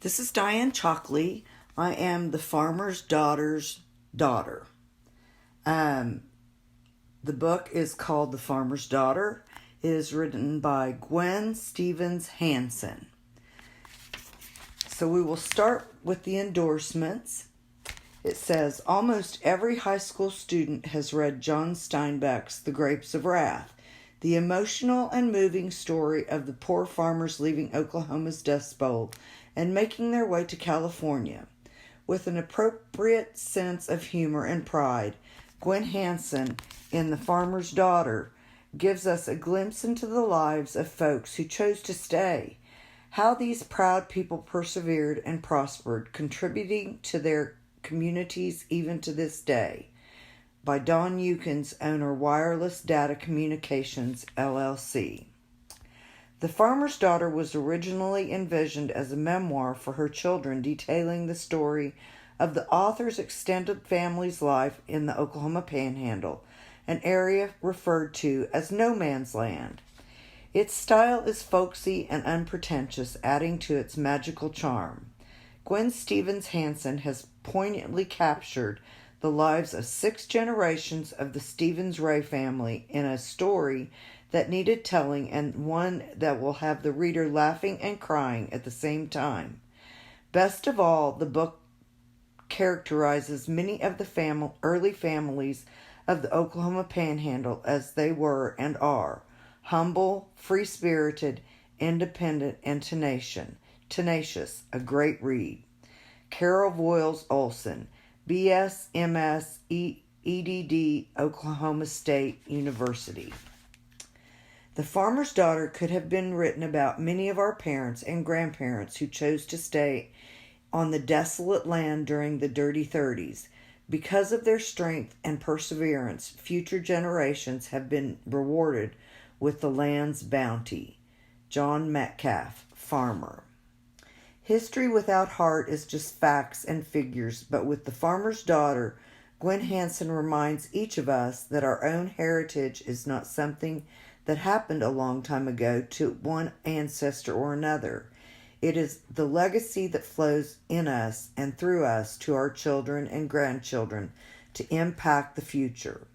This is Diane Chockley. I am the farmer's daughter's daughter. The book is called The Farmer's Daughter. It is written by Gwen Stevens Hanson. So we will start with the endorsements. It says, almost every high school student has read John Steinbeck's The Grapes of Wrath, the emotional and moving story of the poor farmers leaving Oklahoma's Dust Bowl and making their way to California. With an appropriate sense of humor and pride, Gwen Hanson, in The Farmer's Daughter, gives us a glimpse into the lives of folks who chose to stay, how these proud people persevered and prospered, contributing to their communities even to this day. By Don Eukins, owner Wireless Data Communications, LLC. The Farmer's Daughter was originally envisioned as a memoir for her children detailing the story of the author's extended family's life in the Oklahoma Panhandle, an area referred to as No Man's Land. Its style is folksy and unpretentious, adding to its magical charm. Gwen Stevens Hanson has poignantly captured the lives of 6 generations of the Stevens Ray family in a story that needed telling and one that will have the reader laughing and crying at the same time. Best of all, the book characterizes many of the early families of the Oklahoma Panhandle as they were and are: humble, free-spirited, independent, and tenacious. A great read. Carol Voiles Olson, B.S., M.S., EDD, Oklahoma State University. The Farmer's Daughter could have been written about many of our parents and grandparents who chose to stay on the desolate land during the dirty 30s. Because of their strength and perseverance, future generations have been rewarded with the land's bounty. John Metcalf, farmer. History without heart is just facts and figures, but with The Farmer's Daughter, Gwen Hanson reminds each of us that our own heritage is not something that happened a long time ago to one ancestor or another. It is the legacy that flows in us and through us to our children and grandchildren to impact the future.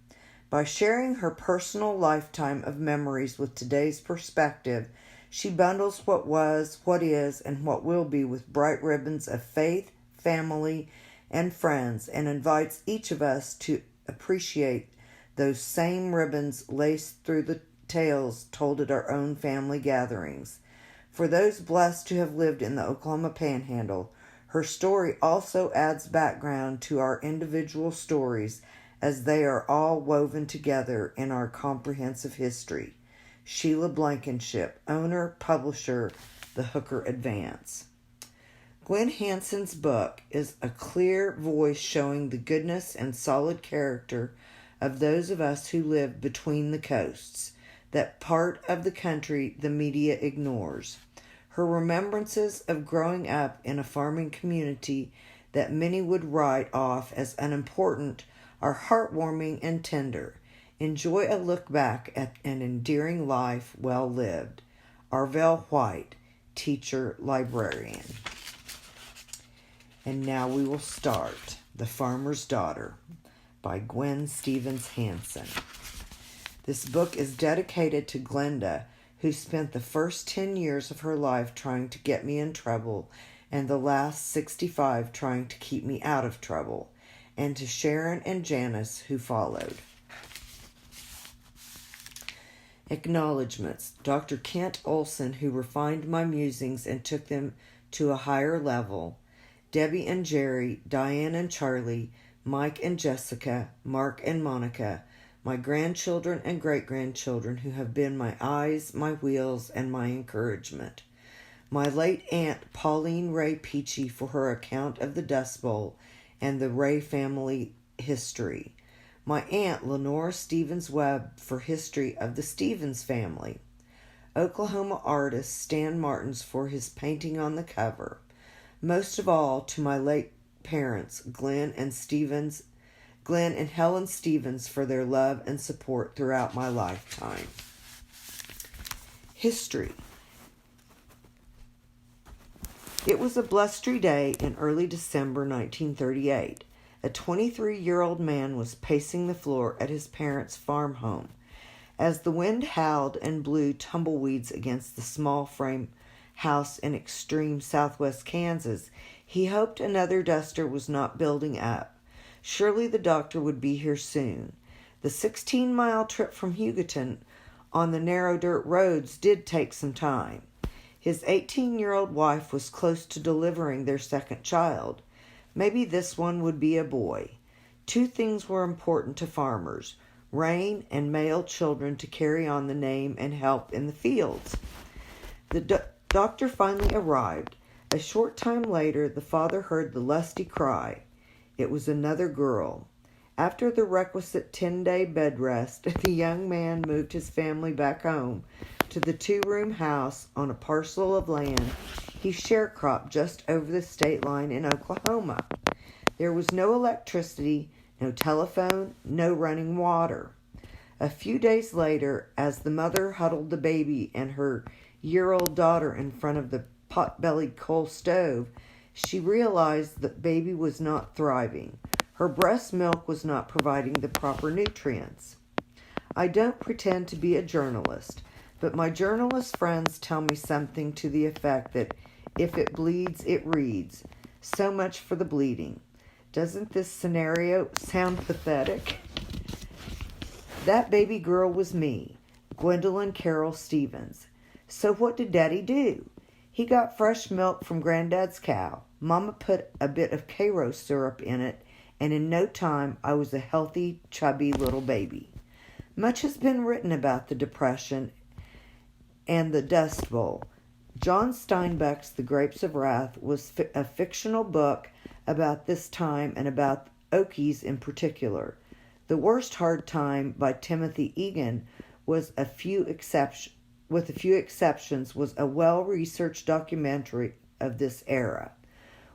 By sharing her personal lifetime of memories with today's perspective, she bundles what was, what is, and what will be with bright ribbons of faith, family, and friends, and invites each of us to appreciate those same ribbons laced through the tales told at our own family gatherings. For those blessed to have lived in the Oklahoma Panhandle, her story also adds background to our individual stories as they are all woven together in our comprehensive history. Sheila Blankenship, owner, publisher, The Hooker Advance. Gwen Hanson's book is a clear voice showing the goodness and solid character of those of us who live between the coasts, that part of the country the media ignores. Her remembrances of growing up in a farming community that many would write off as unimportant are heartwarming and tender. Enjoy a look back at an endearing life well lived. Arvell White, teacher, librarian. And now we will start The Farmer's Daughter by Gwen Stevens Hanson. This book is dedicated to Glenda, who spent the first 10 years of her life trying to get me in trouble and the last 65 trying to keep me out of trouble, and to Sharon and Janice, who followed. Acknowledgements. Dr. Kent Olson, who refined my musings and took them to a higher level. Debbie and Jerry, Diane and Charlie, Mike and Jessica, Mark and Monica, my grandchildren and great-grandchildren who have been my eyes, my wheels, and my encouragement. My late aunt, Pauline Ray Peachy, for her account of the Dust Bowl and the Ray family history. My aunt, Lenora Stevens Webb, for history of the Stevens family. Oklahoma artist Stan Martins for his painting on the cover. Most of all, to my late parents, Glenn and Helen Stevens, for their love and support throughout my lifetime. History. It was a blustery day in early December 1938. A 23-year-old man was pacing the floor at his parents' farm home. As the wind howled and blew tumbleweeds against the small frame house in extreme southwest Kansas, he hoped another duster was not building up. Surely the doctor would be here soon. The 16-mile trip from Hugoton on the narrow dirt roads did take some time. His 18-year-old wife was close to delivering their second child. Maybe this one would be a boy. Two things were important to farmers: rain and male children to carry on the name and help in the fields. The doctor finally arrived. A short time later, the father heard the lusty cry. It was another girl. After the requisite 10-day bed rest, the young man moved his family back home to the 2-room house on a parcel of land he sharecropped just over the state line in Oklahoma. There was no electricity, no telephone, no running water. A few days later, as the mother huddled the baby and her year-old daughter in front of the pot-bellied coal stove, she realized that baby was not thriving. Her breast milk was not providing the proper nutrients. I don't pretend to be a journalist, but my journalist friends tell me something to the effect that if it bleeds, it reads. So much for the bleeding. Doesn't this scenario sound pathetic? That baby girl was me, Gwendolyn Carol Stevens. So what did Daddy do? He got fresh milk from Granddad's cow. Mama put a bit of Cairo syrup in it, and in no time I was a healthy, chubby little baby. Much has been written about the Depression and the Dust Bowl. John Steinbeck's The Grapes of Wrath was a fictional book about this time and about Okies in particular. The Worst Hard Time by Timothy Egan with a few exceptions, was a well-researched documentary of this era.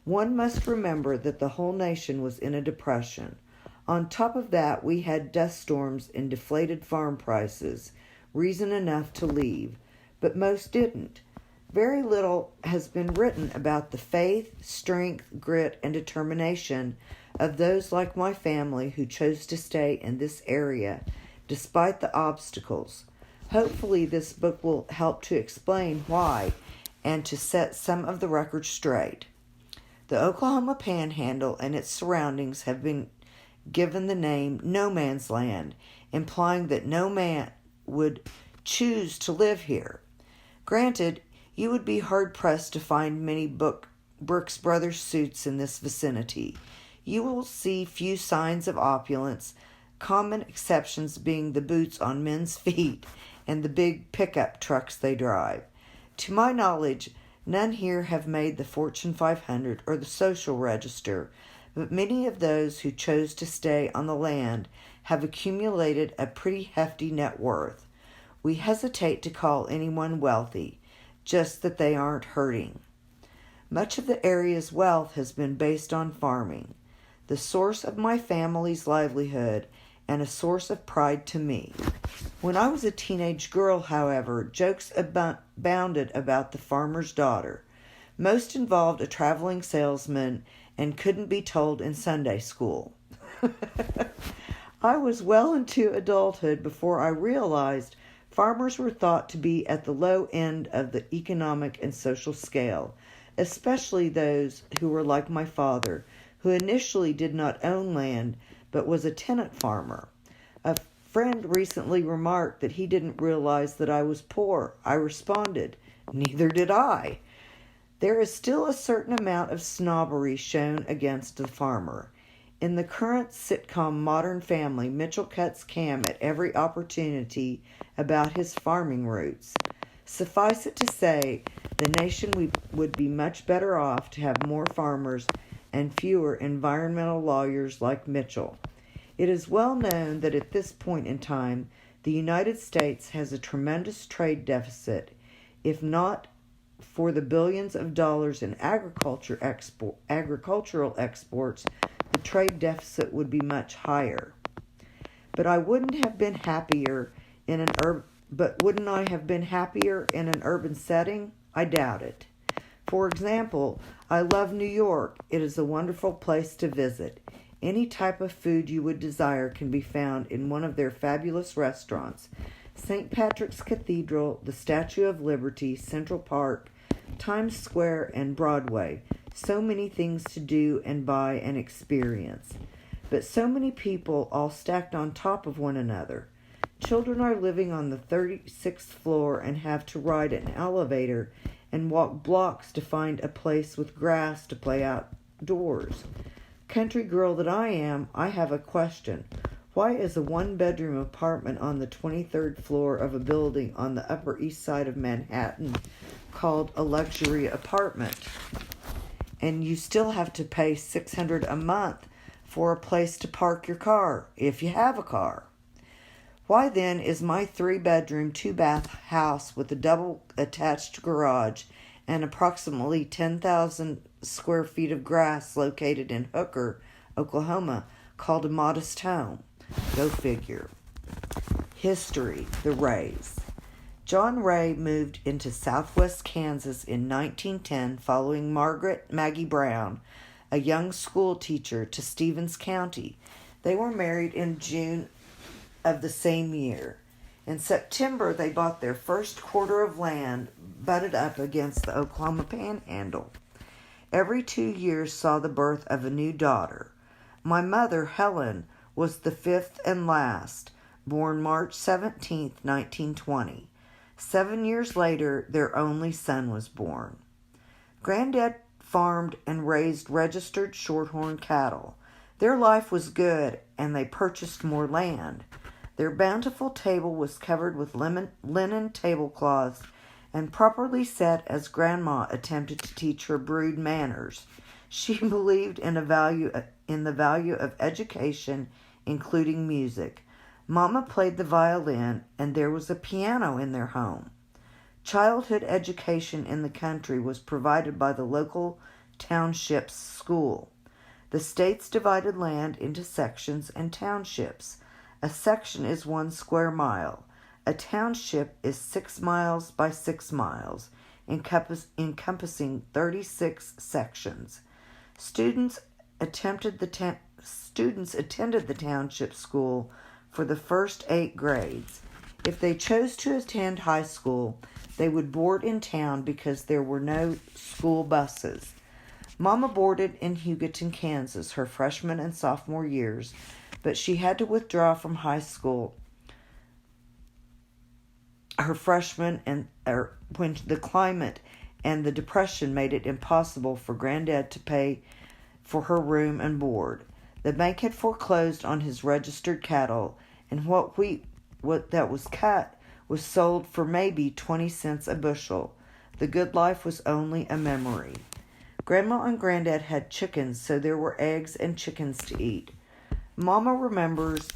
One must remember that the whole nation was in a depression. On top of that, we had dust storms and deflated farm prices, reason enough to leave, but most didn't. Very little has been written about the faith, strength, grit, and determination of those like my family who chose to stay in this area despite the obstacles. Hopefully this book will help to explain why and to set some of the record straight. The Oklahoma Panhandle and its surroundings have been given the name No Man's Land, implying that no man would choose to live here. Granted, you would be hard-pressed to find many Brooks Brothers suits in this vicinity. You will see few signs of opulence, common exceptions being the boots on men's feet and the big pickup trucks they drive. To my knowledge, none here have made the Fortune 500 or the Social Register, but many of those who chose to stay on the land have accumulated a pretty hefty net worth. We hesitate to call anyone wealthy, just that they aren't hurting. Much of the area's wealth has been based on farming, the source of my family's livelihood and a source of pride to me. When I was a teenage girl, however, jokes abounded about the farmer's daughter. Most involved a traveling salesman and couldn't be told in Sunday school. I was well into adulthood before I realized farmers were thought to be at the low end of the economic and social scale, especially those who were like my father, who initially did not own land but was a tenant farmer. A friend recently remarked that he didn't realize that I was poor. I responded, "Neither did I." There is still a certain amount of snobbery shown against the farmer. In the current sitcom Modern Family, Mitchell cuts Cam at every opportunity about his farming roots. Suffice it to say, the nation would be much better off to have more farmers and fewer environmental lawyers like Mitchell. It is well known that at this point in time, the United States has a tremendous trade deficit. If not for the billions of dollars in agricultural exports, the trade deficit would be much higher. But wouldn't I have been happier in an urban setting? I doubt it. For example, I love New York. It is a wonderful place to visit. Any type of food you would desire can be found in one of their fabulous restaurants. St. Patrick's Cathedral, the Statue of Liberty, Central Park, Times Square, and Broadway. So many things to do and buy and experience. But so many people all stacked on top of one another. Children are living on the 36th floor and have to ride an elevator and walk blocks to find a place with grass to play outdoors. Country girl that I am, I have a question. Why is a one-bedroom apartment on the 23rd floor of a building on the Upper East Side of Manhattan called a luxury apartment? And you still have to pay $600 a month for a place to park your car, if you have a car. Why then is my 3-bedroom, 2-bath house with a double attached garage and approximately 10,000 square feet of grass located in Hooker, Oklahoma, called a modest home? Go figure. History, the Rays. John Ray moved into southwest Kansas in 1910 following Margaret Maggie Brown, a young school teacher, to Stevens County. They were married in June of the same year. In September, they bought their first quarter of land butted up against the Oklahoma Panhandle. Every 2 years saw the birth of a new daughter. My mother, Helen, was the 5th and last, born March 17, 1920. 7 years later, their only son was born. Granddad farmed and raised registered shorthorn cattle. Their life was good, and they purchased more land. Their bountiful table was covered with linen tablecloths and properly set as Grandma attempted to teach her brood manners. She believed in the value of education, including music. Mama played the violin, and there was a piano in their home. Childhood education in the country was provided by the local township's school. The states divided land into sections and townships. A section is 1 square mile. A township is 6 miles by 6 miles, encompassing 36 sections. Students attended the township school for the first 8 grades. If they chose to attend high school, they would board in town because there were no school buses. Mama boarded in Hugoton, Kansas, her freshman and sophomore years, but she had to withdraw from high school her freshman when the climate and the depression made it impossible for Granddad to pay for her room and board. The bank had foreclosed on his registered cattle, and what that was cut was sold for maybe 20 cents a bushel. The good life was only a memory. Grandma and Granddad had chickens, so there were eggs and chickens to eat. Mama remembers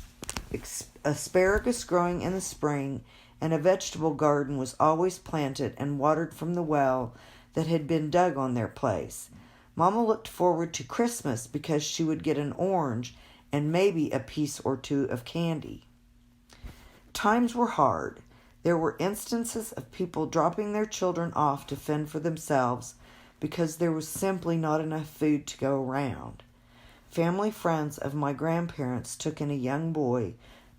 asparagus growing in the spring, and a vegetable garden was always planted and watered from the well that had been dug on their place. Mama looked forward to Christmas because she would get an orange and maybe a piece or two of candy. Times were hard. There were instances of people dropping their children off to fend for themselves because there was simply not enough food to go around. Family friends of my grandparents took in a young boy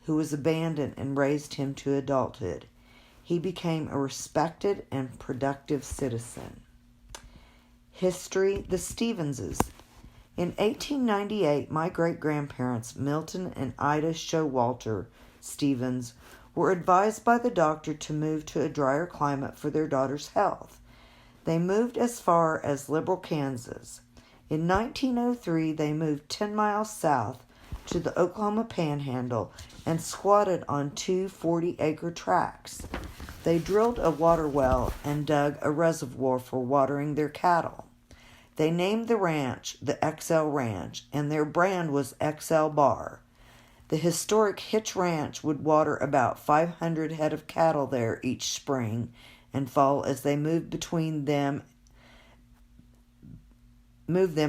who was abandoned and raised him to adulthood. He became a respected and productive citizen. History, the Stevenses. In 1898, my great-grandparents, Milton and Ida Showalter Stevens, were advised by the doctor to move to a drier climate for their daughter's health. They moved as far as Liberal, Kansas. In 1903, they moved 10 miles south to the Oklahoma Panhandle and squatted on 2 40-acre tracts. They drilled a water well and dug a reservoir for watering their cattle. They named the ranch the XL Ranch, and their brand was XL Bar. The historic Hitch Ranch would water about 500 head of cattle there each spring and fall as they moved them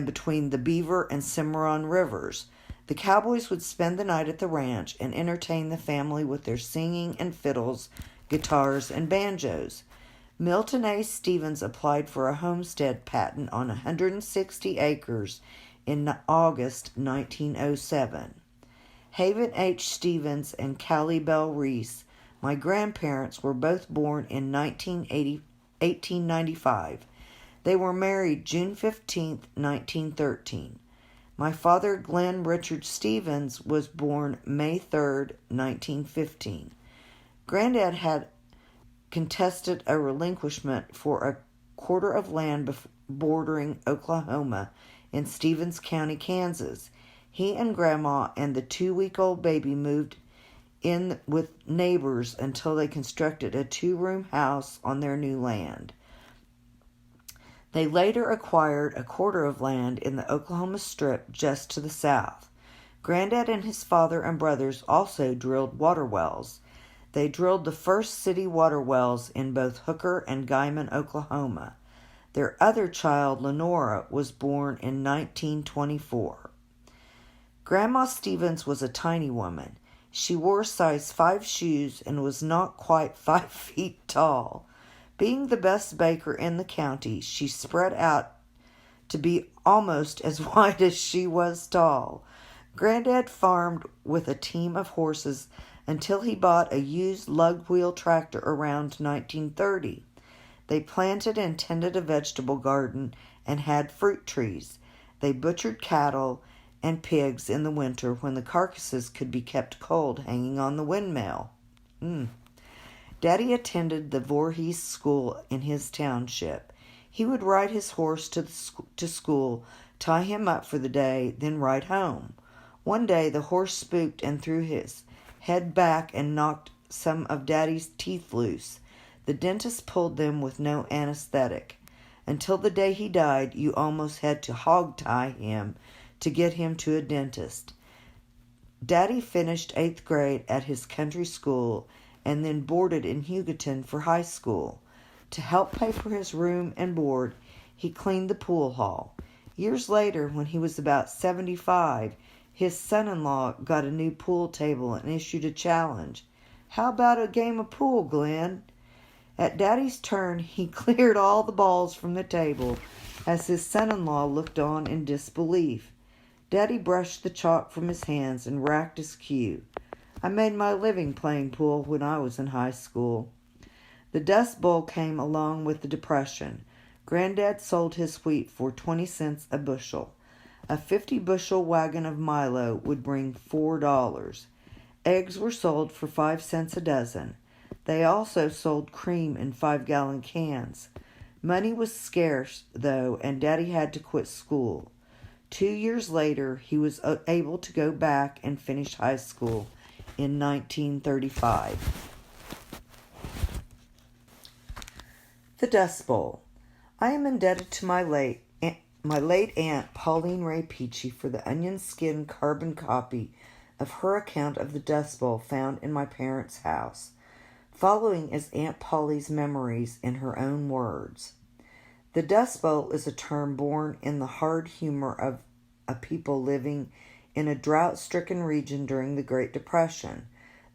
between the Beaver and Cimarron rivers. The cowboys would spend the night at the ranch and entertain the family with their singing and fiddles, guitars, and banjos. Milton A. Stevens applied for a homestead patent on 160 acres in August 1907. Haven H. Stevens and Callie Bell Reese, my grandparents, were both born in 1895. They were married June 15, 1913. My father, Glenn Richard Stevens, was born May 3, 1915. Granddad had contested a relinquishment for a quarter of land bordering Oklahoma in Stevens County, Kansas. He and Grandma and the 2-week-old baby moved in with neighbors until they constructed a 2-room house on their new land. They later acquired a quarter of land in the Oklahoma Strip just to the south. Granddad and his father and brothers also drilled water wells. They drilled the first city water wells in both Hooker and Guyman, Oklahoma. Their other child, Lenora, was born in 1924. Grandma Stevens was a tiny woman. She wore size 5 shoes and was not quite 5 feet tall. Being the best baker in the county, she spread out to be almost as wide as she was tall. Granddad farmed with a team of horses until he bought a used lug-wheel tractor around 1930. They planted and tended a vegetable garden and had fruit trees. They butchered cattle and pigs in the winter when the carcasses could be kept cold hanging on the windmill. Daddy attended the Voorhees school in his township. He would ride his horse to school, tie him up for the day, then ride home. One day the horse spooked and threw his head back and knocked some of Daddy's teeth loose. The dentist pulled them with no anesthetic. Until the day he died, you almost had to hog-tie him to get him to a dentist. Daddy finished 8th grade at his country school and then boarded in Hugoton for high school. To help pay for his room and board, he cleaned the pool hall. Years later, when he was about 75, his son-in-law got a new pool table and issued a challenge. "How about a game of pool, Glenn?" At Daddy's turn, he cleared all the balls from the table as his son-in-law looked on in disbelief. Daddy brushed the chalk from his hands and racked his cue. "I made my living playing pool when I was in high school." The Dust Bowl came along with the Depression. Granddad sold his wheat for 20 cents a bushel. A 50-bushel wagon of Milo would bring $4. Eggs were sold for 5 cents a dozen. They also sold cream in 5-gallon cans. Money was scarce, though, and Daddy had to quit school. 2 years later, he was able to go back and finish high school in 1935. The Dust Bowl. I am indebted to my late Aunt Pauline Ray Peachy for the onion skin carbon copy of her account of the Dust Bowl found in my parents' house. Following is Aunt Polly's memories in her own words. The Dust Bowl is a term born in the hard humor of a people living in a drought-stricken region during the Great Depression.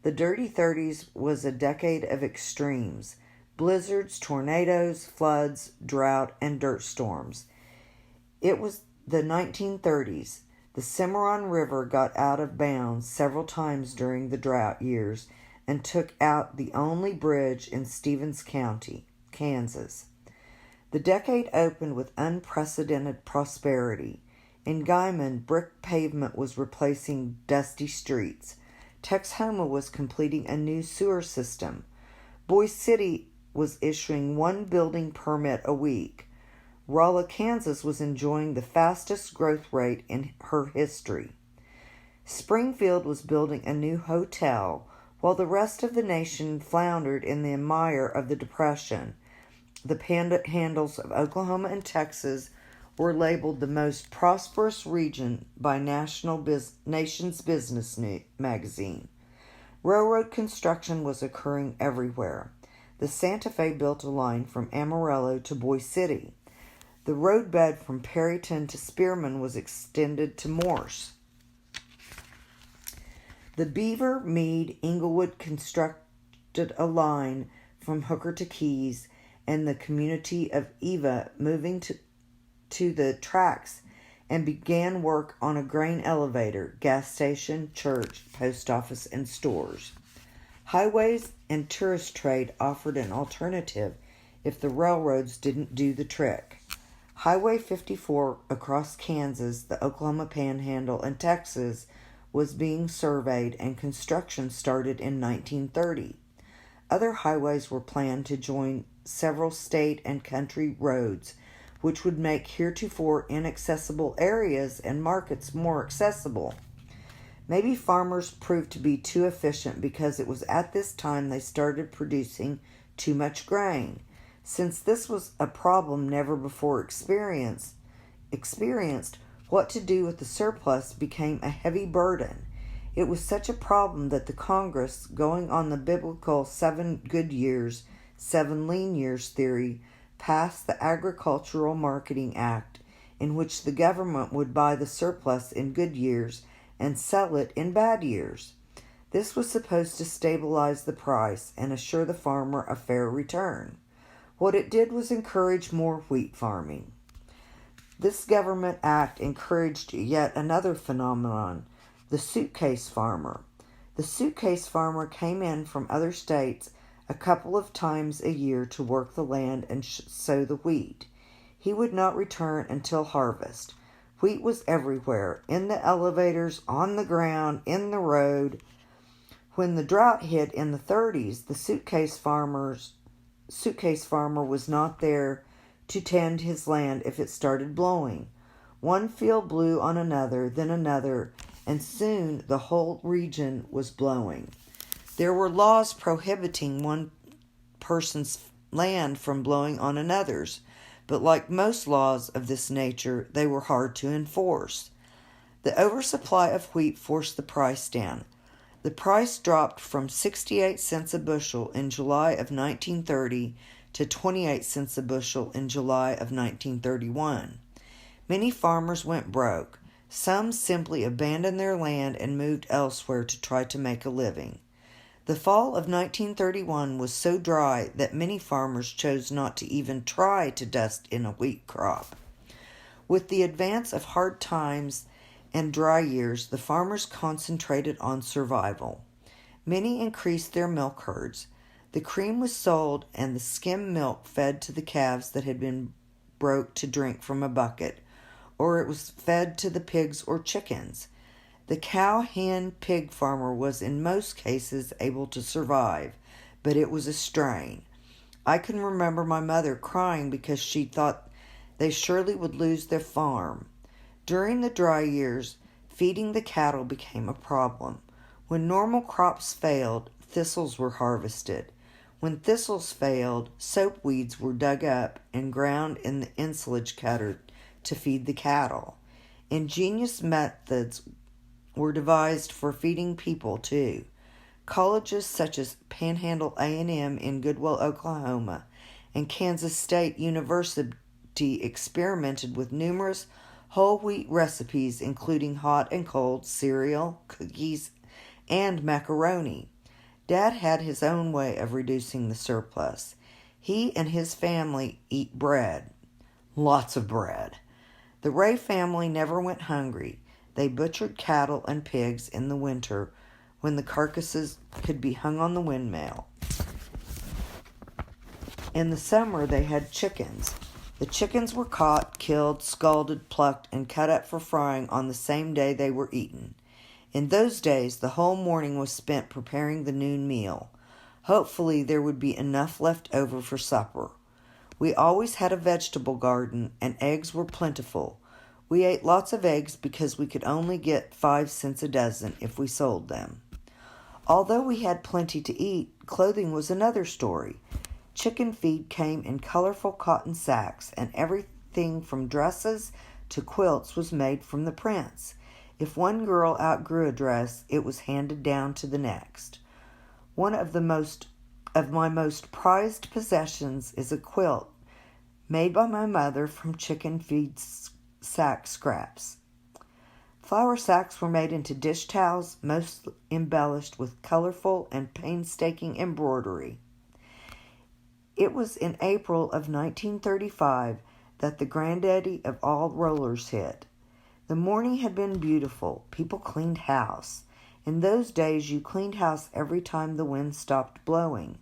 The Dirty Thirties was a decade of extremes: blizzards, tornadoes, floods, drought, and dirt storms. It was the 1930s. The Cimarron River got out of bounds several times during the drought years and took out the only bridge in Stevens County, Kansas. The decade opened with unprecedented prosperity. In Guyman, brick pavement was replacing dusty streets. Texhoma was completing a new sewer system. Boise City was issuing 1 building permit a week. Rolla, Kansas was enjoying the fastest growth rate in her history. Springfield was building a new hotel, while the rest of the nation floundered in the mire of the Depression. The panhandles of Oklahoma and Texas were labeled the most prosperous region by Nation's Business magazine. Railroad construction was occurring everywhere. The Santa Fe built a line from Amarillo to Boise City. The roadbed from Perryton to Spearman was extended to Morse. The Beaver, Meade, Englewood constructed a line from Hooker to Keys, and the community of Eva moving to the tracks and began work on a grain elevator, gas station, church, post office, and stores. Highways and tourist trade offered an alternative if the railroads didn't do the trick. Highway 54 across Kansas, the Oklahoma Panhandle, and Texas was being surveyed, and construction started in 1930. Other highways were planned to join several state and country roads, which would make heretofore inaccessible areas and markets more accessible. Maybe farmers proved to be too efficient because it was at this time they started producing too much grain. Since this was a problem never before experienced, what to do with the surplus became a heavy burden. It was such a problem that the Congress, going on the biblical 7 good years, 7 lean years theory, passed the Agricultural Marketing Act, in which the government would buy the surplus in good years and sell it in bad years. This was supposed to stabilize the price and assure the farmer a fair return. What it did was encourage more wheat farming. This government act encouraged yet another phenomenon, the suitcase farmer. The suitcase farmer came in from other states a couple of times a year to work the land and sow the wheat. He would not return until harvest. Wheat was everywhere, in the elevators, on the ground, in the road. When the drought hit in the 30s, the suitcase farmer was not there to tend his land if it started blowing. One field blew on another, then another, and soon the whole region was blowing. There were laws prohibiting one person's land from blowing on another's, but like most laws of this nature, they were hard to enforce. The oversupply of wheat forced the price down. The price dropped from 68 cents a bushel in July of 1930 to 28 cents a bushel in July of 1931. Many farmers went broke. Some simply abandoned their land and moved elsewhere to try to make a living. The fall of 1931 was so dry that many farmers chose not to even try to dust in a wheat crop. With the advance of hard times and dry years, the farmers concentrated on survival. Many increased their milk herds. The cream was sold and the skim milk fed to the calves that had been broke to drink from a bucket, or it was fed to the pigs or chickens. The cow, hen, pig farmer was in most cases able to survive, but it was a strain. I can remember my mother crying because she thought they surely would lose their farm. During the dry years, feeding the cattle became a problem. When normal crops failed, thistles were harvested. When thistles failed, soap weeds were dug up and ground in the ensilage cutter to feed the cattle. Ingenious methods were devised for feeding people, too. Colleges such as Panhandle A&M in Goodwell, Oklahoma, and Kansas State University experimented with numerous whole wheat recipes, including hot and cold cereal, cookies, and macaroni. Dad had his own way of reducing the surplus. He and his family eat bread. Lots of bread. The Ray family never went hungry. They butchered cattle and pigs in the winter when the carcasses could be hung on the windmill. In the summer, they had chickens. The chickens were caught, killed, scalded, plucked, and cut up for frying on the same day they were eaten. In those days, the whole morning was spent preparing the noon meal. Hopefully, there would be enough left over for supper. We always had a vegetable garden, and eggs were plentiful. We ate lots of eggs because we could only get 5 cents a dozen if we sold them. Although we had plenty to eat, clothing was another story. Chicken feed came in colorful cotton sacks, and everything from dresses to quilts was made from the prints. If one girl outgrew a dress, it was handed down to the next. One of my most prized possessions is a quilt made by my mother from chicken feed sack scraps. Flour sacks were made into dish towels, most embellished with colorful and painstaking embroidery. It was in April of 1935 that the granddaddy of all rollers hit. The morning had been beautiful. People cleaned house. In those days, you cleaned house every time the wind stopped blowing.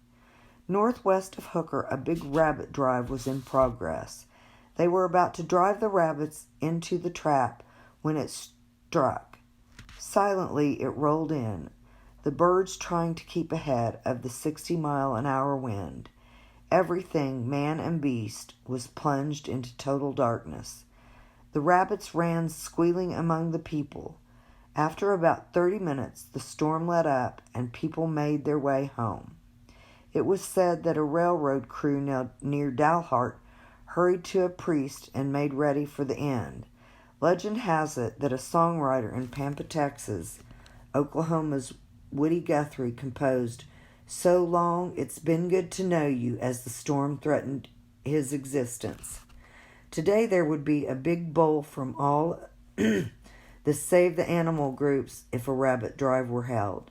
Northwest of Hooker, a big rabbit drive was in progress. They were about to drive the rabbits into the trap when it struck. Silently, it rolled in, the birds trying to keep ahead of the 60-mile-an-hour wind. Everything, man and beast, was plunged into total darkness. The rabbits ran squealing among the people. After about 30 minutes, the storm let up and people made their way home. It was said that a railroad crew near Dalhart hurried to a priest and made ready for the end. Legend has it that a songwriter in Pampa, Texas, Oklahoma's Woody Guthrie, composed "So Long It's Been Good to Know You" as the storm threatened his existence. Today there would be a big bowl from all the Save the Animal groups if a rabbit drive were held.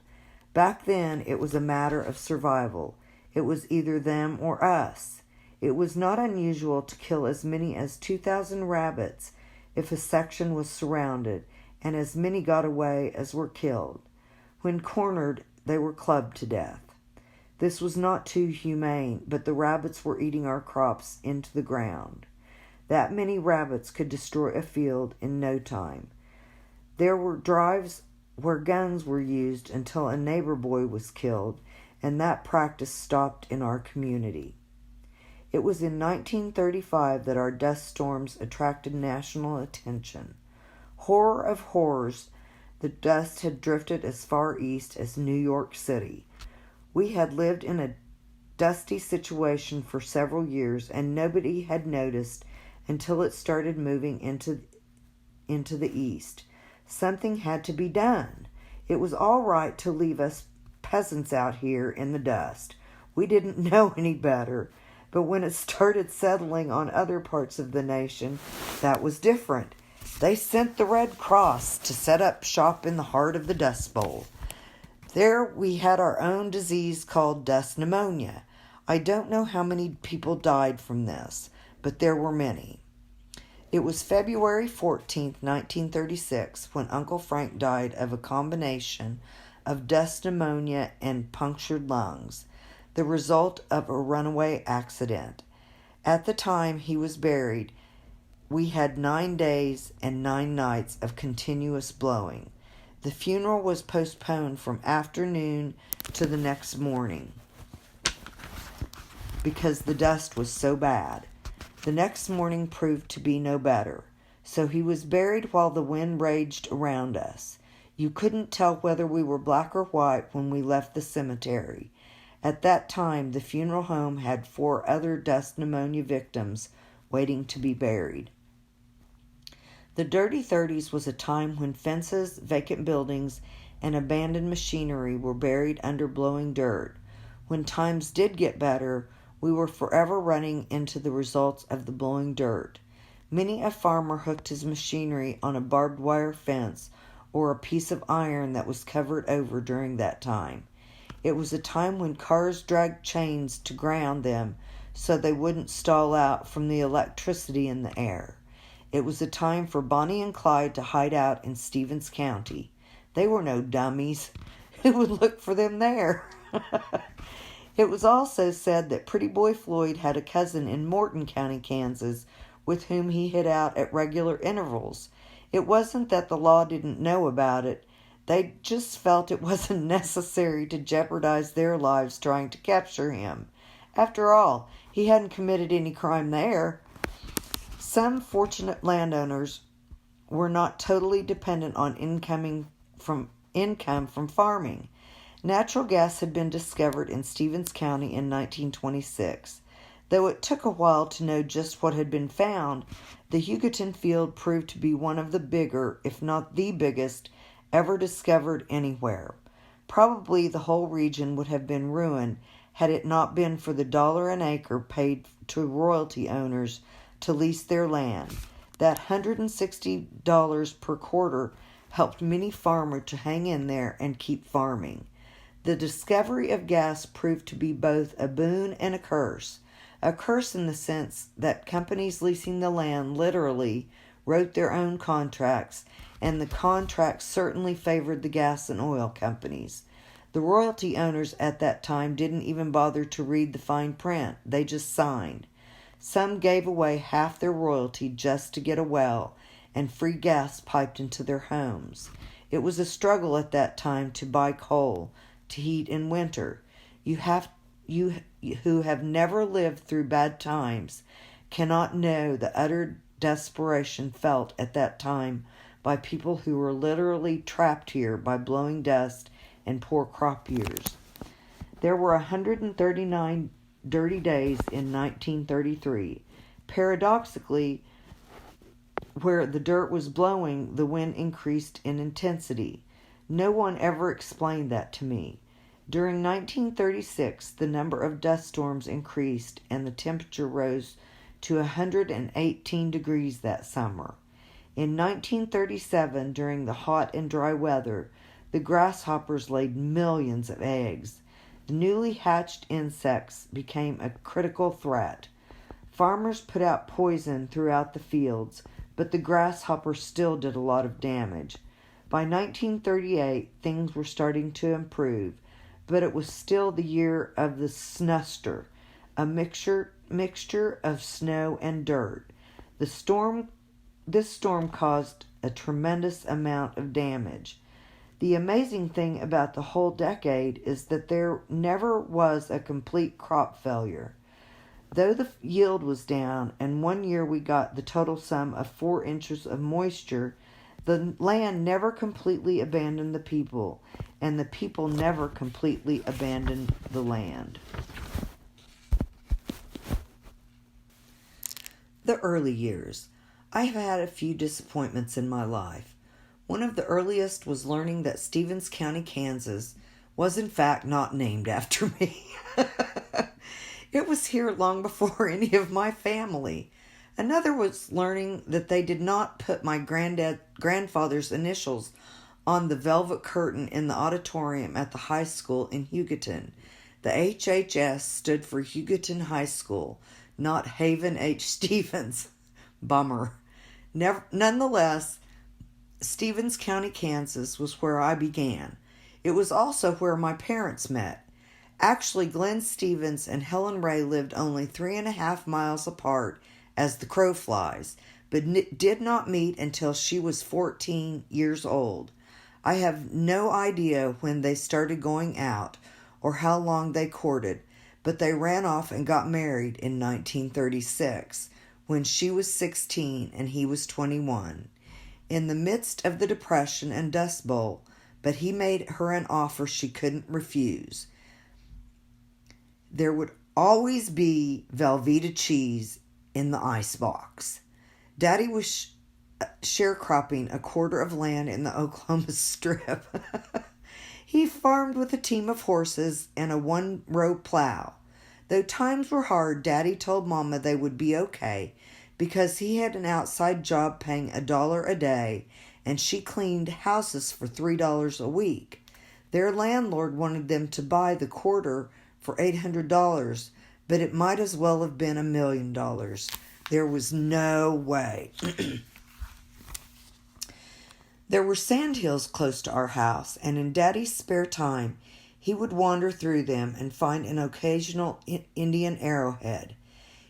Back then it was a matter of survival. It was either them or us. It was not unusual to kill as many as 2,000 rabbits if a section was surrounded, and as many got away as were killed. When cornered, they were clubbed to death. This was not too humane, but the rabbits were eating our crops into the ground. That many rabbits could destroy a field in no time. There were drives where guns were used until a neighbor boy was killed, and that practice stopped in our community. It was in 1935 that our dust storms attracted national attention. Horror of horrors, the dust had drifted as far east as New York City. We had lived in a dusty situation for several years, and nobody had noticed until it started moving into the east. Something had to be done. It was all right to leave us peasants out here in the dust. We didn't know any better. But when it started settling on other parts of the nation, that was different. They sent the Red Cross to set up shop in the heart of the Dust Bowl. There we had our own disease called dust pneumonia. I don't know how many people died from this, but there were many. It was February 14th, 1936, when Uncle Frank died of a combination of dust pneumonia and punctured lungs, the result of a runaway accident. At the time he was buried, we had 9 days and 9 nights of continuous blowing. The funeral was postponed from afternoon to the next morning because the dust was so bad. The next morning proved to be no better, so he was buried while the wind raged around us. You couldn't tell whether we were black or white when we left the cemetery. At that time, the funeral home had 4 other dust pneumonia victims waiting to be buried. The Dirty Thirties was a time when fences, vacant buildings, and abandoned machinery were buried under blowing dirt. When times did get better, we were forever running into the results of the blowing dirt. Many a farmer hooked his machinery on a barbed wire fence or a piece of iron that was covered over during that time. It was a time when cars dragged chains to ground them so they wouldn't stall out from the electricity in the air. It was a time for Bonnie and Clyde to hide out in Stevens County. They were no dummies. Who would look for them there? It was also said that Pretty Boy Floyd had a cousin in Morton County, Kansas, with whom he hid out at regular intervals. It wasn't that the law didn't know about it. They just felt it wasn't necessary to jeopardize their lives trying to capture him. After all, he hadn't committed any crime there. Some fortunate landowners were not totally dependent on income from farming. Natural gas had been discovered in Stevens County in 1926. Though it took a while to know just what had been found, the Hugoton field proved to be one of the bigger, if not the biggest, ever discovered anywhere. Probably the whole region would have been ruined had it not been for the $1 an acre paid to royalty owners to lease their land. That $160 per quarter helped many farmers to hang in there and keep farming. The discovery of gas proved to be both a boon and a curse. A curse in the sense that companies leasing the land literally wrote their own contracts, and the contracts certainly favored the gas and oil companies. The royalty owners at that time didn't even bother to read the fine print. They just signed. Some gave away half their royalty just to get a well and free gas piped into their homes. It was a struggle at that time to buy coal to heat in winter. You who have never lived through bad times cannot know the utter desperation felt at that time by people who were literally trapped here by blowing dust and poor crop years. There were 139 dirty days in 1933. Paradoxically, where the dirt was blowing, the wind increased in intensity. No one ever explained that to me. During 1936, the number of dust storms increased and the temperature rose to 118 degrees that summer. In 1937, during the hot and dry weather, the grasshoppers laid millions of eggs. The newly hatched insects became a critical threat. Farmers put out poison throughout the fields, but the grasshoppers still did a lot of damage. By 1938, things were starting to improve, but it was still the year of the snuster, a mixture of snow and dirt. This storm caused a tremendous amount of damage. The amazing thing about the whole decade is that there never was a complete crop failure. Though the yield was down, and one year we got the total sum of 4 inches of moisture, the land never completely abandoned the people, and the people never completely abandoned the land. The early years. I have had a few disappointments in my life. One of the earliest was learning that Stevens County, Kansas, was in fact not named after me. It was here long before any of my family. Another was learning that they did not put my grandfather's initials on the velvet curtain in the auditorium at the high school in Hugoton. The HHS stood for Hugoton High School, not Haven H. Stevens. Bummer. Nonetheless, Stevens County, Kansas was where I began. It was also where my parents met. Actually, Gwen Stevens and Helen Ray lived only 3.5 miles apart as the crow flies, but did not meet until she was 14 years old. I have no idea when they started going out or how long they courted, but they ran off and got married in 1936, when she was 16 and he was 21. In the midst of the Depression and Dust Bowl, but he made her an offer she couldn't refuse. There would always be Velveeta cheese in the icebox. Daddy was sharecropping a quarter of land in the Oklahoma Strip. He farmed with a team of horses and a 1-row plow. Though times were hard, Daddy told Mama they would be okay because he had an outside job paying $1 a day and she cleaned houses for $3 a week. Their landlord wanted them to buy the quarter for $800, but it might as well have been $1 million. There was no way. There were sandhills close to our house, and in Daddy's spare time, he would wander through them and find an occasional Indian arrowhead.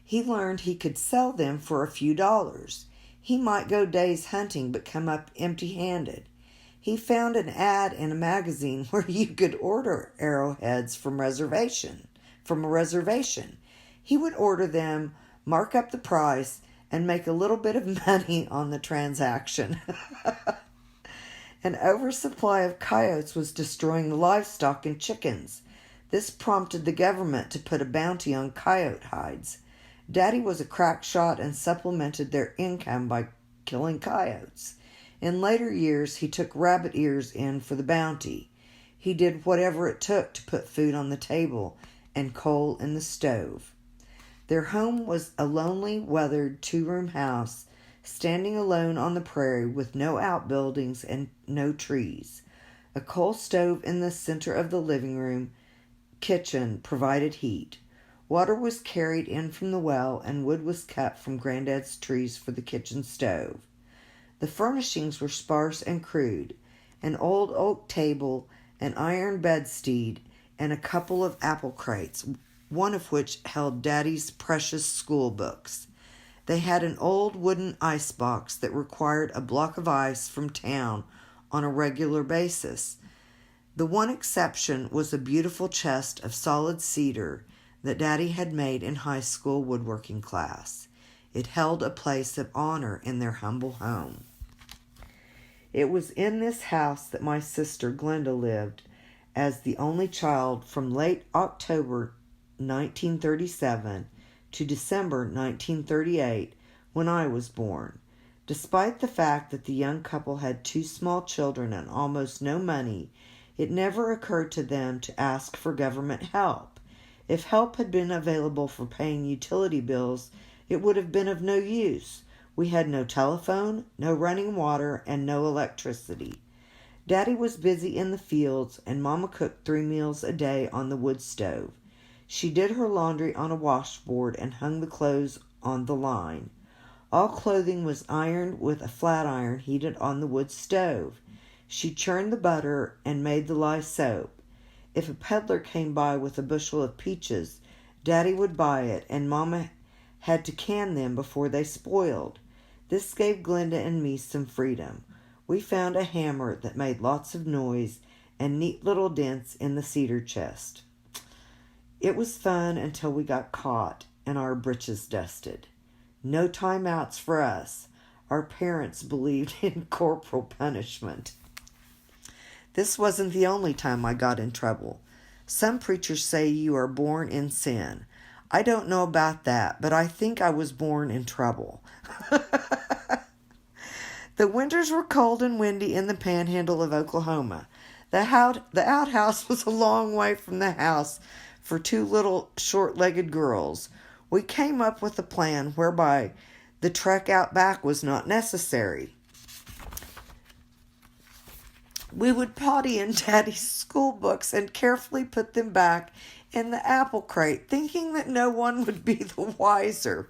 He learned he could sell them for a few dollars. He might go days hunting but come up empty-handed. He found an ad in a magazine where you could order arrowheads from a reservation. He would order them, mark up the price, and make a little bit of money on the transaction. An oversupply of coyotes was destroying the livestock and chickens. This prompted the government to put a bounty on coyote hides. Daddy was a crack shot and supplemented their income by killing coyotes. In later years, he took rabbit ears in for the bounty. He did whatever it took to put food on the table and coal in the stove. Their home was a lonely, weathered 2-room house, standing alone on the prairie with no outbuildings and no trees. A coal stove in the center of the living room kitchen provided heat. Water was carried in from the well, and wood was cut from Granddad's trees for the kitchen stove. The furnishings were sparse and crude: an old oak table, an iron bedstead, and a couple of apple crates, one of which held Daddy's precious school books. They had an old wooden ice box that required a block of ice from town on a regular basis. The one exception was a beautiful chest of solid cedar that Daddy had made in high school woodworking class. It held a place of honor in their humble home. It was in this house that my sister Glenda lived as the only child from late October 1937 to December 1938, when I was born. Despite the fact that the young couple had 2 small children and almost no money, it never occurred to them to ask for government help. If help had been available for paying utility bills, it would have been of no use. We had no telephone, no running water, and no electricity. Daddy was busy in the fields, and Mama cooked 3 meals a day on the wood stove. She did her laundry on a washboard and hung the clothes on the line. All clothing was ironed with a flat iron heated on the wood stove. She churned the butter and made the lye soap. If a peddler came by with a bushel of peaches, Daddy would buy it, and Mama had to can them before they spoiled. This gave Glenda and me some freedom. We found a hammer that made lots of noise and neat little dents in the cedar chest. It was fun until we got caught and our britches dusted. No timeouts for us. Our parents believed in corporal punishment. This wasn't the only time I got in trouble. Some preachers say you are born in sin. I don't know about that, but I think I was born in trouble. The winters were cold and windy in the panhandle of Oklahoma. The outhouse was a long way from the house for 2 little short-legged girls. We came up with a plan whereby the trek out back was not necessary. We would potty in Daddy's school books and carefully put them back in the apple crate, thinking that no one would be the wiser.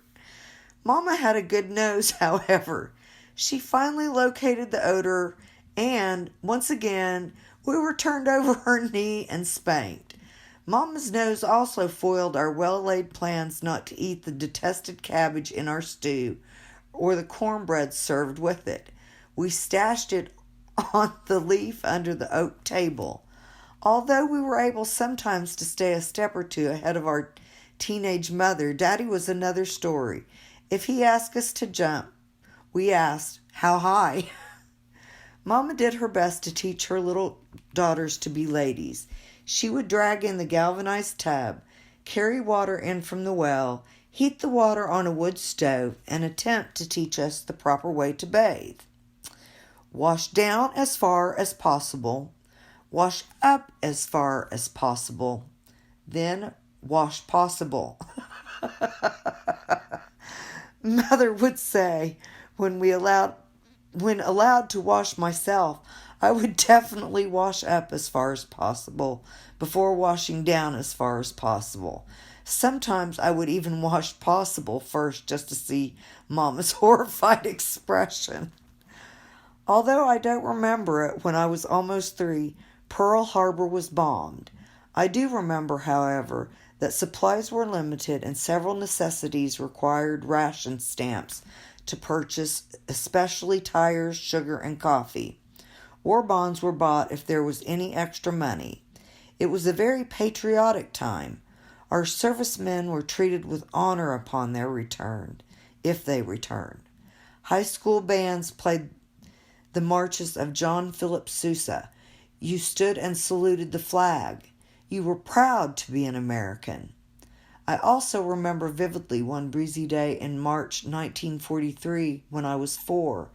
Mama had a good nose, however. She finally located the odor, and, once again, we were turned over her knee and spanked. Mama's nose also foiled our well-laid plans not to eat the detested cabbage in our stew or the cornbread served with it. We stashed it on the leaf under the oak table. Although we were able sometimes to stay a step or 2 ahead of our teenage mother, Daddy was another story. If he asked us to jump, we asked, "How high?" Mama did her best to teach her little daughters to be ladies. She would drag in the galvanized tub, carry water in from the well, heat the water on a wood stove, and attempt to teach us the proper way to bathe. Wash down as far as possible. Wash up as far as possible. Then wash possible. Mother would say, when allowed to wash myself, I would definitely wash up as far as possible before washing down as far as possible. Sometimes I would even wash possible first just to see Mama's horrified expression. Although I don't remember it, when I was almost 3, Pearl Harbor was bombed. I do remember, however, that supplies were limited and several necessities required ration stamps to purchase, especially tires, sugar, and coffee. War bonds were bought if there was any extra money. It was a very patriotic time. Our servicemen were treated with honor upon their return, if they returned. High school bands played the marches of John Philip Sousa. You stood and saluted the flag. You were proud to be an American. I also remember vividly one breezy day in March 1943 when I was 4,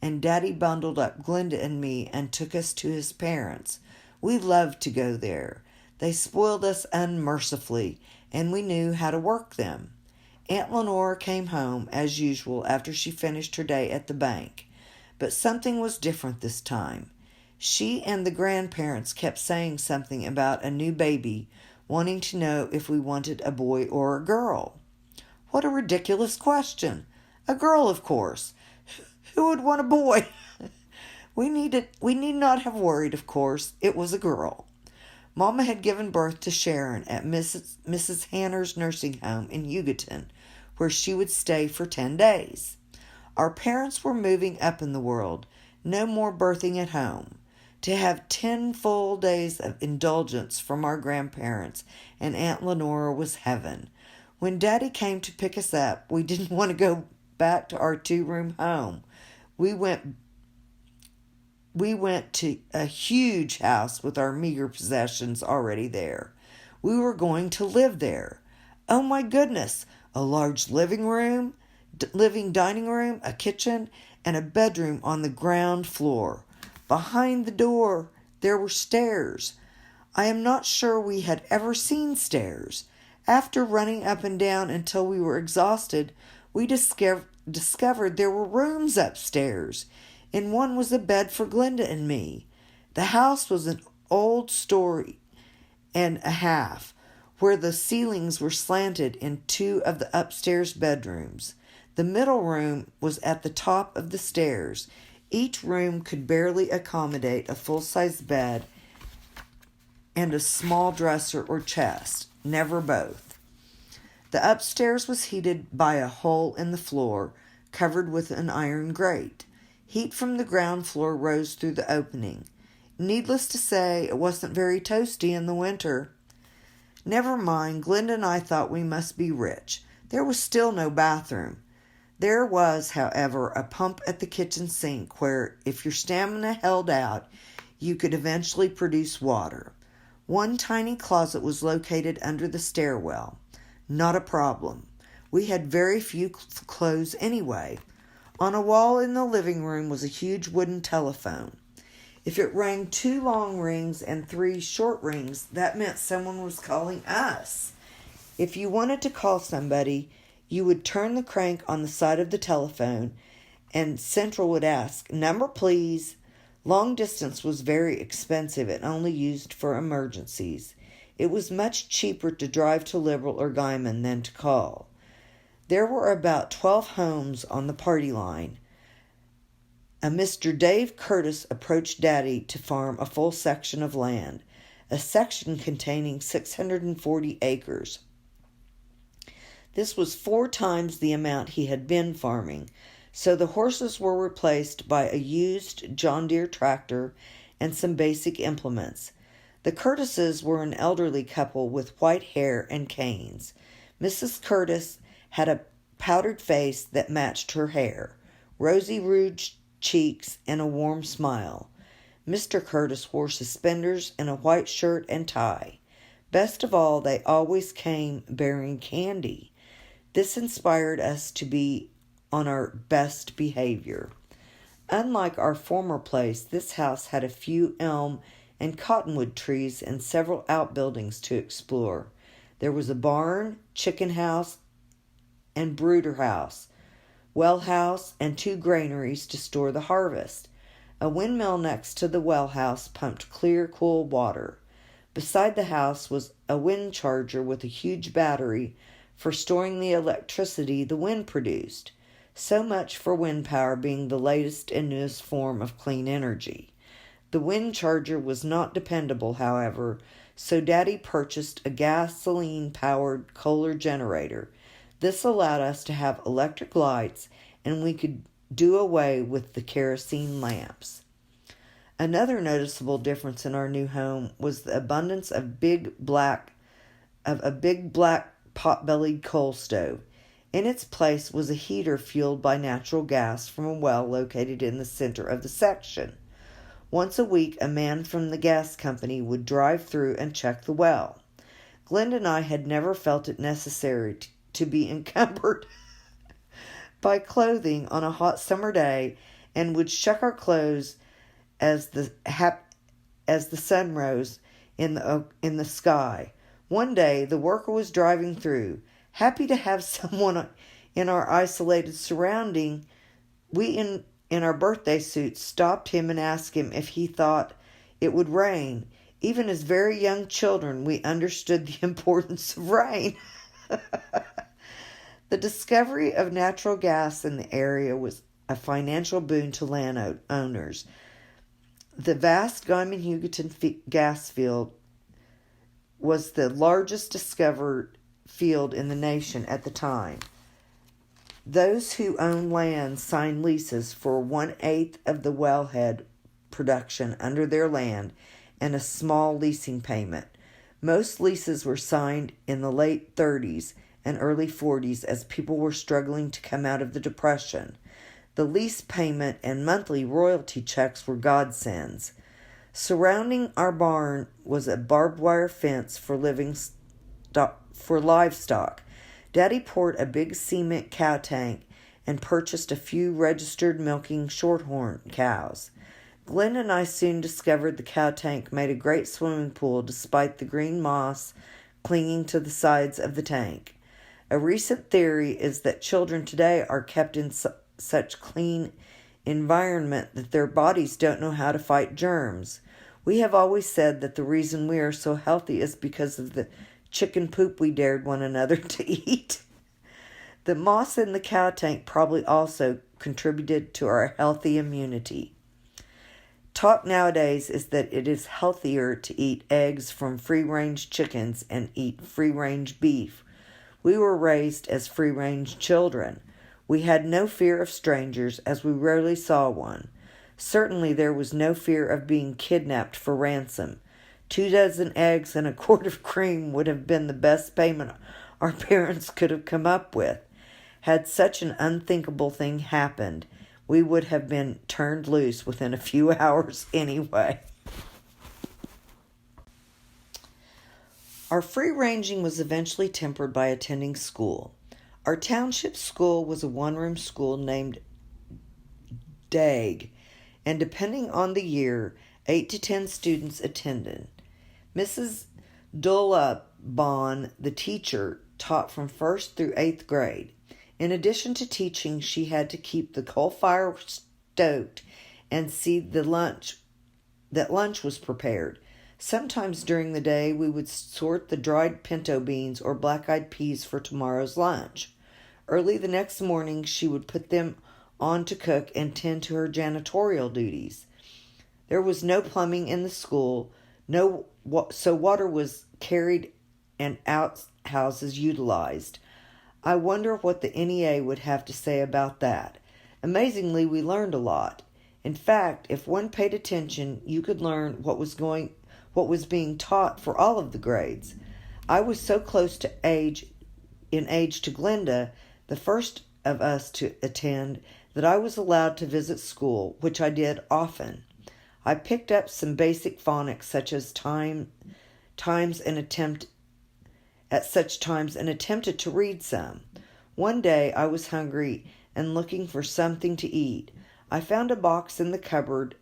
and Daddy bundled up Glenda and me and took us to his parents. We loved to go there. They spoiled us unmercifully, and we knew how to work them. Aunt Lenore came home, as usual, after she finished her day at the bank. But something was different this time. She and the grandparents kept saying something about a new baby wanting to know if we wanted a boy or a girl. What a ridiculous question. A girl, of course. Who would want a boy? We need not have worried, of course. It was a girl. Mama had given birth to Sharon at Mrs. Hanner's nursing home in Hugoton, where she would stay for 10 days. Our parents were moving up in the world, no more birthing at home. To have 10 full days of indulgence from our grandparents and Aunt Lenora was heaven. When Daddy came to pick us up, we didn't want to go back to our 2-room home. We went to a huge house with our meager possessions already there. We were going to live there. Oh my goodness! A large living dining room, a kitchen, and a bedroom on the ground floor. Behind the door, there were stairs. I am not sure we had ever seen stairs. After running up and down until we were exhausted, we discovered there were rooms upstairs. In one was a bed for Glenda and me. The house was an old story and a half, where the ceilings were slanted in 2 of the upstairs bedrooms. The middle room was at the top of the stairs. Each room could barely accommodate a full-size bed and a small dresser or chest, never both. The upstairs was heated by a hole in the floor, covered with an iron grate. Heat from the ground floor rose through the opening. Needless to say, it wasn't very toasty in the winter. Never mind, Glenda and I thought we must be rich. There was still no bathroom. There was, however, a pump at the kitchen sink where, if your stamina held out, you could eventually produce water. One tiny closet was located under the stairwell. Not a problem. We had very few clothes anyway. On a wall in the living room was a huge wooden telephone. If it rang 2 long rings and 3 short rings, that meant someone was calling us. If you wanted to call somebody, you would turn the crank on the side of the telephone, and Central would ask, "Number, please." Long distance was very expensive and only used for emergencies. It was much cheaper to drive to Liberal or Guyman than to call. There were about 12 homes on the party line. A Mr. Dave Curtis approached Daddy to farm a full section of land, a section containing 640 acres. This was 4 times the amount he had been farming, so the horses were replaced by a used John Deere tractor and some basic implements. The Curtises were an elderly couple with white hair and canes. Mrs. Curtis had a powdered face that matched her hair, rosy rouged cheeks, and a warm smile. Mr. Curtis wore suspenders and a white shirt and tie. Best of all, they always came bearing candy. This inspired us to be on our best behavior. Unlike our former place, this house had a few elm and cottonwood trees and several outbuildings to explore. There was a barn, chicken house, and brooder house, well house, and 2 granaries to store the harvest. A windmill next to the well house pumped clear, cool water. Beside the house was a wind charger with a huge battery for storing the electricity the wind produced. So much for wind power being the latest and newest form of clean energy. The wind charger was not dependable, however, so Daddy purchased a gasoline-powered Kohler generator. This allowed us to have electric lights, and we could do away with the kerosene lamps. Another noticeable difference in our new home was the abundance of a big black pot-bellied coal stove. In its place was a heater fueled by natural gas from a well located in the center of the section. Once a week, a man from the gas company would drive through and check the well. Glenda and I had never felt it necessary to be encumbered by clothing on a hot summer day, and would shuck our clothes as the sun rose in the sky. One day, the worker was driving through. Happy to have someone in our isolated surrounding, we in our birthday suits stopped him and asked him if he thought it would rain. Even as very young children, we understood the importance of rain. The discovery of natural gas in the area was a financial boon to landowners. The vast Guyman-Hugoton gas field was the largest discovered field in the nation at the time. Those who owned land signed leases for 1/8 of the wellhead production under their land and a small leasing payment. Most leases were signed in the late 30s and early 40s as people were struggling to come out of the Depression. The lease payment and monthly royalty checks were godsends. Surrounding our barn was a barbed wire fence for livestock. Daddy poured a big cement cow tank and purchased a few registered milking shorthorn cows. Glenn and I soon discovered the cow tank made a great swimming pool despite the green moss clinging to the sides of the tank. A recent theory is that children today are kept in such clean environment that their bodies don't know how to fight germs. We have always said that the reason we are so healthy is because of the chicken poop we dared one another to eat. The moss in the cow tank probably also contributed to our healthy immunity. Talk nowadays is that it is healthier to eat eggs from free-range chickens and eat free-range beef. We were raised as free-range children. We had no fear of strangers, as we rarely saw one. Certainly there was no fear of being kidnapped for ransom. 24 eggs and a quart of cream would have been the best payment our parents could have come up with. Had such an unthinkable thing happened, we would have been turned loose within a few hours anyway. Our free-ranging was eventually tempered by attending school. Our township school was a one-room school named Dag, and depending on the year, 8 to 10 students attended. Mrs. Dullabon, the teacher, taught from 1st through 8th grade. In addition to teaching, she had to keep the coal fire stoked and see that lunch was prepared. Sometimes during the day, we would sort the dried pinto beans or black-eyed peas for tomorrow's lunch. Early the next morning, she would put them on to cook and tend to her janitorial duties. There was no plumbing in the school, so water was carried and outhouses utilized. I wonder what the NEA would have to say about that. Amazingly, we learned a lot. In fact, if one paid attention, you could learn what was being taught for all of the grades. I was so close in age to Glenda, the first of us to attend, that I was allowed to visit school, which I did often. I picked up some basic phonics such as at such times and attempted to read some. One day I was hungry and looking for something to eat. I found a box in the cupboard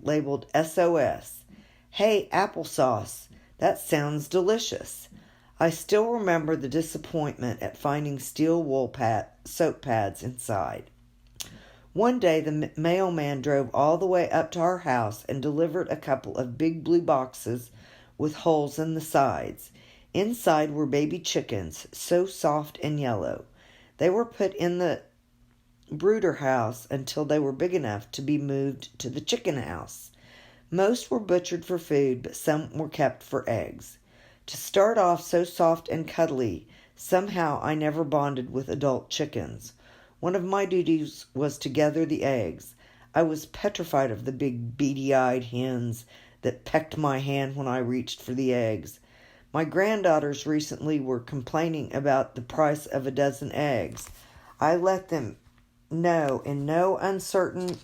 labeled SOS. Hey, applesauce. That sounds delicious. I still remember the disappointment at finding steel wool soap pads inside. One day the mailman drove all the way up to our house and delivered a couple of big blue boxes with holes in the sides. Inside were baby chickens, so soft and yellow. They were put in the brooder house until they were big enough to be moved to the chicken house. Most were butchered for food, but some were kept for eggs. To start off so soft and cuddly, somehow I never bonded with adult chickens. One of my duties was to gather the eggs. I was petrified of the big beady-eyed hens that pecked my hand when I reached for the eggs. My granddaughters recently were complaining about the price of a dozen eggs. I let them know in no uncertain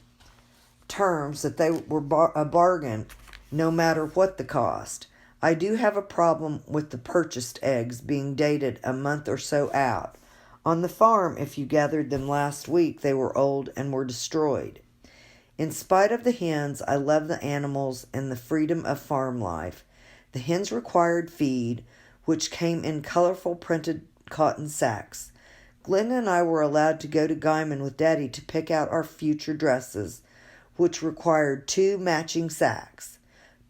terms that they were a bargain, no matter what the cost. I do have a problem with the purchased eggs being dated a month or so out. On the farm, if you gathered them last week, they were old and were destroyed. In spite of the hens, I love the animals and the freedom of farm life. The hens required feed, which came in colorful printed cotton sacks. Glenn and I were allowed to go to Guyman with Daddy to pick out our future dresses, which required 2 matching sacks.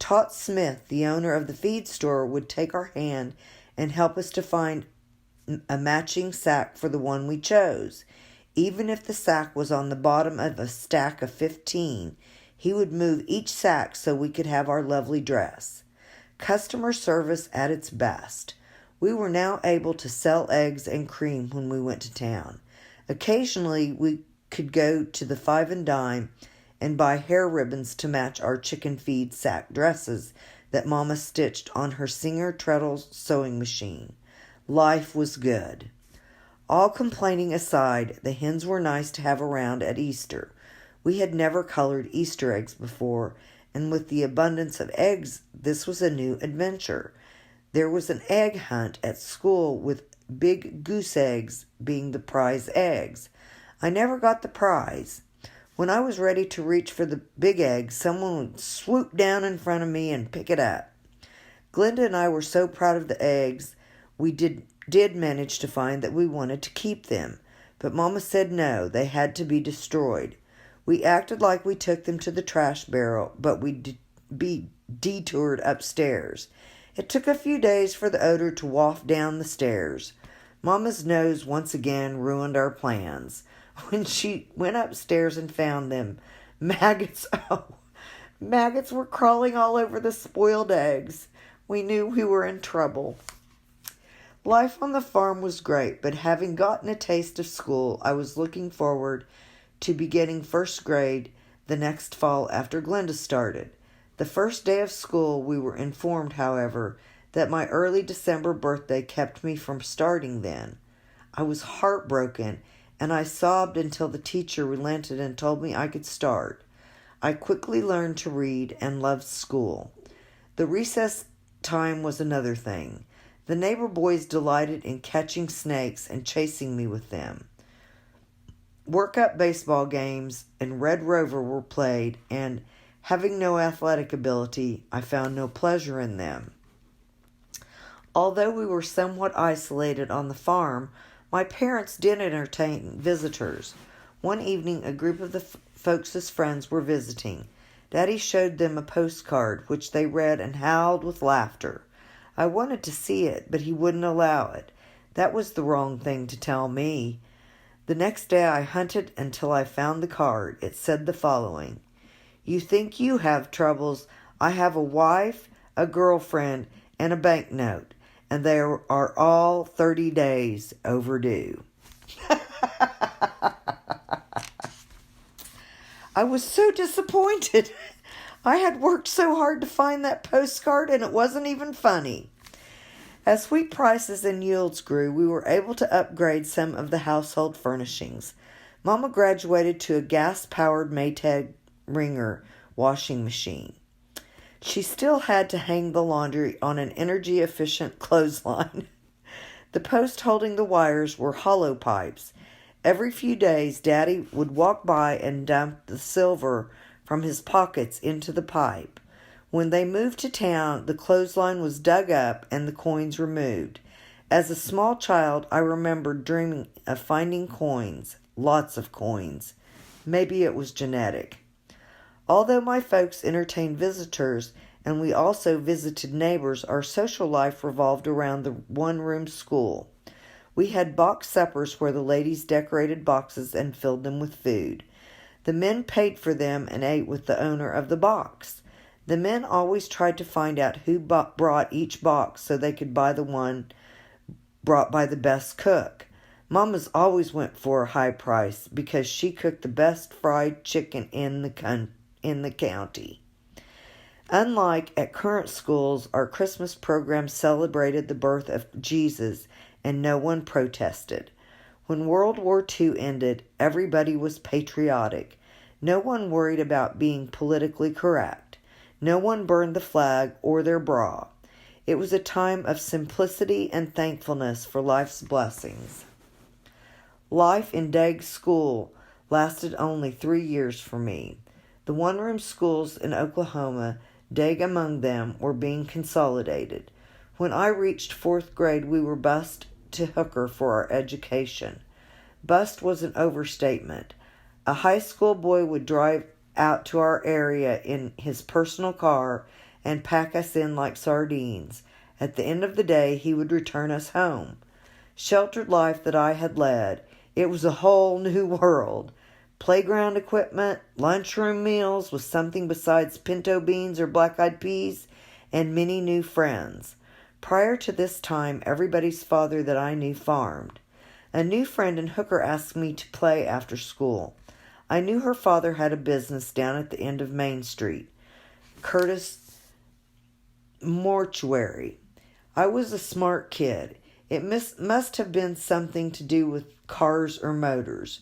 Tot Smith, the owner of the feed store, would take our hand and help us to find a matching sack for the one we chose. Even if the sack was on the bottom of a stack of 15, he would move each sack so we could have our lovely dress. Customer service at its best. We were now able to sell eggs and cream when we went to town. Occasionally, we could go to the Five and Dime and buy hair ribbons to match our chicken feed sack dresses that Mama stitched on her Singer Treadle sewing machine. Life was good. All complaining aside, the hens were nice to have around at Easter. We had never colored Easter eggs before, and with the abundance of eggs, this was a new adventure. There was an egg hunt at school with big goose eggs being the prize eggs. I never got the prize. When I was ready to reach for the big egg, someone would swoop down in front of me and pick it up. Glenda and I were so proud of the eggs, we did manage to find that we wanted to keep them, but Mama said no, they had to be destroyed. We acted like we took them to the trash barrel, but we'd be detoured upstairs. It took a few days for the odor to waft down the stairs. Mama's nose once again ruined our plans. When she went upstairs and found them, maggots were crawling all over the spoiled eggs. We knew we were in trouble. Life on the farm was great, but having gotten a taste of school, I was looking forward to beginning first grade the next fall after Glenda started. The first day of school, we were informed, however, that my early December birthday kept me from starting then. I was heartbroken, and I sobbed until the teacher relented and told me I could start. I quickly learned to read and loved school. The recess time was another thing. The neighbor boys delighted in catching snakes and chasing me with them. Work-up baseball games and Red Rover were played, and having no athletic ability, I found no pleasure in them. Although we were somewhat isolated on the farm, my parents did entertain visitors. One evening, a group of the folks' friends were visiting. Daddy showed them a postcard, which they read and howled with laughter. I wanted to see it, but he wouldn't allow it. That was the wrong thing to tell me. The next day I hunted until I found the card. It said the following: "You think you have troubles. I have a wife, a girlfriend, and a banknote, and they are all 30 days overdue." I was so disappointed. I had worked so hard to find that postcard, and it wasn't even funny. As wheat prices and yields grew, we were able to upgrade some of the household furnishings. Mama graduated to a gas-powered Maytag wringer washing machine. She still had to hang the laundry on an energy-efficient clothesline. The posts holding the wires were hollow pipes. Every few days, Daddy would walk by and dump the silver from his pockets into the pipe. When they moved to town, the clothesline was dug up and the coins removed. As a small child, I remembered dreaming of finding coins, lots of coins. Maybe it was genetic. Although my folks entertained visitors and we also visited neighbors, our social life revolved around the one-room school. We had box suppers where the ladies decorated boxes and filled them with food. The men paid for them and ate with the owner of the box. The men always tried to find out who brought each box so they could buy the one brought by the best cook. Mama's always went for a high price because she cooked the best fried chicken in the county. Unlike at current schools, our Christmas program celebrated the birth of Jesus and no one protested. When World War II ended, everybody was patriotic. No one worried about being politically correct. No one burned the flag or their bra. It was a time of simplicity and thankfulness for life's blessings. Life in Dagg's school lasted only 3 years for me. The one-room schools in Oklahoma, Dagg among them, were being consolidated. When I reached 4th grade, we were bused to Hooker for our education. Bust was an overstatement. A high school boy would drive out to our area in his personal car and pack us in like sardines. At the end of the day, he would return us home. Sheltered life that I had led. It was a whole new world. Playground equipment, lunchroom meals with something besides pinto beans or black-eyed peas, and many new friends. Prior to this time, everybody's father that I knew farmed. A new friend in Hooker asked me to play after school. I knew her father had a business down at the end of Main Street, Curtis Mortuary. I was a smart kid. It must have been something to do with cars or motors.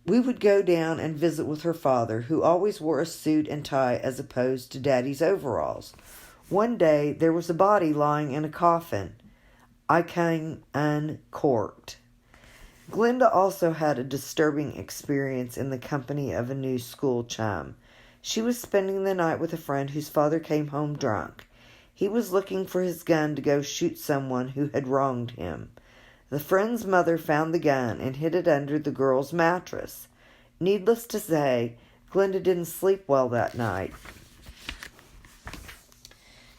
We would go down and visit with her father, who always wore a suit and tie as opposed to Daddy's overalls. One day, there was a body lying in a coffin. I came uncorked. Glenda also had a disturbing experience in the company of a new school chum. She was spending the night with a friend whose father came home drunk. He was looking for his gun to go shoot someone who had wronged him. The friend's mother found the gun and hid it under the girl's mattress. Needless to say, Glenda didn't sleep well that night.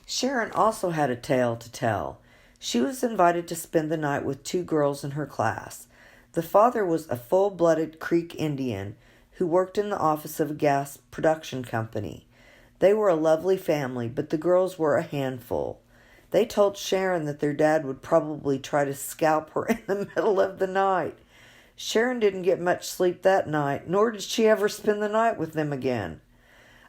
Sharon also had a tale to tell. She was invited to spend the night with 2 girls in her class. The father was a full-blooded Creek Indian who worked in the office of a gas production company. They were a lovely family, but the girls were a handful. They told Sharon that their dad would probably try to scalp her in the middle of the night. Sharon didn't get much sleep that night, nor did she ever spend the night with them again.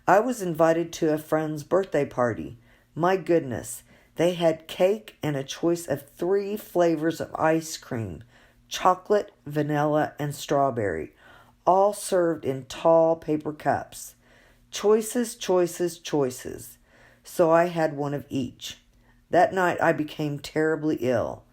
I was invited to a friend's birthday party. My goodness, they had cake and a choice of 3 flavors of ice cream, chocolate, vanilla, and strawberry, all served in tall paper cups. Choices, choices, choices. So I had one of each. That night I became terribly ill.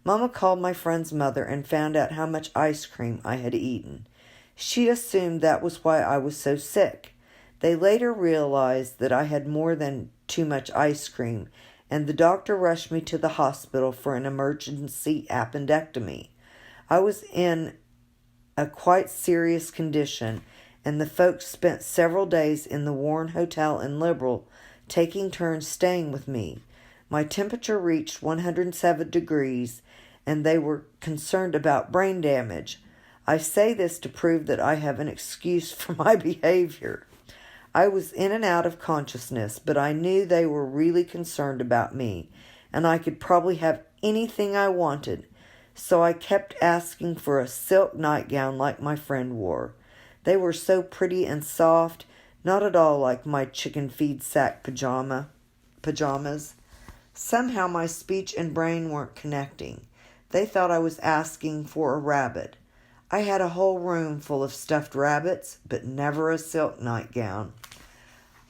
Mama called my friend's mother and found out how much ice cream I had eaten. She assumed that was why I was so sick. They later realized that I had more than too much ice cream, and the doctor rushed me to the hospital for an emergency appendectomy. I was in a quite serious condition, and the folks spent several days in the Warren Hotel in Liberal, taking turns staying with me. My temperature reached 107 degrees, and they were concerned about brain damage. I say this to prove that I have an excuse for my behavior. I was in and out of consciousness, but I knew they were really concerned about me, and I could probably have anything I wanted. So I kept asking for a silk nightgown like my friend wore. They were so pretty and soft, not at all like my chicken feed sack pajamas. Somehow my speech and brain weren't connecting. They thought I was asking for a rabbit. I had a whole room full of stuffed rabbits, but never a silk nightgown.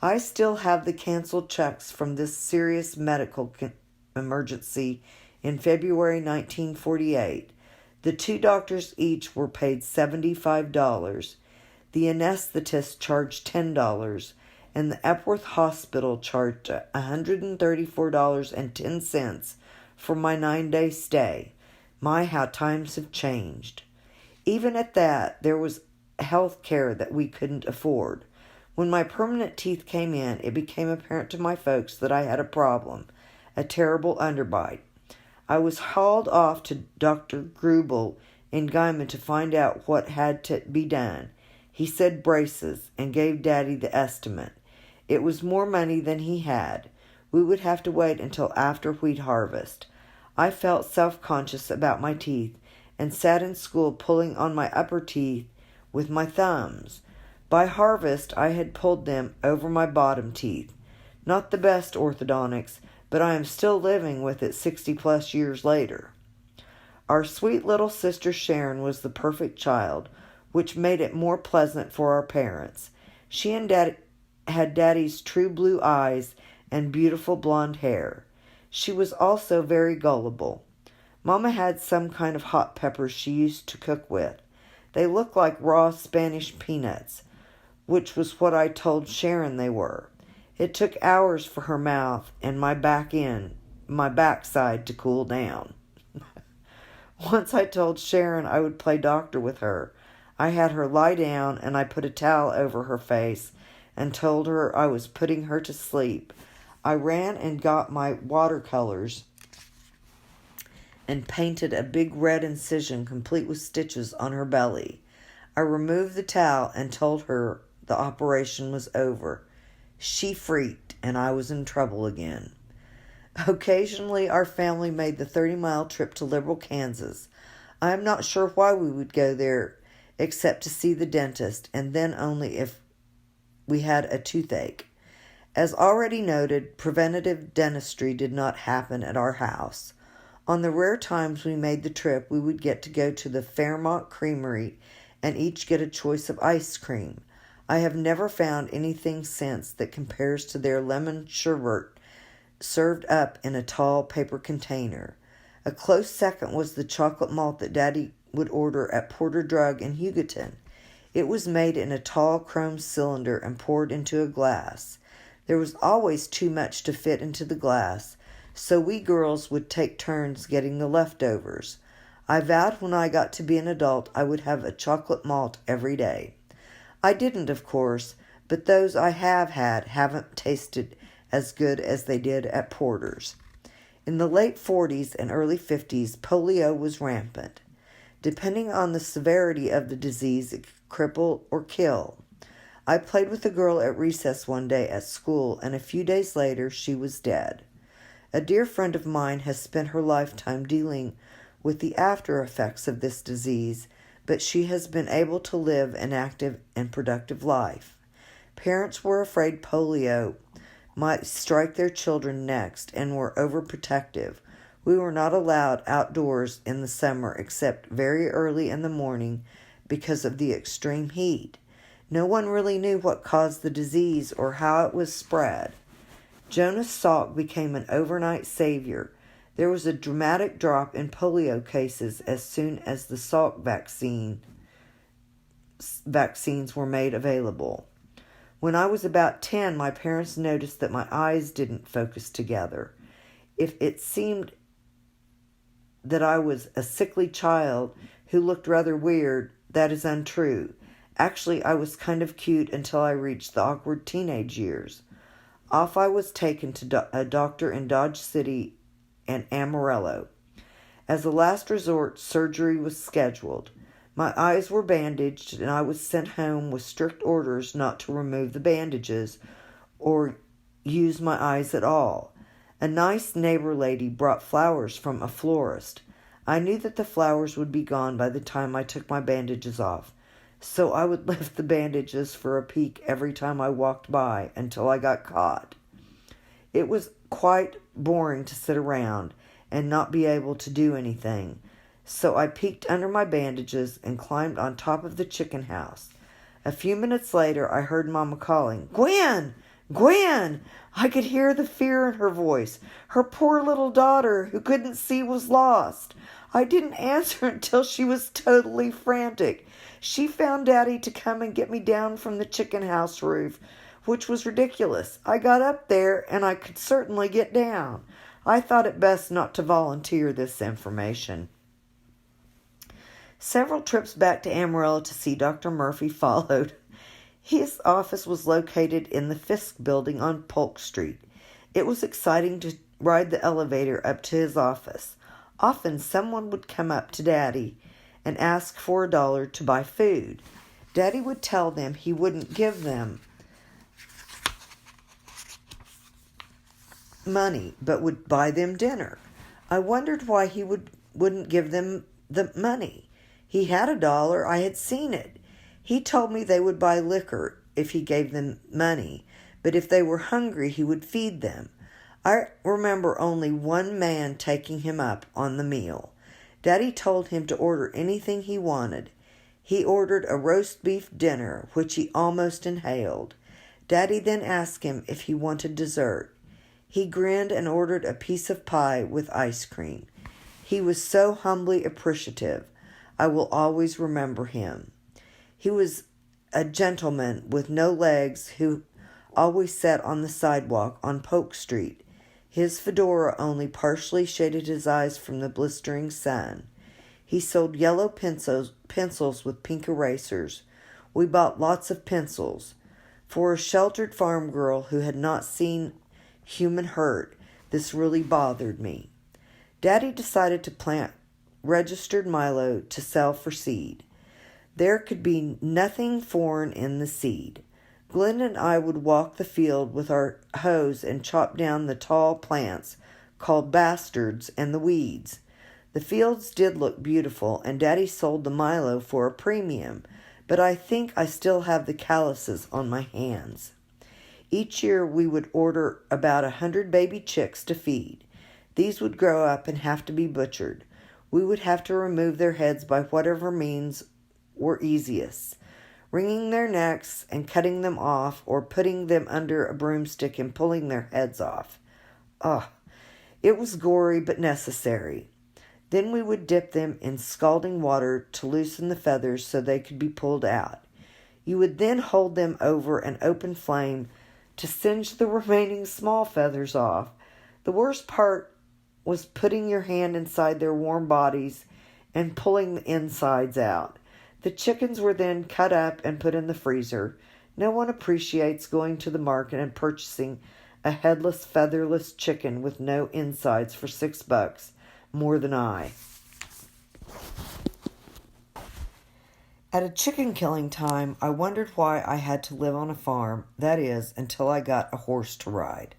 I still have the canceled checks from this serious medical emergency in February 1948. The 2 doctors each were paid $75. The anesthetist charged $10, and the Epworth Hospital charged $134.10 for my 9-day stay. My, how times have changed. Even at that, there was health care that we couldn't afford. When my permanent teeth came in, it became apparent to my folks that I had a problem, a terrible underbite. I was hauled off to Dr. Grubel in Guyman to find out what had to be done. He said braces and gave Daddy the estimate. It was more money than he had. We would have to wait until after wheat harvest. I felt self-conscious about my teeth and sat in school pulling on my upper teeth with my thumbs. By harvest, I had pulled them over my bottom teeth. Not the best orthodontics, but I am still living with it 60-plus years later. Our sweet little sister Sharon was the perfect child, which made it more pleasant for our parents. She and Daddy had Daddy's true blue eyes and beautiful blonde hair. She was also very gullible. Mama had some kind of hot peppers she used to cook with. They looked like raw Spanish peanuts, which was what I told Sharon they were. It took hours for her mouth and my backside to cool down. Once I told Sharon I would play doctor with her. I had her lie down and I put a towel over her face and told her I was putting her to sleep. I ran and got my watercolors and painted a big red incision complete with stitches on her belly. I removed the towel and told her the operation was over. She freaked, and I was in trouble again. Occasionally, our family made the 30-mile trip to Liberal, Kansas. I am not sure why we would go there except to see the dentist, and then only if we had a toothache. As already noted, preventative dentistry did not happen at our house. On the rare times we made the trip, we would get to go to the Fairmont Creamery and each get a choice of ice cream. I have never found anything since that compares to their lemon sherbet served up in a tall paper container. A close second was the chocolate malt that Daddy would order at Porter Drug in Hugoton. It was made in a tall chrome cylinder and poured into a glass. There was always too much to fit into the glass, so we girls would take turns getting the leftovers. I vowed when I got to be an adult I would have a chocolate malt every day. I didn't, of course, but those I have had haven't tasted as good as they did at Porter's. In the late 40s and early 50s, polio was rampant. Depending on the severity of the disease, it could cripple or kill. I played with a girl at recess one day at school, and a few days later she was dead. A dear friend of mine has spent her lifetime dealing with the after effects of this disease, but she has been able to live an active and productive life. Parents were afraid polio might strike their children next and were overprotective. We were not allowed outdoors in the summer except very early in the morning because of the extreme heat. No one really knew what caused the disease or how it was spread. Jonas Salk became an overnight savior. There was a dramatic drop in polio cases as soon as the Salk vaccines were made available. When I was about 10, my parents noticed that my eyes didn't focus together. If it seemed that I was a sickly child who looked rather weird, that is untrue. Actually, I was kind of cute until I reached the awkward teenage years. Off I was taken to a doctor in Dodge City and Amarillo. As a last resort, surgery was scheduled. My eyes were bandaged, and I was sent home with strict orders not to remove the bandages or use my eyes at all. A nice neighbor lady brought flowers from a florist. I knew that the flowers would be gone by the time I took my bandages off, so I would lift the bandages for a peek every time I walked by until I got caught. It was quite boring to sit around and not be able to do anything, so I peeked under my bandages and climbed on top of the chicken house. A few minutes later, I heard Mama calling, "Gwen! Gwen!" I could hear the fear in her voice. Her poor little daughter, who couldn't see, was lost. I didn't answer until she was totally frantic. She found Daddy to come and get me down from the chicken house roof, which was ridiculous. I got up there, and I could certainly get down. I thought it best not to volunteer this information. Several trips back to Amarillo to see Dr. Murphy followed. His office was located in the Fisk building on Polk Street. It was exciting to ride the elevator up to his office. Often someone would come up to Daddy and ask for $1 to buy food. Daddy would tell them he wouldn't give them money, but would buy them dinner. I wondered why he wouldn't give them the money. He had $1. I had seen it. He told me they would buy liquor if he gave them money, but if they were hungry, he would feed them. I remember only one man taking him up on the meal. Daddy told him to order anything he wanted. He ordered a roast beef dinner, which he almost inhaled. Daddy then asked him if he wanted dessert. He grinned and ordered a piece of pie with ice cream. He was so humbly appreciative. I will always remember him. He was a gentleman with no legs who always sat on the sidewalk on Polk Street. His fedora only partially shaded his eyes from the blistering sun. He sold yellow pencils with pink erasers. We bought lots of pencils. For a sheltered farm girl who had not seen human hurt. This really bothered me. Daddy decided to plant registered milo to sell for seed. There could be nothing foreign in the seed. Glenn and I would walk the field with our hoes and chop down the tall plants called bastards and the weeds. The fields did look beautiful, and Daddy sold the milo for a premium, but I think I still have the calluses on my hands. Each year we would order about 100 baby chicks to feed. These would grow up and have to be butchered. We would have to remove their heads by whatever means were easiest, wringing their necks and cutting them off, or putting them under a broomstick and pulling their heads off. It was gory but necessary. Then we would dip them in scalding water to loosen the feathers so they could be pulled out. You would then hold them over an open flame to singe the remaining small feathers off. The worst part was putting your hand inside their warm bodies and pulling the insides out. The chickens were then cut up and put in the freezer. No one appreciates going to the market and purchasing a headless, featherless chicken with no insides for $6 more than I. At a chicken killing time, I wondered why I had to live on a farm, that is, until I got a horse to ride.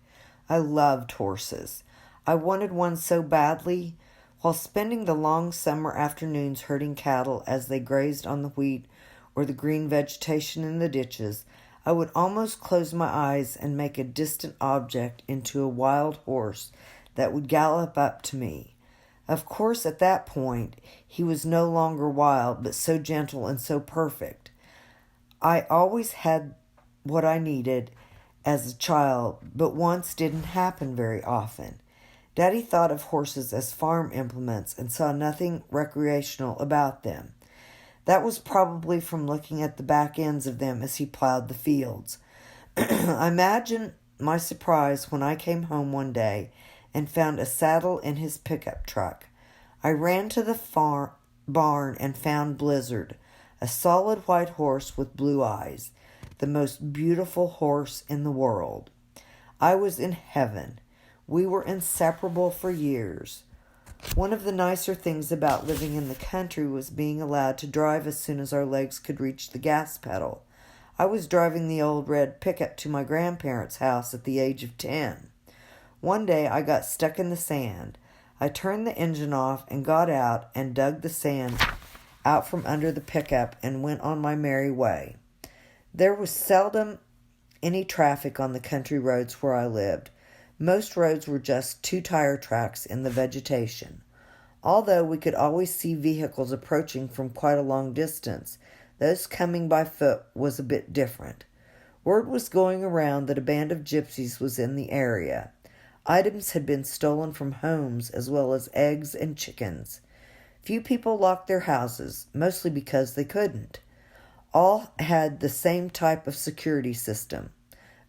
I loved horses. I wanted one so badly. While spending the long summer afternoons herding cattle as they grazed on the wheat or the green vegetation in the ditches, I would almost close my eyes and make a distant object into a wild horse that would gallop up to me. Of course, at that point, he was no longer wild, but so gentle and so perfect. I always had what I needed as a child, but once didn't happen very often. Daddy thought of horses as farm implements and saw nothing recreational about them. That was probably from looking at the back ends of them as he plowed the fields. I imagine my surprise when I came home one day and found a saddle in his pickup truck. I ran to the barn and found Blizzard, a solid white horse with blue eyes, the most beautiful horse in the world. I was in heaven. We were inseparable for years. One of the nicer things about living in the country was being allowed to drive as soon as our legs could reach the gas pedal. I was driving the old red pickup to my grandparents' house at the age of 10. One day I got stuck in the sand. I turned the engine off and got out and dug the sand out from under the pickup and went on my merry way. There was seldom any traffic on the country roads where I lived. Most roads were just 2 tire tracks in the vegetation. Although we could always see vehicles approaching from quite a long distance, those coming by foot was a bit different. Word was going around that a band of gypsies was in the area. Items had been stolen from homes as well as eggs and chickens. Few people locked their houses, mostly because they couldn't. All had the same type of security system,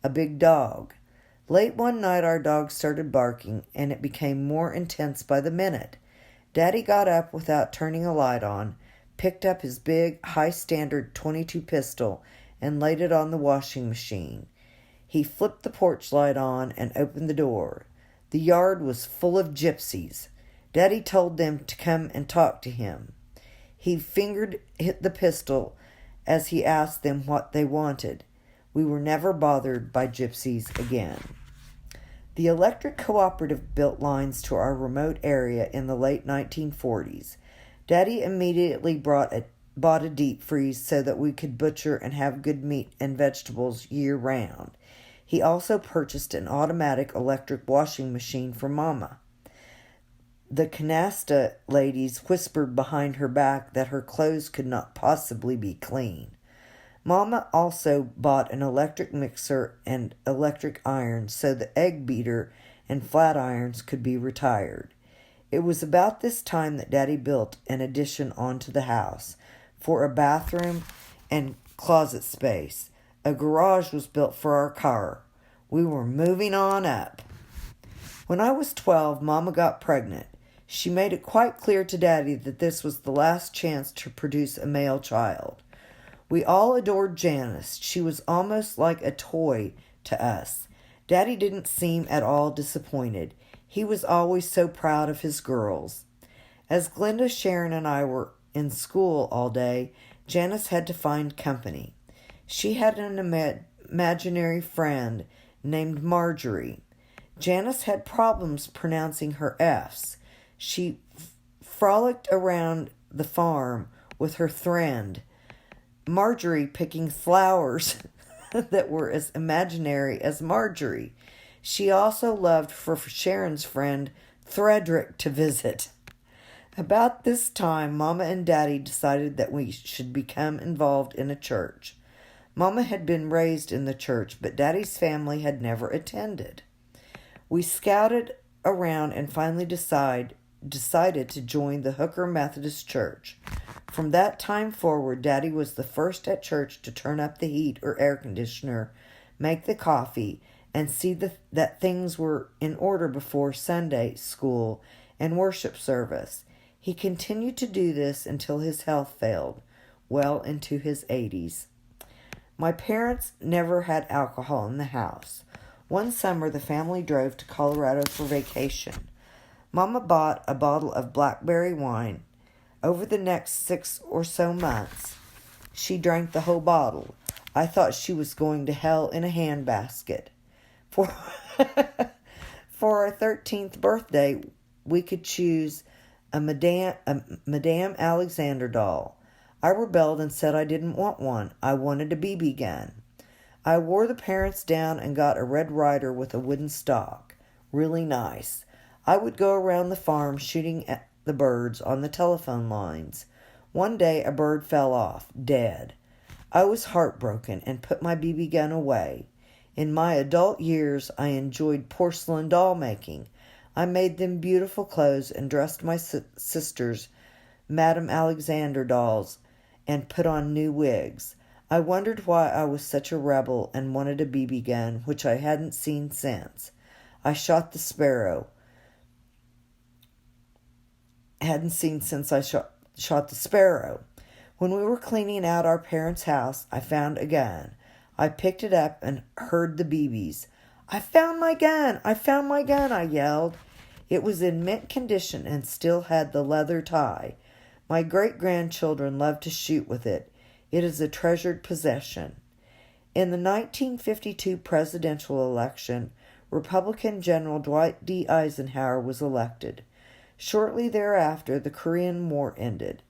a big dog. Late one night our dog started barking, and it became more intense by the minute. Daddy got up without turning a light on, picked up his big, high-standard .22 pistol, and laid it on the washing machine. He flipped the porch light on and opened the door. The yard was full of gypsies. Daddy told them to come and talk to him. He fingered the pistol as he asked them what they wanted. We were never bothered by gypsies again. The electric cooperative built lines to our remote area in the late 1940s. Daddy immediately bought a deep freeze so that we could butcher and have good meat and vegetables year-round. He also purchased an automatic electric washing machine for Mama. The canasta ladies whispered behind her back that her clothes could not possibly be clean. Mama also bought an electric mixer and electric iron so the egg beater and flat irons could be retired. It was about this time that Daddy built an addition onto the house for a bathroom and closet space. A garage was built for our car. We were moving on up. When I was 12, Mama got pregnant. She made it quite clear to Daddy that this was the last chance to produce a male child. We all adored Janice. She was almost like a toy to us. Daddy didn't seem at all disappointed. He was always so proud of his girls. As Glenda, Sharon, and I were in school all day, Janice had to find company. She had an imaginary friend named Marjorie. Janice had problems pronouncing her F's. She frolicked around the farm with her friend, Marjorie, picking flowers that were as imaginary as Marjorie. She also loved for Sharon's friend, Frederick, to visit. About this time, Mama and Daddy decided that we should become involved in a church. Mama had been raised in the church, but Daddy's family had never attended. We scouted around and finally decided to join the Hooker Methodist Church. From that time forward, Daddy was the first at church to turn up the heat or air conditioner, make the coffee, and see that things were in order before Sunday school and worship service. He continued to do this until his health failed, well into his 80s. My parents never had alcohol in the house. One summer, the family drove to Colorado for vacation. Mama bought a bottle of blackberry wine. Over the next 6 or so months, she drank the whole bottle. I thought she was going to hell in a handbasket. For our 13th birthday, we could choose a Madame Alexander doll. I rebelled and said I didn't want one. I wanted a BB gun. I wore the parents down and got a Red Ryder with a wooden stock. Really nice. I would go around the farm shooting at the birds on the telephone lines. One day a bird fell off, dead. I was heartbroken and put my BB gun away. In my adult years, I enjoyed porcelain doll making. I made them beautiful clothes and dressed my sisters, Madame Alexander dolls, and put on new wigs. I wondered why I was such a rebel and wanted a BB gun, which I hadn't seen since. I shot the sparrow. Hadn't seen since I shot the sparrow. When we were cleaning out our parents' house, I found a gun. I picked it up and heard the BBs. I found my gun! I found my gun! I yelled. It was in mint condition and still had the leather tie. My great-grandchildren loved to shoot with it. It is a treasured possession. In the 1952 presidential election, Republican General Dwight D. Eisenhower was elected. Shortly thereafter, the Korean War ended.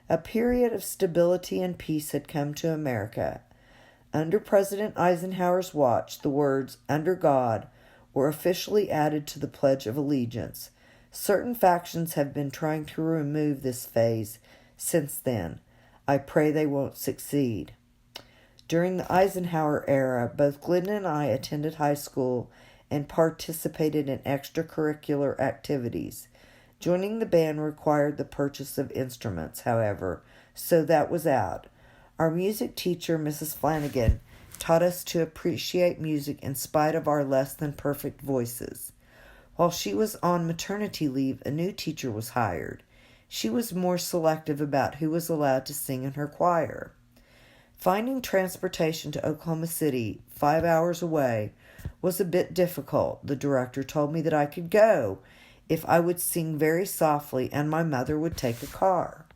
A period of stability and peace had come to America. Under President Eisenhower's watch, the words, "Under God," were officially added to the Pledge of Allegiance. Certain factions have been trying to remove this phase since then. I pray they won't succeed. During the Eisenhower era, both Glenda and I attended high school and participated in extracurricular activities. Joining the band required the purchase of instruments, however, so that was out. Our music teacher, Mrs. Flanagan, taught us to appreciate music in spite of our less than perfect voices. While she was on maternity leave, a new teacher was hired. She was more selective about who was allowed to sing in her choir. Finding transportation to Oklahoma City, 5 hours away, was a bit difficult. The director told me that I could go if I would sing very softly and my mother would take a car.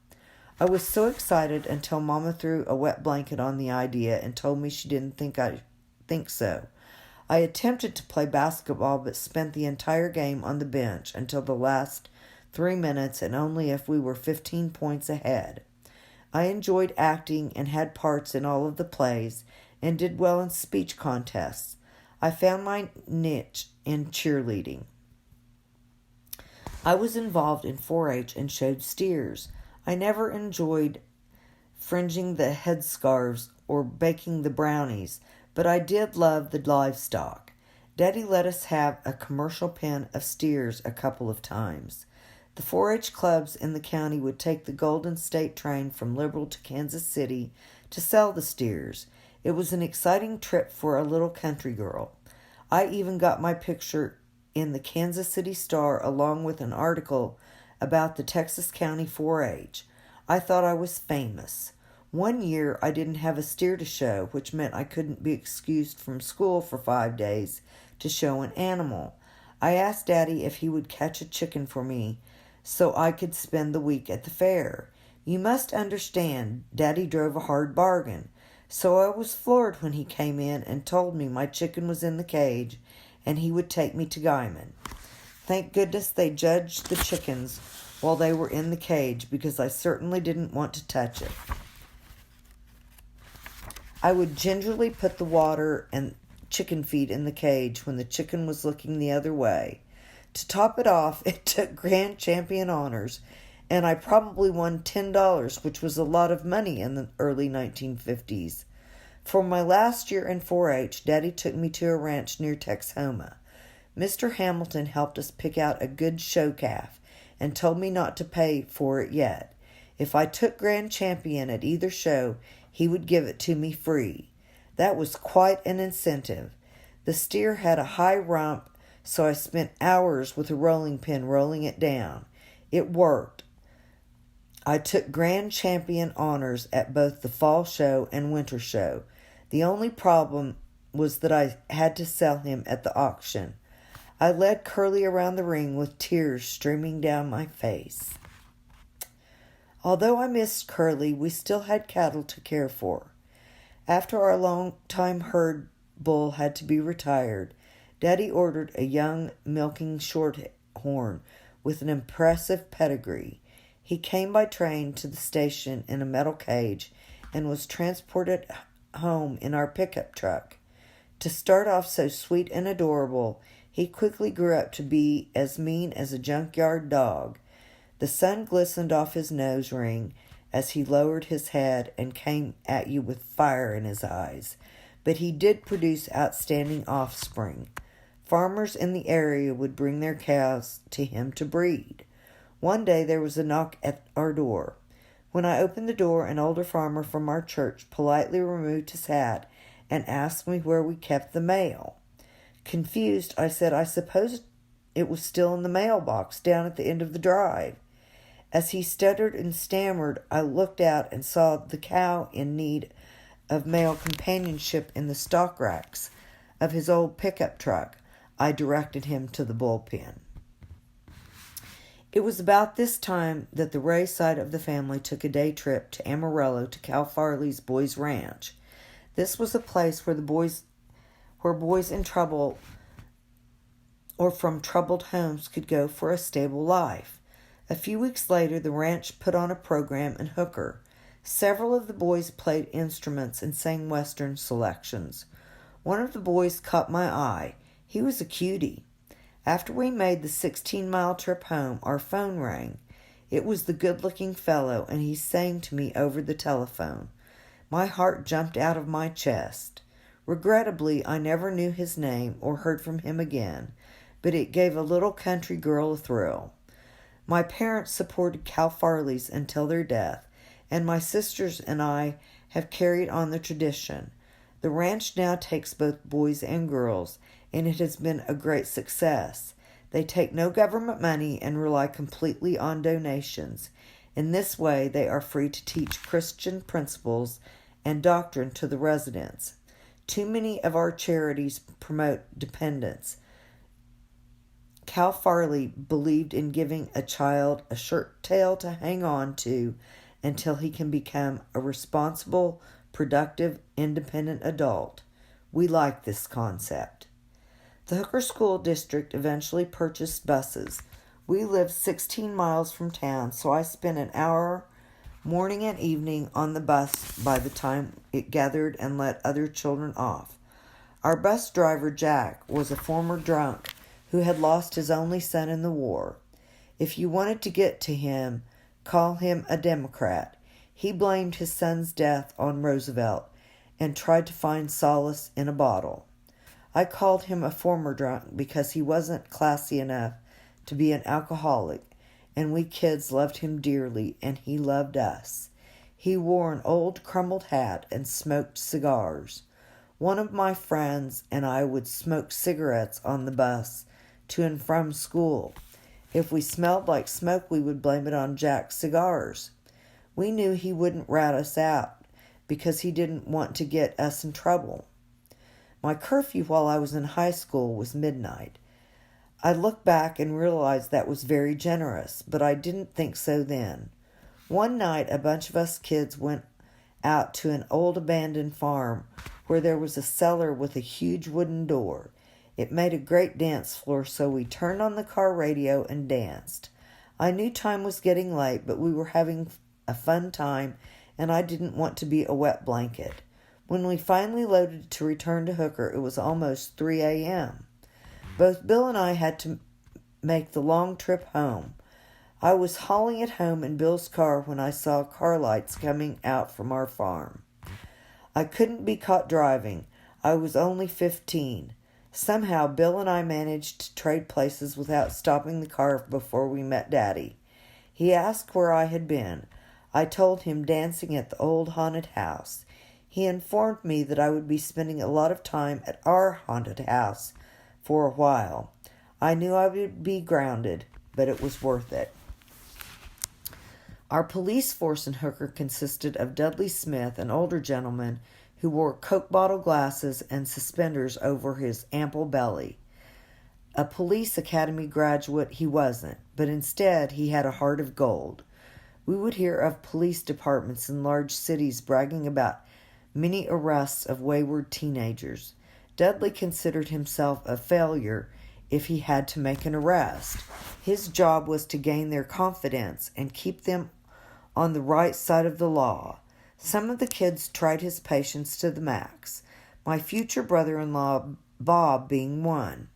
I was so excited until Mama threw a wet blanket on the idea and told me she didn't think so. I attempted to play basketball but spent the entire game on the bench until the last 3 minutes and only if we were 15 points ahead. I enjoyed acting and had parts in all of the plays and did well in speech contests. I found my niche in cheerleading. I was involved in 4-H and showed steers. I never enjoyed fringing the headscarves or baking the brownies, but I did love the livestock. Daddy let us have a commercial pen of steers a couple of times. The 4-H clubs in the county would take the Golden State train from Liberal to Kansas City to sell the steers. It was an exciting trip for a little country girl. I even got my picture in the Kansas City Star along with an article about the Texas County 4-H. I thought I was famous. One year I didn't have a steer to show, which meant I couldn't be excused from school for 5 days to show an animal. I asked Daddy if he would catch a chicken for me so I could spend the week at the fair. You must understand, Daddy drove a hard bargain, so I was floored when he came in and told me my chicken was in the cage and he would take me to Guyman. Thank goodness they judged the chickens while they were in the cage, because I certainly didn't want to touch it. I would gingerly put the water and chicken feed in the cage when the chicken was looking the other way. To top it off, it took Grand Champion honors, and I probably won $10, which was a lot of money in the early 1950s. For my last year in 4-H, Daddy took me to a ranch near Texhoma. Mr. Hamilton helped us pick out a good show calf and told me not to pay for it yet. If I took Grand Champion at either show, he would give it to me free. That was quite an incentive. The steer had a high rump, so I spent hours with a rolling pin rolling it down. It worked. I took Grand Champion honors at both the fall show and winter show. The only problem was that I had to sell him at the auction. I led Curly around the ring with tears streaming down my face. Although I missed Curly, we still had cattle to care for. After our long-time herd bull had to be retired, Daddy ordered a young milking shorthorn with an impressive pedigree. He came by train to the station in a metal cage and was transported home in our pickup truck. To start off so sweet and adorable, he quickly grew up to be as mean as a junkyard dog. The sun glistened off his nose ring as he lowered his head and came at you with fire in his eyes. But he did produce outstanding offspring. Farmers in the area would bring their cows to him to breed. One day there was a knock at our door. When I opened the door, an older farmer from our church politely removed his hat and asked me where we kept the mail. Confused, I said I supposed it was still in the mailbox down at the end of the drive. As he stuttered and stammered, I looked out and saw the cow in need of male companionship in the stock racks of his old pickup truck. I directed him to the bullpen. It was about this time that the Ray side of the family took a day trip to Amarillo to Cal Farley's Boys Ranch. This was a place where boys in trouble or from troubled homes could go for a stable life. A few weeks later, the ranch put on a program in Hooker. Several of the boys played instruments and sang Western selections. One of the boys caught my eye. He was a cutie. After we made the 16-mile trip home, our phone rang. It was the good-looking fellow, and he sang to me over the telephone. My heart jumped out of my chest. Regrettably, I never knew his name or heard from him again, but it gave a little country girl a thrill. My parents supported Cal Farley's until their death, and my sisters and I have carried on the tradition. The ranch now takes both boys and girls, and it has been a great success. They take no government money and rely completely on donations. In this way, they are free to teach Christian principles and doctrine to the residents. Too many of our charities promote dependence. Cal Farley believed in giving a child a shirt tail to hang on to until he can become a responsible, productive, independent adult. We like this concept. The Hooker School District eventually purchased buses. We lived 16 miles from town, so I spent an hour morning and evening on the bus by the time it gathered and let other children off. Our bus driver, Jack, was a former drunk who had lost his only son in the war. If you wanted to get to him, call him a Democrat. He blamed his son's death on Roosevelt and tried to find solace in a bottle. I called him a former drunk because he wasn't classy enough to be an alcoholic, and we kids loved him dearly, and he loved us. He wore an old crumpled hat and smoked cigars. One of my friends and I would smoke cigarettes on the bus to and from school. If we smelled like smoke, we would blame it on Jack's cigars. We knew he wouldn't rat us out because he didn't want to get us in trouble. My curfew while I was in high school was midnight. I look back and realize that was very generous, but I didn't think so then. One night, a bunch of us kids went out to an old abandoned farm where there was a cellar with a huge wooden door. It made a great dance floor, so we turned on the car radio and danced. I knew time was getting late, but we were having a fun time, and I didn't want to be a wet blanket. When we finally loaded to return to Hooker, it was almost 3 a.m. Both Bill and I had to make the long trip home. I was hauling it home in Bill's car when I saw car lights coming out from our farm. I couldn't be caught driving. I was only 15. Somehow, Bill and I managed to trade places without stopping the car before we met Daddy. He asked where I had been. I told him dancing at the old haunted house. He informed me that I would be spending a lot of time at our haunted house for a while. I knew I would be grounded, but it was worth it. Our police force in Hooker consisted of Dudley Smith, an older gentleman who wore Coke bottle glasses and suspenders over his ample belly. A police academy graduate he wasn't, but instead he had a heart of gold. We would hear of police departments in large cities bragging about many arrests of wayward teenagers. Dudley considered himself a failure if he had to make an arrest. His job was to gain their confidence and keep them on the right side of the law. Some of the kids tried his patience to the max, my future brother-in-law Bob being one.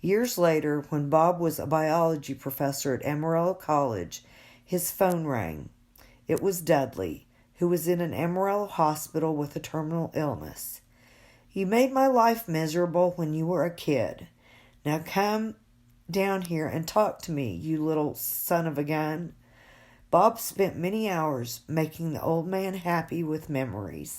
Years later, when Bob was a biology professor at Amarillo College, his phone rang. It was Dudley, who was in an Amarillo hospital with a terminal illness. "You made my life miserable when you were a kid. Now come down here and talk to me, you little son of a gun." Bob spent many hours making the old man happy with memories.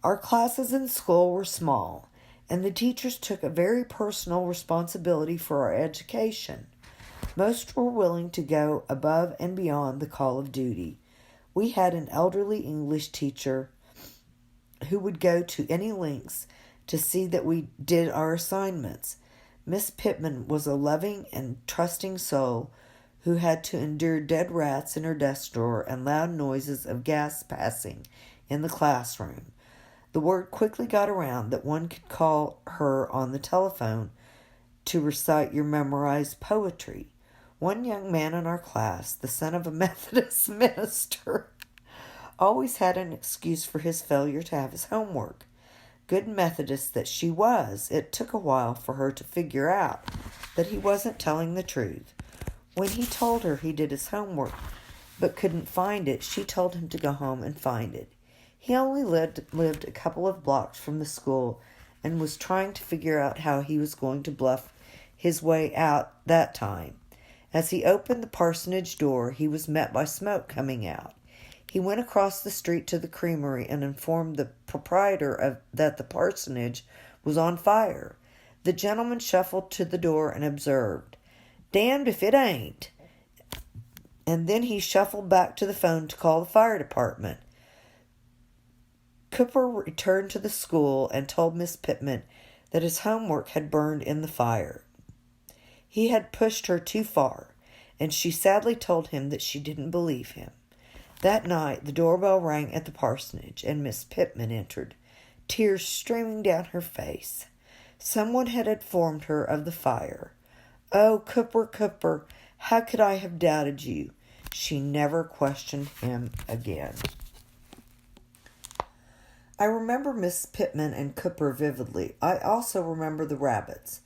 Our classes in school were small, and the teachers took a very personal responsibility for our education. Most were willing to go above and beyond the call of duty. We had an elderly English teacher who would go to any lengths to see that we did our assignments. Miss Pittman was a loving and trusting soul who had to endure dead rats in her desk drawer and loud noises of gas passing in the classroom. The word quickly got around that one could call her on the telephone to recite your memorized poetry. One young man in our class, the son of a Methodist minister, always had an excuse for his failure to have his homework. Good Methodist that she was, it took a while for her to figure out that he wasn't telling the truth. When he told her he did his homework but couldn't find it, she told him to go home and find it. He only lived a couple of blocks from the school and was trying to figure out how he was going to bluff his way out that time. As he opened the parsonage door, he was met by smoke coming out. He went across the street to the creamery and informed the proprietor that the parsonage was on fire. The gentleman shuffled to the door and observed, "Damned if it ain't." And then he shuffled back to the phone to call the fire department. Cooper returned to the school and told Miss Pittman that his homework had burned in the fire. He had pushed her too far, and she sadly told him that she didn't believe him. That night, the doorbell rang at the parsonage, and Miss Pittman entered, tears streaming down her face. Someone had informed her of the fire. "Oh, Cooper, Cooper, how could I have doubted you?" She never questioned him again. I remember Miss Pittman and Cooper vividly. I also remember the rabbits.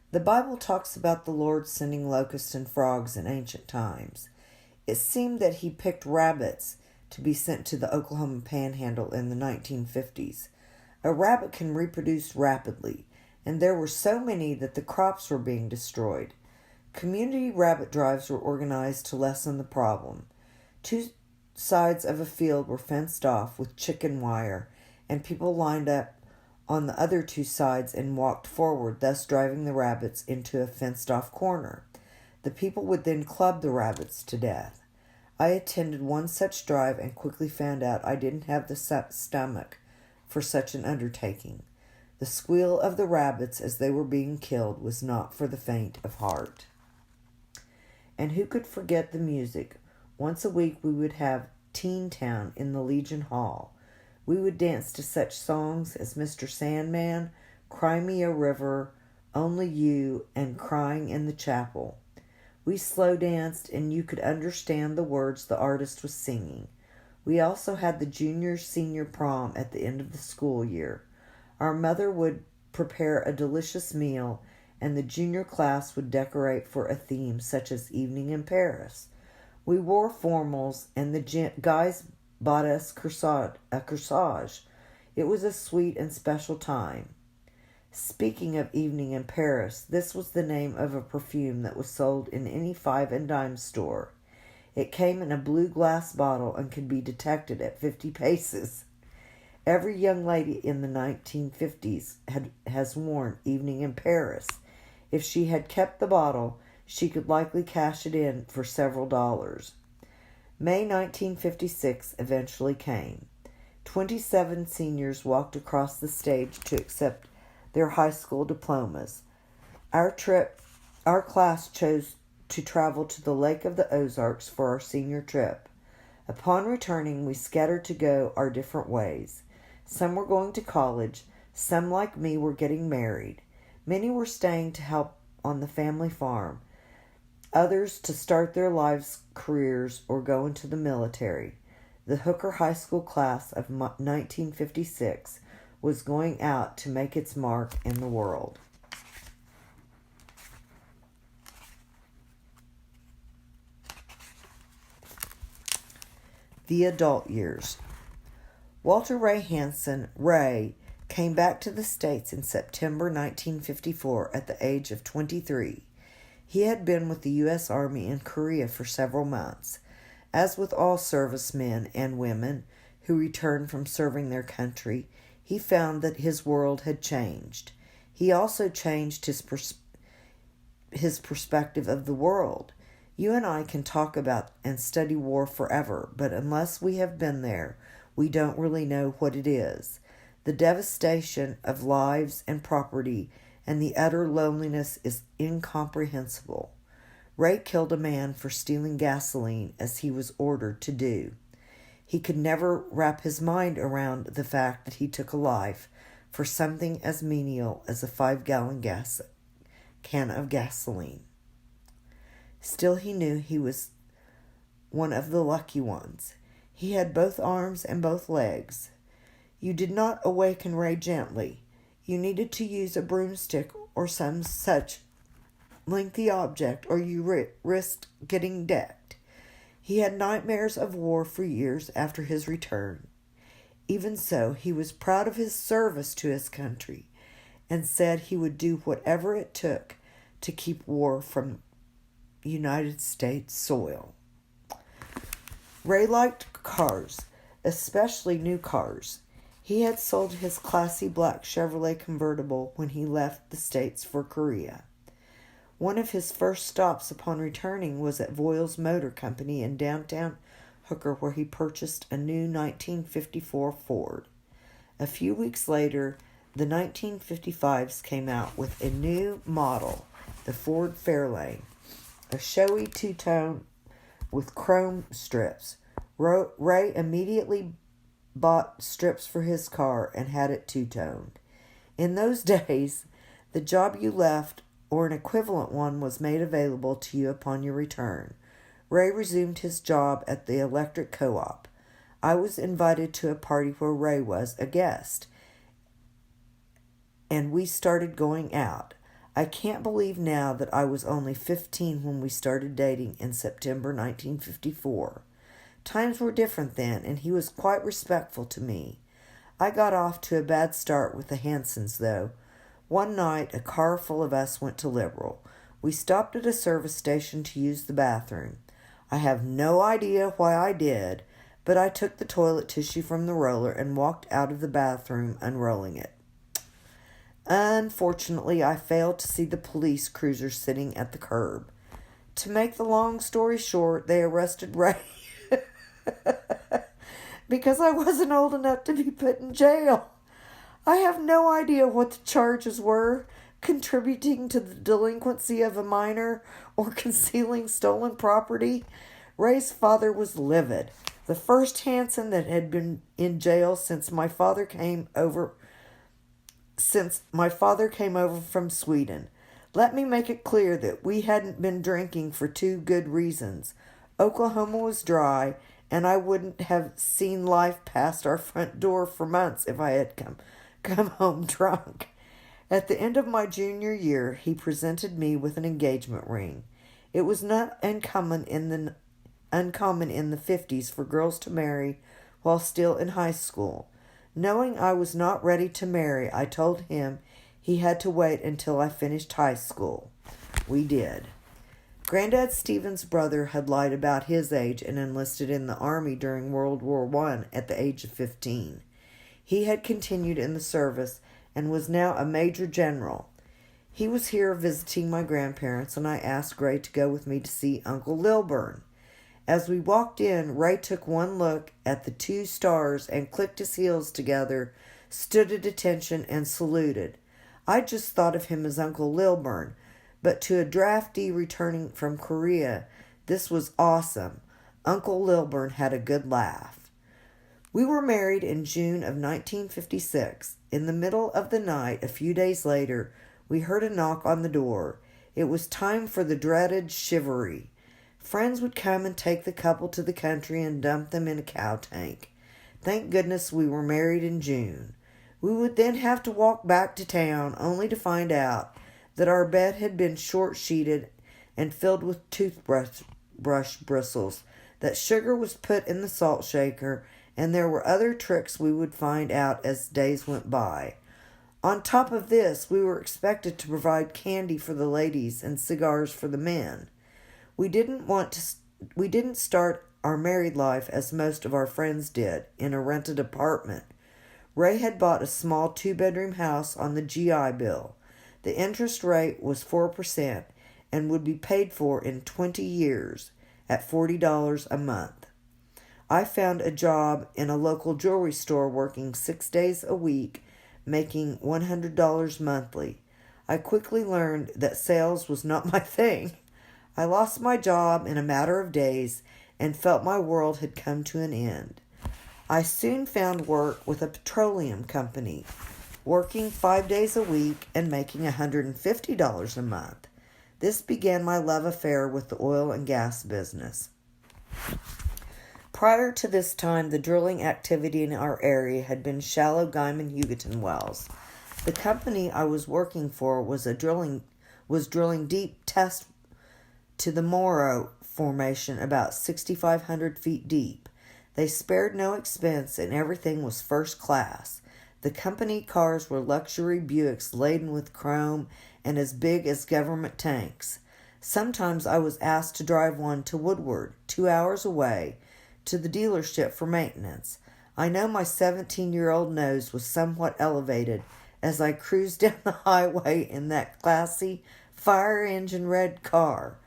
The Bible talks about the Lord sending locusts and frogs in ancient times. It seemed that he picked rabbits to be sent to the Oklahoma Panhandle in the 1950s. A rabbit can reproduce rapidly, and there were so many that the crops were being destroyed. Community rabbit drives were organized to lessen the problem. 2 sides of a field were fenced off with chicken wire, and people lined up on the other 2 sides and walked forward, thus driving the rabbits into a fenced-off corner. The people would then club the rabbits to death. I attended one such drive and quickly found out I didn't have the stomach for such an undertaking. The squeal of the rabbits as they were being killed was not for the faint of heart. And who could forget the music? Once a week we would have Teen Town in the Legion Hall. We would dance to such songs as Mr. Sandman, Cry Me a River, Only You, and Crying in the Chapel. We slow danced, and you could understand the words the artist was singing. We also had the junior-senior prom at the end of the school year. Our mother would prepare a delicious meal, and the junior class would decorate for a theme such as Evening in Paris. We wore formals, and the guys bought us a corsage. It was a sweet and special time. Speaking of Evening in Paris, this was the name of a perfume that was sold in any 5-and-dime store. It came in a blue glass bottle and could be detected at 50 paces. Every young lady in the 1950s has worn Evening in Paris. If she had kept the bottle, she could likely cash it in for several dollars. May 1956 eventually came. 27 seniors walked across the stage to accept their high school diplomas. Our class chose to travel to the Lake of the Ozarks for our senior trip. Upon returning, we scattered to go our different ways. Some were going to college. Some, like me, were getting married. Many were staying to help on the family farm. Others to start their lives' careers or go into the military. The Hooker High School class of 1956 was going out to make its mark in the world. The adult years. Walter Ray Hanson, Ray, came back to the States in September 1954 at the age of 23. He had been with the U.S. Army in Korea for several months. As with all servicemen and women who returned from serving their country, he found that his world had changed. He also changed his perspective of the world. You and I can talk about and study war forever, but unless we have been there, we don't really know what it is. The devastation of lives and property and the utter loneliness is incomprehensible. Ray killed a man for stealing gasoline as he was ordered to do. He could never wrap his mind around the fact that he took a life for something as menial as a 5-gallon can of gasoline. Still, he knew he was one of the lucky ones. He had both arms and both legs. You did not awaken Ray gently. You needed to use a broomstick or some such lengthy object, or you risked getting decked. He had nightmares of war for years after his return. Even so, he was proud of his service to his country and said he would do whatever it took to keep war from United States soil. Ray liked cars, especially new cars. He had sold his classy black Chevrolet convertible when he left the States for Korea. One of his first stops upon returning was at Voiles Motor Company in downtown Hooker, where he purchased a new 1954 Ford. A few weeks later, the 1955s came out with a new model, the Ford Fairlane, a showy two-tone with chrome strips. Ray immediately bought strips for his car and had it two-toned. In those days, the job you left or an equivalent one was made available to you upon your return. Ray resumed his job at the electric co-op. I was invited to a party where Ray was a guest, and we started going out. I can't believe now that I was only 15 when we started dating in September 1954. Times were different then, and he was quite respectful to me. I got off to a bad start with the Hansons, though. One night, a car full of us went to Liberal. We stopped at a service station to use the bathroom. I have no idea why I did, but I took the toilet tissue from the roller and walked out of the bathroom unrolling it. Unfortunately, I failed to see the police cruiser sitting at the curb. To make the long story short, they arrested Ray because I wasn't old enough to be put in jail. I have no idea what the charges were: contributing to the delinquency of a minor or concealing stolen property. Ray's father was livid. The first Hanson that had been in jail since my father came over from Sweden. Let me make it clear that we hadn't been drinking for two good reasons. Oklahoma was dry, and I wouldn't have seen life past our front door for months if I had come home drunk. At the end of my junior year, he presented me with an engagement ring. It was not uncommon in the 50s for girls to marry while still in high school. Knowing I was not ready to marry, I told him he had to wait until I finished high school. We did. Granddad Stephen's brother had lied about his age and enlisted in the Army during World War I at the age of 15. He had continued in the service and was now a major general. He was here visiting my grandparents, and I asked Ray to go with me to see Uncle Lilburn. As we walked in, Ray took one look at the two stars and clicked his heels together, stood at attention, and saluted. I just thought of him as Uncle Lilburn, but to a draftee returning from Korea, this was awesome. Uncle Lilburn had a good laugh. We were married in June of 1956. In the middle of the night, a few days later, we heard a knock on the door. It was time for the dreaded chivalry. Friends would come and take the couple to the country and dump them in a cow tank. Thank goodness we were married in June. We would then have to walk back to town, only to find out that our bed had been short-sheeted and filled with toothbrush bristles, that sugar was put in the salt shaker, and there were other tricks we would find out as days went by. On top of this, we were expected to provide candy for the ladies and cigars for the men. We didn't start our married life as most of our friends did, in a rented apartment. Ray had bought a small 2-bedroom house on the GI Bill. The interest rate was 4% and would be paid for in 20 years at $40 a month. I found a job in a local jewelry store working 6 days a week, making $100 monthly. I quickly learned that sales was not my thing. I lost my job in a matter of days and felt my world had come to an end. I soon found work with a petroleum company, working 5 days a week and making $150 a month. This began my love affair with the oil and gas business. Prior to this time, the drilling activity in our area had been shallow Guyman-Hugoton wells. The company I was working for was drilling deep test to the Monroe Formation about 6,500 feet deep. They spared no expense, and everything was first class. The company cars were luxury Buicks laden with chrome and as big as government tanks. Sometimes I was asked to drive one to Woodward, 2 hours away, to the dealership for maintenance. I know my 17-year-old nose was somewhat elevated as I cruised down the highway in that classy, fire-engine red car.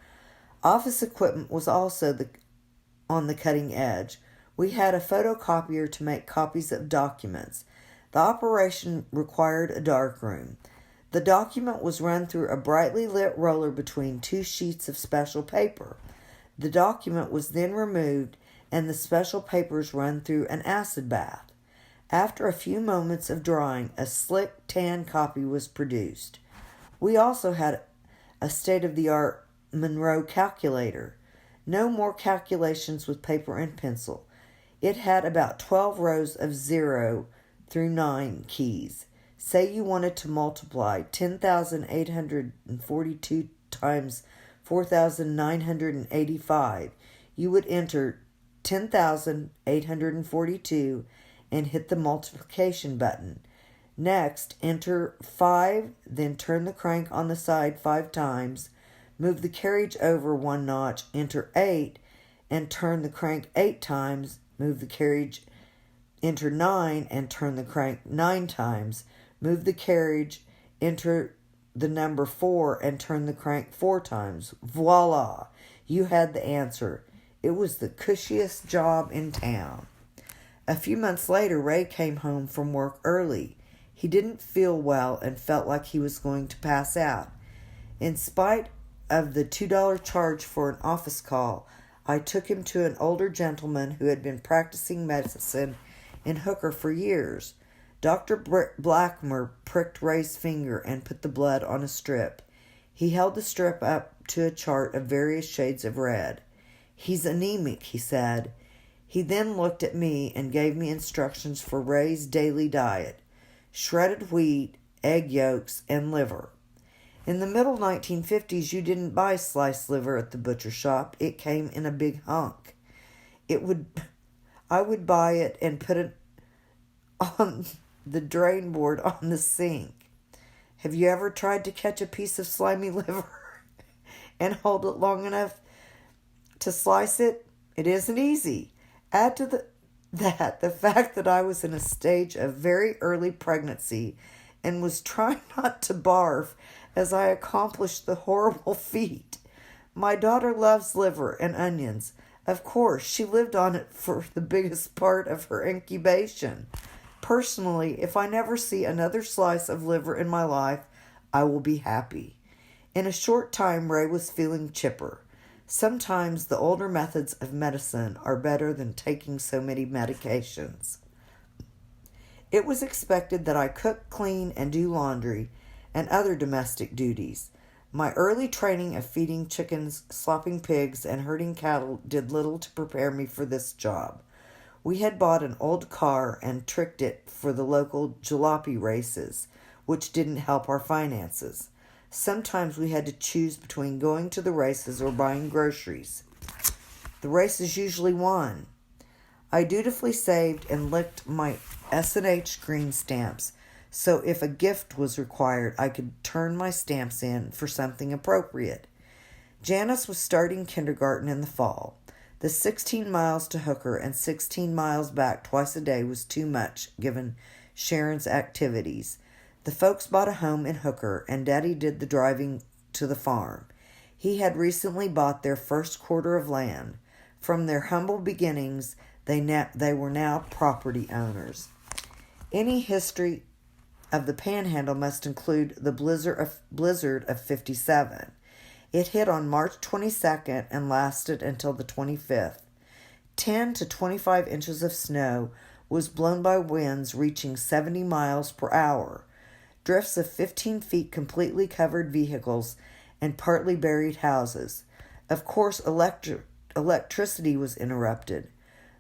Office equipment was also on the cutting edge. We had a photocopier to make copies of documents. The operation required a darkroom. The document was run through a brightly lit roller between 2 sheets of special paper. The document was then removed and the special papers run through an acid bath. After a few moments of drying, a slick tan copy was produced. We also had a state-of-the-art Monroe Calculator. No more calculations with paper and pencil. It had about 12 rows of 0 through 9 keys. Say you wanted to multiply 10,842 times 4,985. You would enter 10,842 and hit the multiplication button. Next, enter 5, then turn the crank on the side 5 times. Move the carriage over 1 notch, enter 8, and turn the crank 8 times. Move the carriage, enter 9, and turn the crank 9 times. Move the carriage, enter the number 4, and turn the crank 4 times. Voila! You had the answer. It was the cushiest job in town. A few months later, Ray came home from work early. He didn't feel well and felt like he was going to pass out. In spite of the $2 charge for an office call, I took him to an older gentleman who had been practicing medicine in Hooker for years. Dr. Blackmer pricked Ray's finger and put the blood on a strip. He held the strip up to a chart of various shades of red. "He's anemic," he said. He then looked at me and gave me instructions for Ray's daily diet: shredded wheat, egg yolks, and liver. In the middle 1950s, you didn't buy sliced liver at the butcher shop. It came in a big hunk. I would buy it and put it on the drain board on the sink. Have you ever tried to catch a piece of slimy liver and hold it long enough to slice it? It isn't easy. Add to the fact that I was in a stage of very early pregnancy and was trying not to barf as I accomplished the horrible feat. My daughter loves liver and onions. Of course, she lived on it for the biggest part of her incubation. Personally, if I never see another slice of liver in my life, I will be happy. In a short time, Ray was feeling chipper. Sometimes the older methods of medicine are better than taking so many medications. It was expected that I cook, clean, and do laundry and other domestic duties. My early training of feeding chickens, slopping pigs, and herding cattle did little to prepare me for this job. We had bought an old car and tricked it for the local jalopy races, which didn't help our finances. Sometimes we had to choose between going to the races or buying groceries. The races usually won. I dutifully saved and licked my S&H green stamps, so if a gift was required, I could turn my stamps in for something appropriate. Janice was starting kindergarten in the fall. The 16 miles to Hooker and 16 miles back twice a day was too much, given Sharon's activities. The folks bought a home in Hooker, and Daddy did the driving to the farm. He had recently bought their first quarter of land. From their humble beginnings, they were now property owners. Any history of the Panhandle must include the blizzard of 57. It hit on March 22nd and lasted until the 25th. 10 to 25 inches of snow was blown by winds reaching 70 miles per hour. Drifts of 15 feet completely covered vehicles and partly buried houses. Of course, electricity was interrupted.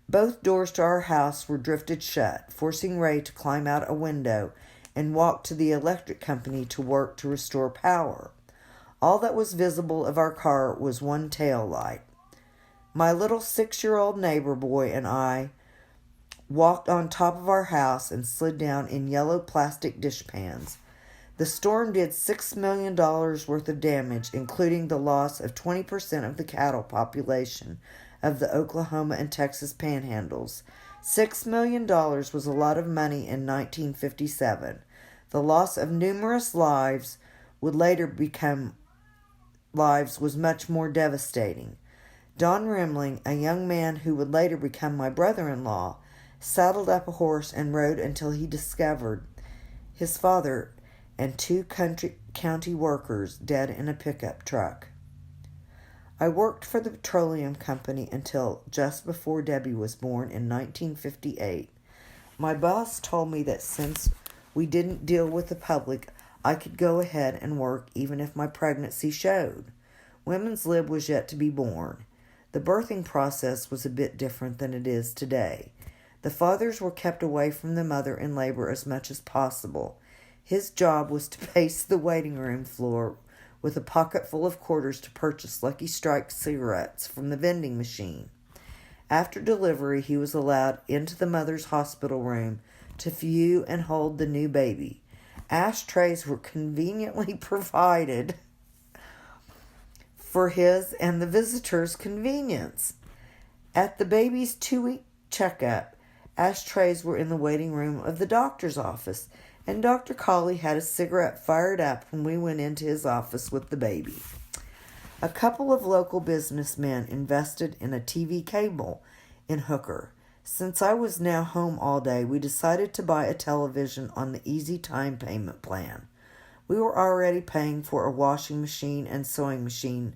Both doors to our house were drifted shut, forcing Ray to climb out a window and walk to the electric company to work to restore power. All that was visible of our car was one tail light. My little 6-year-old neighbor boy and I walked on top of our house and slid down in yellow plastic dishpans. The storm did $6 million worth of damage, including the loss of 20% of the cattle population of the Oklahoma and Texas panhandles. $6 million was a lot of money in 1957. The loss of numerous lives was much more devastating. Don Rimling, a young man who would later become my brother-in-law, saddled up a horse and rode until he discovered his father and 2 county workers dead in a pickup truck. I worked for the petroleum company until just before Debbie was born in 1958. My boss told me that since we didn't deal with the public, I could go ahead and work even if my pregnancy showed. Women's lib was yet to be born. The birthing process was a bit different than it is today. The fathers were kept away from the mother in labor as much as possible. His job was to pace the waiting room floor with a pocket full of quarters to purchase Lucky Strike cigarettes from the vending machine. After delivery, he was allowed into the mother's hospital room to view and hold the new baby. Ashtrays were conveniently provided for his and the visitors' convenience. At the baby's 2-week checkup, ashtrays were in the waiting room of the doctor's office, and Dr. Colley had a cigarette fired up when we went into his office with the baby. A couple of local businessmen invested in a TV cable in Hooker. Since I was now home all day, we decided to buy a television on the easy time payment plan. We were already paying for a washing machine and sewing machine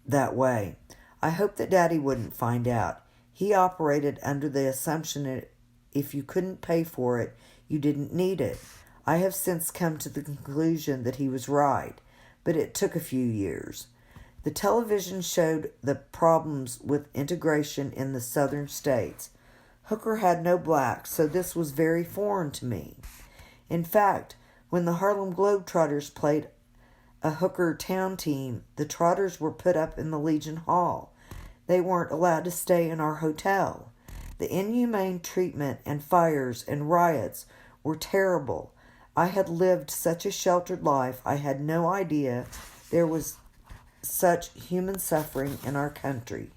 that way. I hoped that Daddy wouldn't find out. He operated under the assumption that if you couldn't pay for it, you didn't need it. I have since come to the conclusion that he was right, but it took a few years. The television showed the problems with integration in the southern states. Hooker had no blacks, so this was very foreign to me. In fact, when the Harlem Globetrotters played a Hooker town team, the Trotters were put up in the Legion Hall. They weren't allowed to stay in our hotel. The inhumane treatment and fires and riots were terrible. I had lived such a sheltered life, I had no idea there was such human suffering in our country.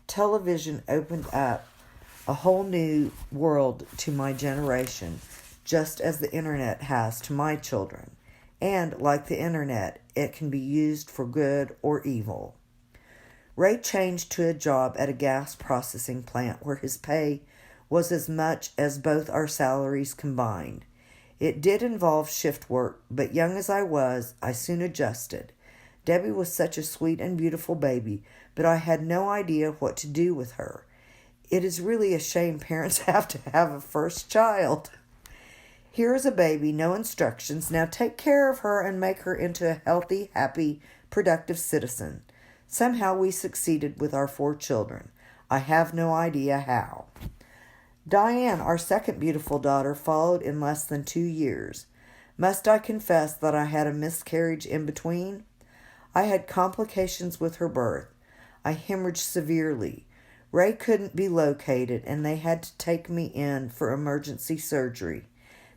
Television opened up a whole new world to my generation, just as the internet has to my children. And like the internet, it can be used for good or evil. Ray changed to a job at a gas processing plant where his pay was as much as both our salaries combined. It did involve shift work, but young as I was, I soon adjusted. Debbie was such a sweet and beautiful baby, but I had no idea what to do with her. It is really a shame parents have to have a first child. Here is a baby, no instructions. Now take care of her and make her into a healthy, happy, productive citizen. Somehow we succeeded with our 4 children. I have no idea how. Diane, our second beautiful daughter, followed in less than 2 years. Must I confess that I had a miscarriage in between? I had complications with her birth. I hemorrhaged severely. Ray couldn't be located, and they had to take me in for emergency surgery.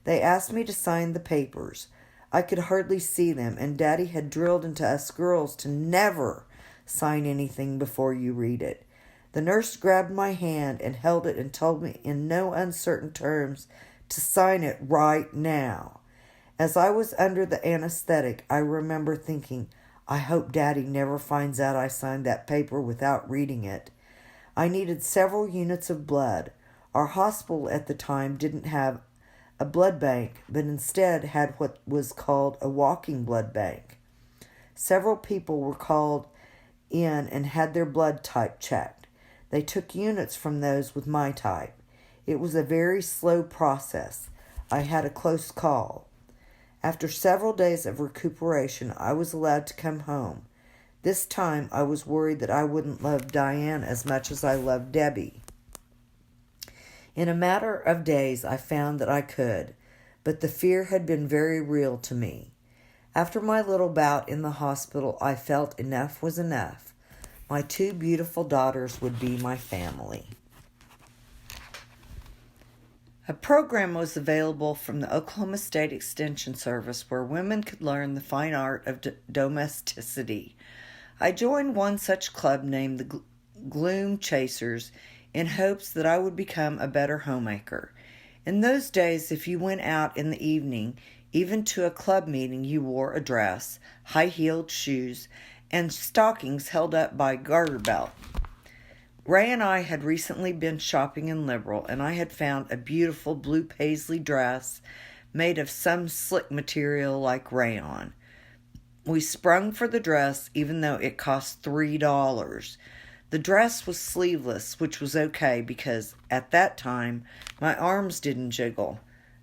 They asked me to sign the papers. I could hardly see them, and Daddy had drilled into us girls to never sign anything before you read it. The nurse grabbed my hand and held it and told me in no uncertain terms to sign it right now. As I was under the anesthetic, I remember thinking, I hope Daddy never finds out I signed that paper without reading it. I needed several units of blood. Our hospital at the time didn't have a blood bank, but instead had what was called a walking blood bank. Several people were called in and had their blood type checked. They took units from those with my type. It was a very slow process. I had a close call. After several days of recuperation, I was allowed to come home. This time I was worried that I wouldn't love Diane as much as I loved Debbie. In a matter of days, I found that I could, but the fear had been very real to me. After my little bout in the hospital, I felt enough was enough. My 2 beautiful daughters would be my family. A program was available from the Oklahoma State Extension Service where women could learn the fine art of domesticity. I joined one such club named the Gloom Chasers in hopes that I would become a better homemaker. In those days, if you went out in the evening, even to a club meeting, you wore a dress, high-heeled shoes, and stockings held up by a garter belt. Ray and I had recently been shopping in Liberal, and I had found a beautiful blue paisley dress made of some slick material like rayon. We sprung for the dress, even though it cost $3. The dress was sleeveless, which was okay because at that time my arms didn't jiggle.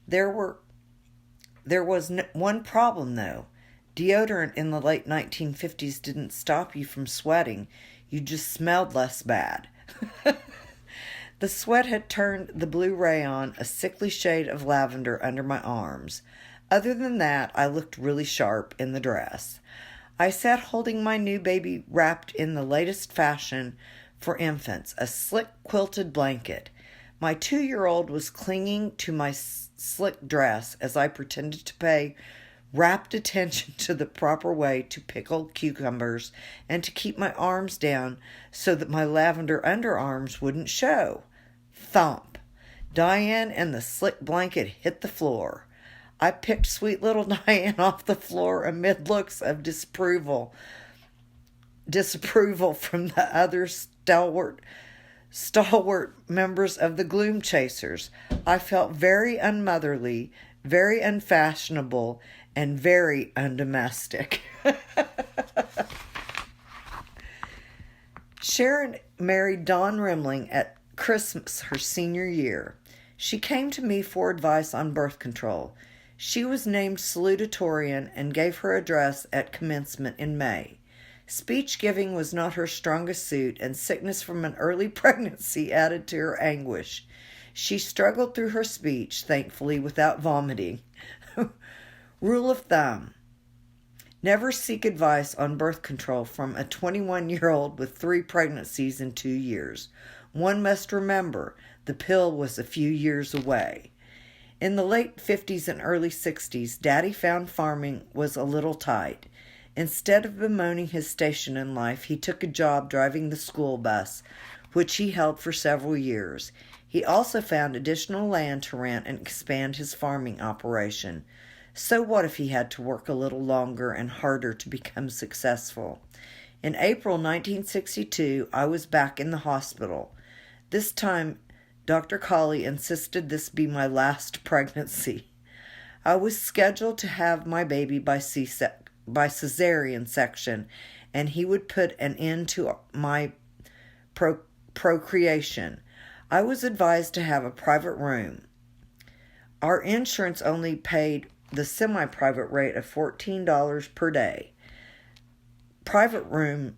There was one problem though. Deodorant in the late 1950s didn't stop you from sweating. You just smelled less bad. The sweat had turned the blue rayon a sickly shade of lavender under my arms. Other than that, I looked really sharp in the dress. I sat holding my new baby wrapped in the latest fashion for infants, a slick quilted blanket. My 2-year-old was clinging to my slick dress as I pretended to pay rapt attention to the proper way to pickle cucumbers and to keep my arms down so that my lavender underarms wouldn't show. Thump! Diane and the slick blanket hit the floor. I picked sweet little Diane off the floor amid looks of disapproval from the other stalwart stalwart members of the Gloom Chasers. I felt very unmotherly, very unfashionable, and very undomestic. Sharon married Don Rimling at Christmas her senior year. She came to me for advice on birth control. She was named salutatorian and gave her address at commencement in May. Speech-giving was not her strongest suit, and sickness from an early pregnancy added to her anguish. She struggled through her speech, thankfully without vomiting. Rule of thumb: never seek advice on birth control from a 21-year-old with 3 pregnancies in 2 years. One must remember, the pill was a few years away. In the late 50s and early 60s, Daddy found farming was a little tight. Instead of bemoaning his station in life, he took a job driving the school bus, which he held for several years. He also found additional land to rent and expand his farming operation. So what if he had to work a little longer and harder to become successful? In April 1962, I was back in the hospital. This time, Dr. Colley insisted this be my last pregnancy. I was scheduled to have my baby by cesarean section, and he would put an end to my procreation. I was advised to have a private room. Our insurance only paid the semi-private rate of $14 per day. Private room,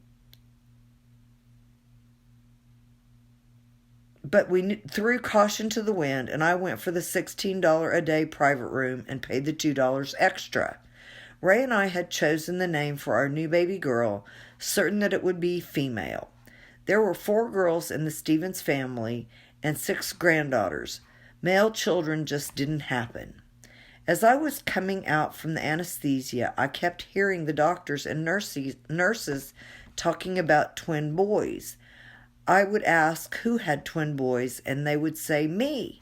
but we threw caution to the wind, and I went for the $16 a day private room and paid the $2 extra. Ray and I had chosen the name for our new baby girl, certain that it would be female. There were 4 girls in the Stevens family and 6 granddaughters. Male children just didn't happen. As I was coming out from the anesthesia, I kept hearing the doctors and nurses talking about twin boys. I would ask who had twin boys, and they would say me.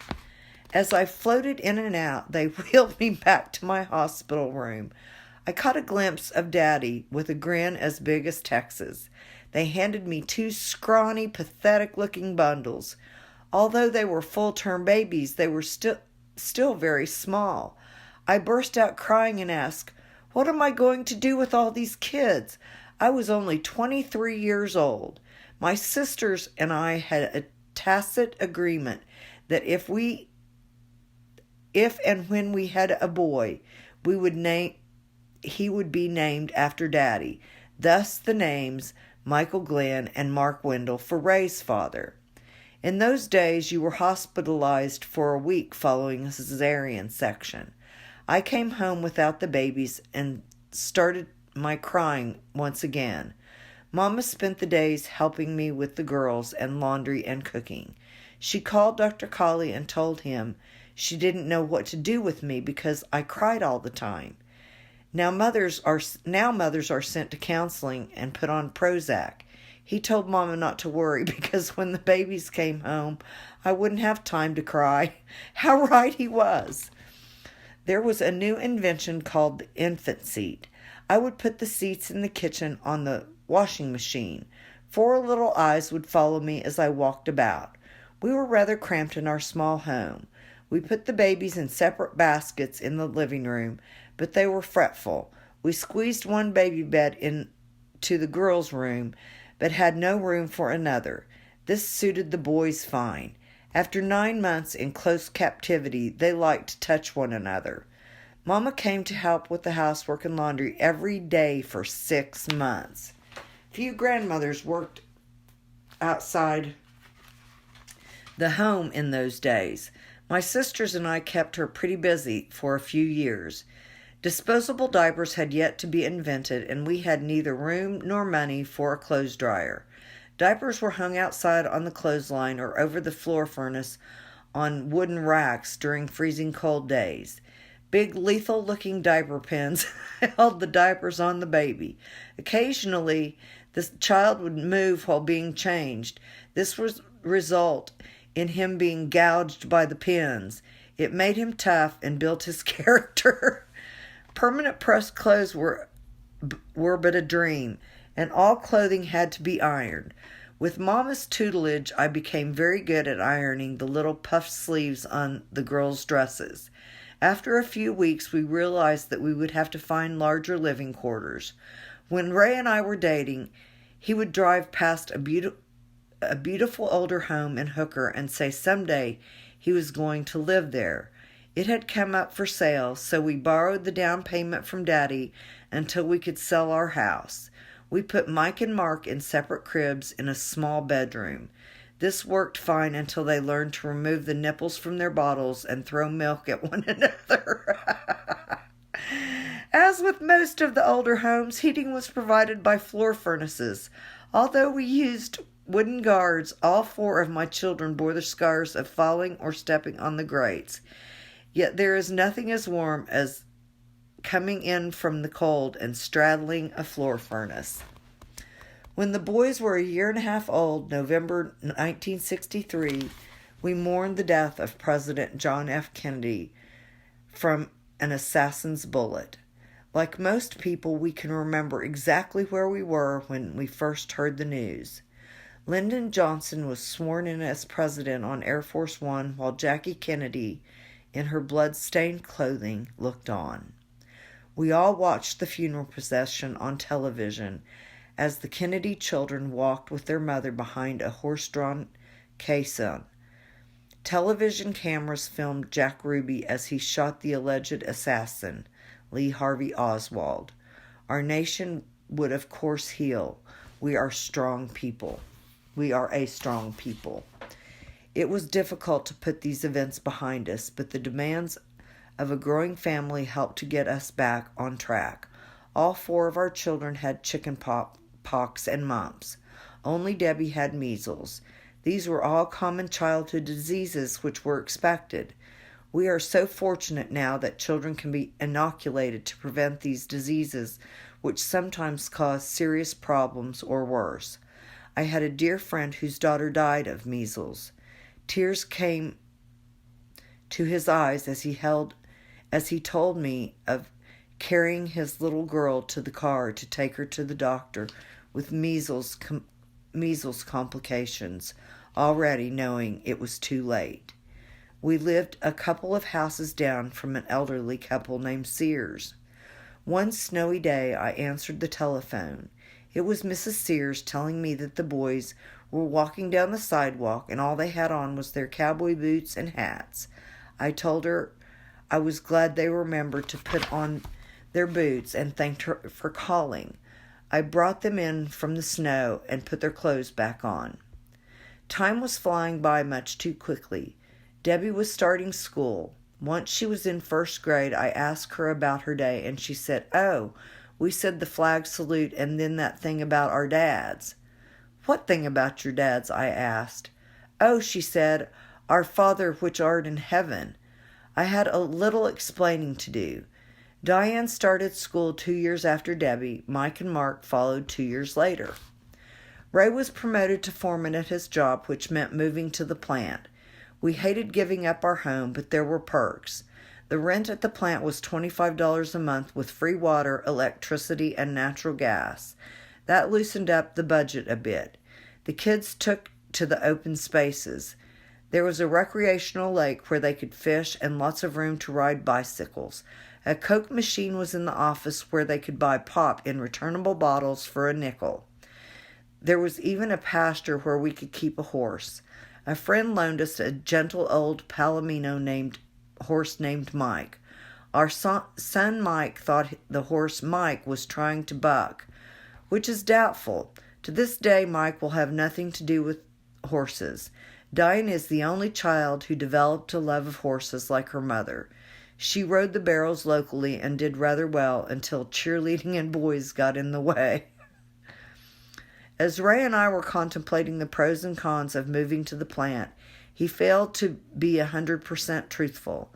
As I floated in and out, they wheeled me back to my hospital room. I caught a glimpse of Daddy with a grin as big as Texas. They handed me 2 scrawny, pathetic-looking bundles. Although they were full-term babies, they were still very small. I burst out crying and asked, "What am I going to do with all these kids?" I was only 23 years old. My sisters and I had a tacit agreement that if and when we had a boy, he would be named after Daddy. Thus the names Michael Glenn and Mark Wendell for Ray's father. In those days, you were hospitalized for a week following a cesarean section. I came home without the babies and started my crying once again. Mama spent the days helping me with the girls and laundry and cooking. She called Dr. Colley and told him she didn't know what to do with me because I cried all the time. Now mothers are sent to counseling and put on Prozac. He told Mama not to worry because when the babies came home, I wouldn't have time to cry. How right he was. There was a new invention called the infant seat. I would put the seats in the kitchen on the washing machine. 4 little eyes would follow me as I walked about. We were rather cramped in our small home. We put the babies in separate baskets in the living room, but they were fretful. We squeezed one baby bed into the girls' room, but had no room for another. This suited the boys fine. After 9 months in close captivity, they liked to touch one another. Mama came to help with the housework and laundry every day for 6 months. Few grandmothers worked outside the home in those days. My sisters and I kept her pretty busy for a few years. Disposable diapers had yet to be invented, and we had neither room nor money for a clothes dryer. Diapers were hung outside on the clothesline or over the floor furnace on wooden racks during freezing cold days. Big, lethal-looking diaper pins held the diapers on the baby. Occasionally, the child would move while being changed. This would result in him being gouged by the pins. It made him tough and built his character. Permanent pressed clothes were but a dream, and all clothing had to be ironed. With Mama's tutelage, I became very good at ironing the little puffed sleeves on the girls' dresses. After a few weeks, we realized that we would have to find larger living quarters. When Ray and I were dating, he would drive past a beautiful older home in Hooker and say someday he was going to live there. It had come up for sale, so we borrowed the down payment from Daddy until we could sell our house. We put Mike and Mark in separate cribs in a small bedroom. This worked fine until they learned to remove the nipples from their bottles and throw milk at one another. As with most of the older homes, heating was provided by floor furnaces. Although we used wooden guards, all 4 of my children bore the scars of falling or stepping on the grates. Yet there is nothing as warm as coming in from the cold and straddling a floor furnace. When the boys were a year and a half old, November 1963, we mourned the death of President John F. Kennedy from an assassin's bullet. Like most people, we can remember exactly where we were when we first heard the news. Lyndon Johnson was sworn in as president on Air Force One, while Jackie Kennedy, in her blood-stained clothing, looked on. We all watched the funeral procession on television as the Kennedy children walked with their mother behind a horse-drawn caisson. Television cameras filmed Jack Ruby as he shot the alleged assassin, Lee Harvey Oswald. Our nation would of course heal. We are strong people. We are a strong people. It was difficult to put these events behind us, but the demands of a growing family helped to get us back on track. All 4 of our children had chicken pox and mumps. Only Debbie had measles. These were all common childhood diseases which were expected. We are so fortunate now that children can be inoculated to prevent these diseases, which sometimes cause serious problems or worse. I had a dear friend whose daughter died of measles. Tears came to his eyes as he told me of carrying his little girl to the car to take her to the doctor with measles complications, already knowing it was too late. We lived a couple of houses down from an elderly couple named Sears. One snowy day I answered the telephone. It was Mrs. Sears telling me that the boys were walking down the sidewalk and all they had on was their cowboy boots and hats. I told her I was glad they remembered to put on their boots and thanked her for calling. I brought them in from the snow and put their clothes back on. Time was flying by much too quickly. Debbie was starting school. Once she was in first grade, I asked her about her day, and she said, "Oh, we said the flag salute and then that thing about our dads." "What thing about your dads?" I asked. "Oh," she said, "our Father which art in heaven." I had a little explaining to do. Diane started school 2 years after Debbie. Mike and Mark followed 2 years later. Ray was promoted to foreman at his job, which meant moving to the plant. We hated giving up our home, but there were perks. The rent at the plant was $25 a month with free water, electricity, and natural gas. That loosened up the budget a bit. The kids took to the open spaces. There was a recreational lake where they could fish and lots of room to ride bicycles. A Coke machine was in the office where they could buy pop in returnable bottles for a nickel. There was even a pasture where we could keep a horse. A friend loaned us a gentle old Palomino horse named Mike. Our son Mike thought the horse Mike was trying to buck, which is doubtful. To this day, Mike will have nothing to do with horses. Diane is the only child who developed a love of horses like her mother. She rode the barrels locally and did rather well until cheerleading and boys got in the way. As Ray and I were contemplating the pros and cons of moving to the plant, he failed to be 100% truthful.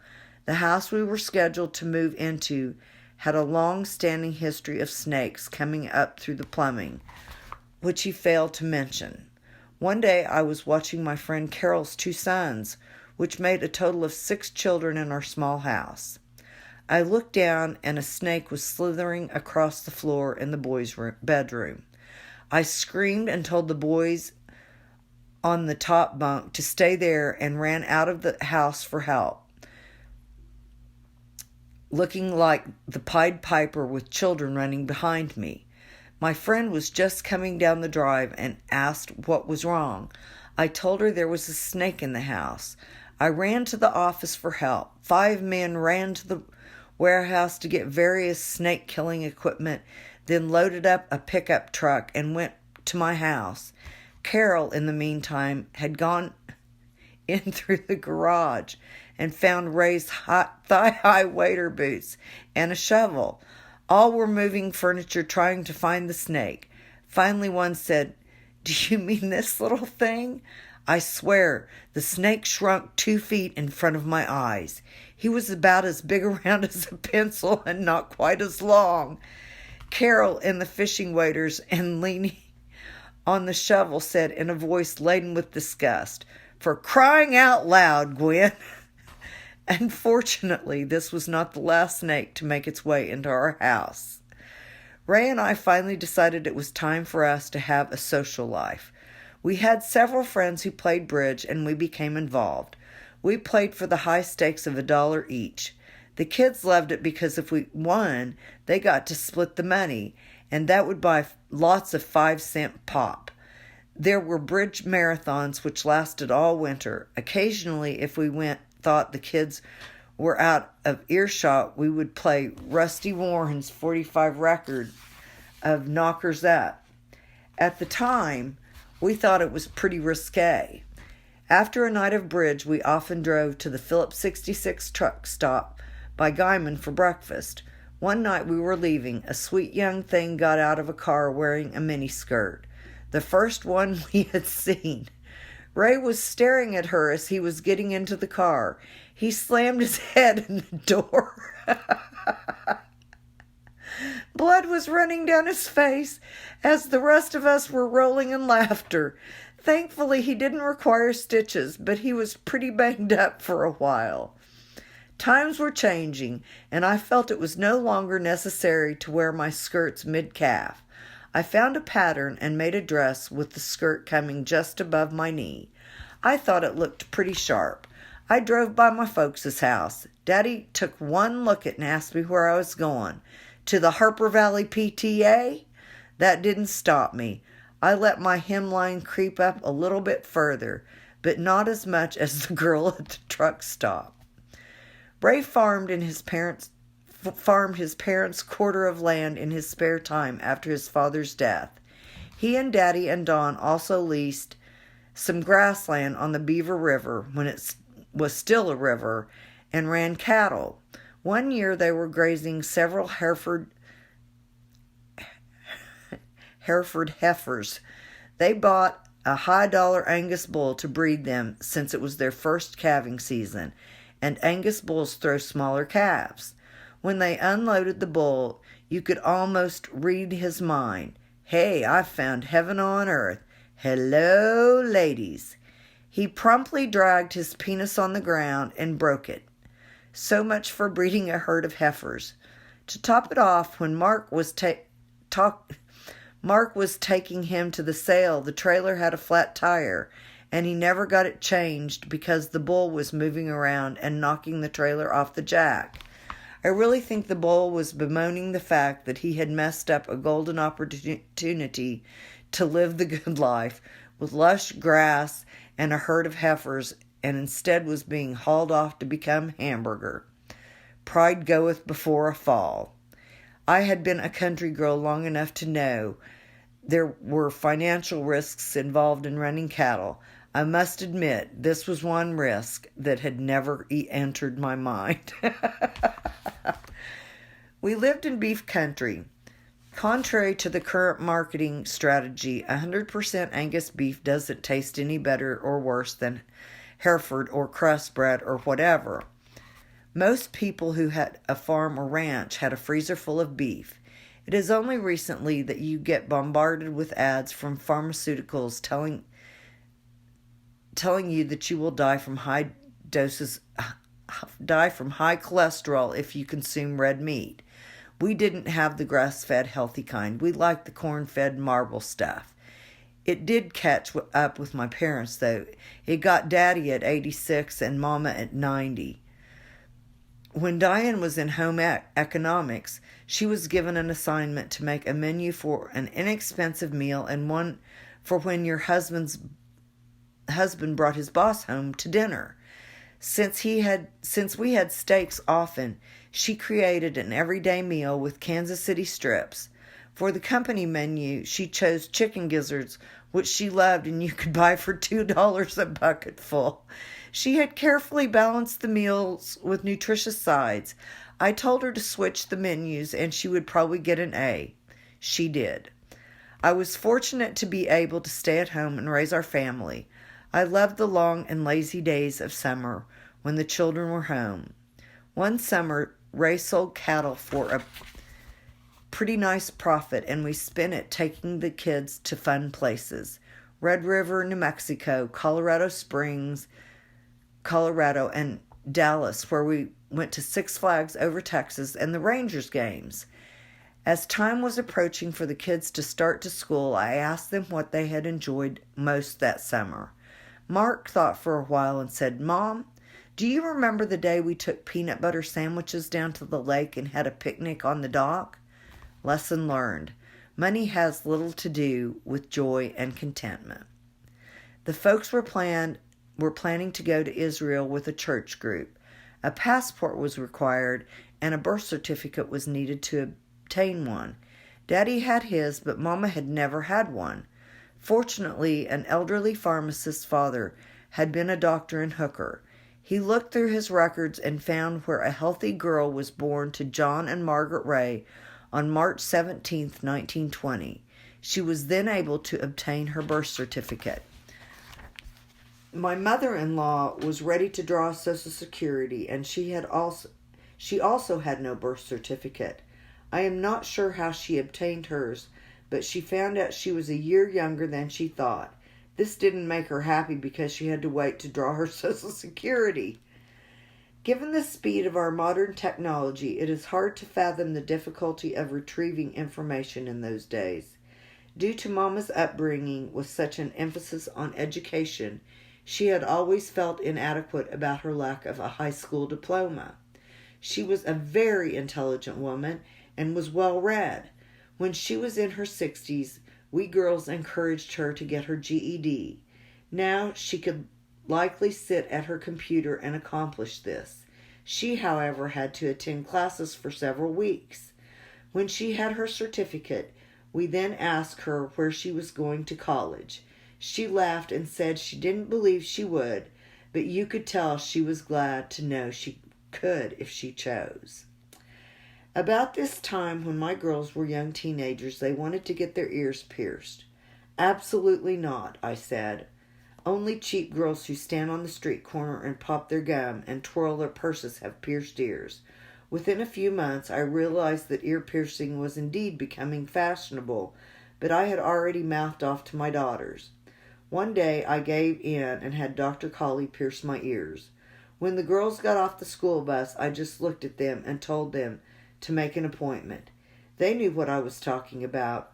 The house we were scheduled to move into had a long-standing history of snakes coming up through the plumbing, which he failed to mention. One day I was watching my friend Carol's 2 sons, which made a total of 6 children in our small house. I looked down and a snake was slithering across the floor in the boys' bedroom. I screamed and told the boys on the top bunk to stay there and ran out of the house for help, looking like the Pied Piper with children running behind me. My friend was just coming down the drive and asked what was wrong. I told her there was a snake in the house. I ran to the office for help. 5 men ran to the warehouse to get various snake-killing equipment, then loaded up a pickup truck and went to my house. Carol, in the meantime, had gone in through the garage and found Ray's thigh-high waiter boots and a shovel. All were moving furniture trying to find the snake. Finally one said, "Do you mean this little thing?" I swear, the snake shrunk 2 feet in front of my eyes. He was about as big around as a pencil and not quite as long. Carol and the fishing waiters and leaning on the shovel said in a voice laden with disgust, "For crying out loud, Gwen." Unfortunately, this was not the last snake to make its way into our house. Ray and I finally decided it was time for us to have a social life. We had several friends who played bridge, and we became involved. We played for the high stakes of $1 each. The kids loved it because if we won, they got to split the money, and that would buy lots of 5-cent pop. There were bridge marathons which lasted all winter. Occasionally, if we thought the kids were out of earshot, we would play Rusty Warren's 45 record of Knockers Up. At the time, we thought it was pretty risque. After a night of bridge, we often drove to the Phillips 66 truck stop by Guyman for breakfast. One night we were leaving. A sweet young thing got out of a car wearing a miniskirt, the first one we had seen. Ray was staring at her as he was getting into the car. He slammed his head in the door. Blood was running down his face as the rest of us were rolling in laughter. Thankfully, he didn't require stitches, but he was pretty banged up for a while. Times were changing, and I felt it was no longer necessary to wear my skirts mid-calf. I found a pattern and made a dress with the skirt coming just above my knee. I thought it looked pretty sharp. I drove by my folks' house. Daddy took one look at it and asked me where I was going. To the Harper Valley PTA? That didn't stop me. I let my hemline creep up a little bit further, but not as much as the girl at the truck stop. Ray farmed his parents' quarter of land in his spare time after his father's death. He and Daddy and Don also leased some grassland on the Beaver River when it was still a river, and ran cattle. One year they were grazing several Hereford heifers. They bought a high-dollar Angus bull to breed them since it was their first calving season, and Angus bulls throw smaller calves. When they unloaded the bull, you could almost read his mind. "Hey, I've found heaven on earth. Hello, ladies." He promptly dragged his penis on the ground and broke it. So much for breeding a herd of heifers. To top it off, when Mark was taking him to the sale, the trailer had a flat tire, and he never got it changed because the bull was moving around and knocking the trailer off the jack. I really think the bull was bemoaning the fact that he had messed up a golden opportunity to live the good life with lush grass and a herd of heifers, and instead was being hauled off to become hamburger. Pride goeth before a fall. I had been a country girl long enough to know there were financial risks involved in running cattle. I must admit, this was one risk that had never entered my mind. We lived in beef country. Contrary to the current marketing strategy, 100% Angus beef doesn't taste any better or worse than Hereford or crustbred or whatever. Most people who had a farm or ranch had a freezer full of beef. It is only recently that you get bombarded with ads from pharmaceuticals telling you that you will die from high cholesterol if you consume red meat. We didn't have the grass-fed healthy kind. We liked the corn-fed marble stuff. It did catch up with my parents, though. It got Daddy at 86 and Mama at 90. When Diane was in home economics, she was given an assignment to make a menu for an inexpensive meal and one for when your husband brought his boss home to dinner. Since we had steaks often, she created an everyday meal with Kansas City strips. For the company menu, she chose chicken gizzards, which she loved and you could buy for $2 a bucketful. She had carefully balanced the meals with nutritious sides. I told her to switch the menus and she would probably get an A. She did. I was fortunate to be able to stay at home and raise our family. I loved the long and lazy days of summer when the children were home. One summer, Ray sold cattle for a pretty nice profit, and we spent it taking the kids to fun places. Red River, New Mexico, Colorado Springs, Colorado, and Dallas, where we went to Six Flags Over Texas and the Rangers games. As time was approaching for the kids to start to school, I asked them what they had enjoyed most that summer. Mark thought for a while and said, "Mom, do you remember the day we took peanut butter sandwiches down to the lake and had a picnic on the dock?" Lesson learned. Money has little to do with joy and contentment. The folks were planning to go to Israel with a church group. A passport was required and a birth certificate was needed to obtain one. Daddy had his, but Mama had never had one. Fortunately, an elderly pharmacist's father had been a doctor in Hooker. He looked through his records and found where a healthy girl was born to John and Margaret Ray on March 17, 1920. She was then able to obtain her birth certificate. My mother-in-law was ready to draw Social Security, and she also had no birth certificate. I am not sure how she obtained hers, but she found out she was a year younger than she thought. This didn't make her happy because she had to wait to draw her Social Security. Given the speed of our modern technology, it is hard to fathom the difficulty of retrieving information in those days. Due to Mama's upbringing with such an emphasis on education, she had always felt inadequate about her lack of a high school diploma. She was a very intelligent woman and was well read. When she was in her 60s, we girls encouraged her to get her GED. Now she could likely sit at her computer and accomplish this. She, however, had to attend classes for several weeks. When she had her certificate, we then asked her where she was going to college. She laughed and said she didn't believe she would, but you could tell she was glad to know she could if she chose. About this time, when my girls were young teenagers, they wanted to get their ears pierced. "Absolutely not," I said. "Only cheap girls who stand on the street corner and pop their gum and twirl their purses have pierced ears." Within a few months, I realized that ear piercing was indeed becoming fashionable, but I had already mouthed off to my daughters. One day, I gave in and had Dr. Colley pierce my ears. When the girls got off the school bus, I just looked at them and told them to make an appointment. They knew what I was talking about.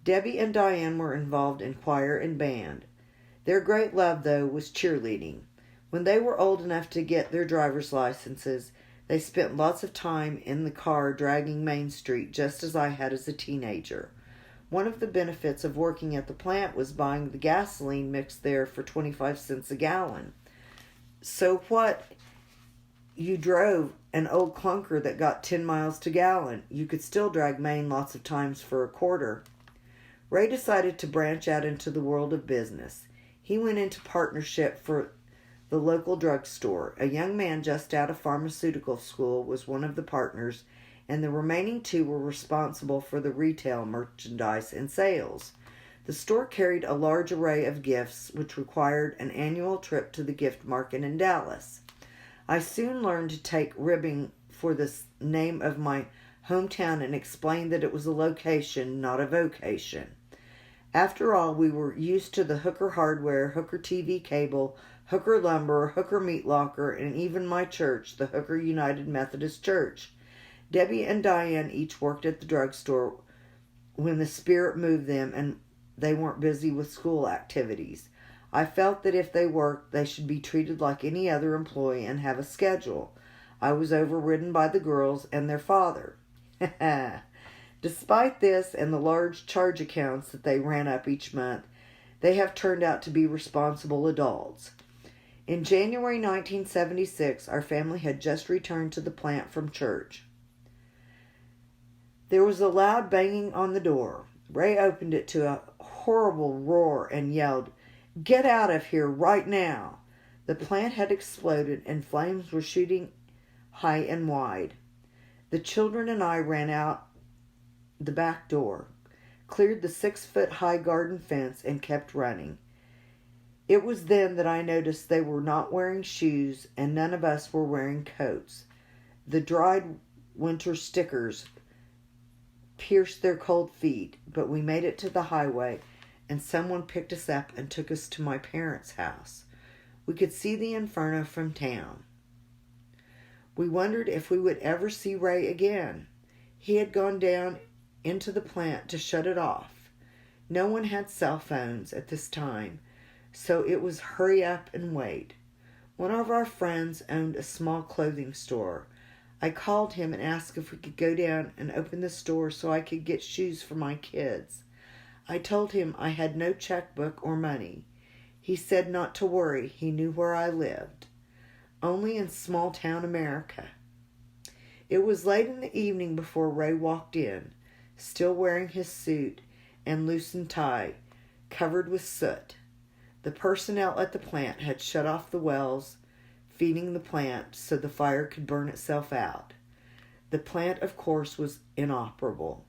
Debbie and Diane were involved in choir and band. Their great love, though, was cheerleading. When they were old enough to get their driver's licenses, they spent lots of time in the car dragging Main Street, just as I had as a teenager. One of the benefits of working at the plant was buying the gasoline mixed there for 25 cents a gallon. So what? You drove an old clunker that got 10 miles to gallon. You could still drag Main lots of times for a quarter. Ray decided to branch out into the world of business. He went into partnership for the local drugstore. A young man just out of pharmaceutical school was one of the partners, and the remaining two were responsible for the retail merchandise and sales. The store carried a large array of gifts, which required an annual trip to the gift market in Dallas. I soon learned to take ribbing for the name of my hometown and explained that it was a location, not a vocation. After all, we were used to the Hooker Hardware, Hooker TV Cable, Hooker Lumber, Hooker Meat Locker, and even my church, the Hooker United Methodist Church. Debbie and Diane each worked at the drugstore when the Spirit moved them, and they weren't busy with school activities. I felt that if they worked, they should be treated like any other employee and have a schedule. I was overridden by the girls and their father. Despite this and the large charge accounts that they ran up each month, they have turned out to be responsible adults. In January 1976, our family had just returned to the plant from church. There was a loud banging on the door. Ray opened it to a horrible roar and yelled, "Get out of here right now!" The plant had exploded and flames were shooting high and wide. The children and I ran out the back door, cleared the 6-foot-high garden fence, and kept running. It was then that I noticed they were not wearing shoes and none of us were wearing coats. The dried winter stickers pierced their cold feet, but we made it to the highway and someone picked us up and took us to my parents' house. We could see the inferno from town. We wondered if we would ever see Ray again. He had gone down into the plant to shut it off. No one had cell phones at this time, so it was hurry up and wait. One of our friends owned a small clothing store. I called him and asked if we could go down and open the store so I could get shoes for my kids. I told him I had no checkbook or money. He said not to worry, he knew where I lived. Only in small-town America. It was late in the evening before Ray walked in, still wearing his suit and loosened tie, covered with soot. The personnel at the plant had shut off the wells, feeding the plant so the fire could burn itself out. The plant, of course, was inoperable.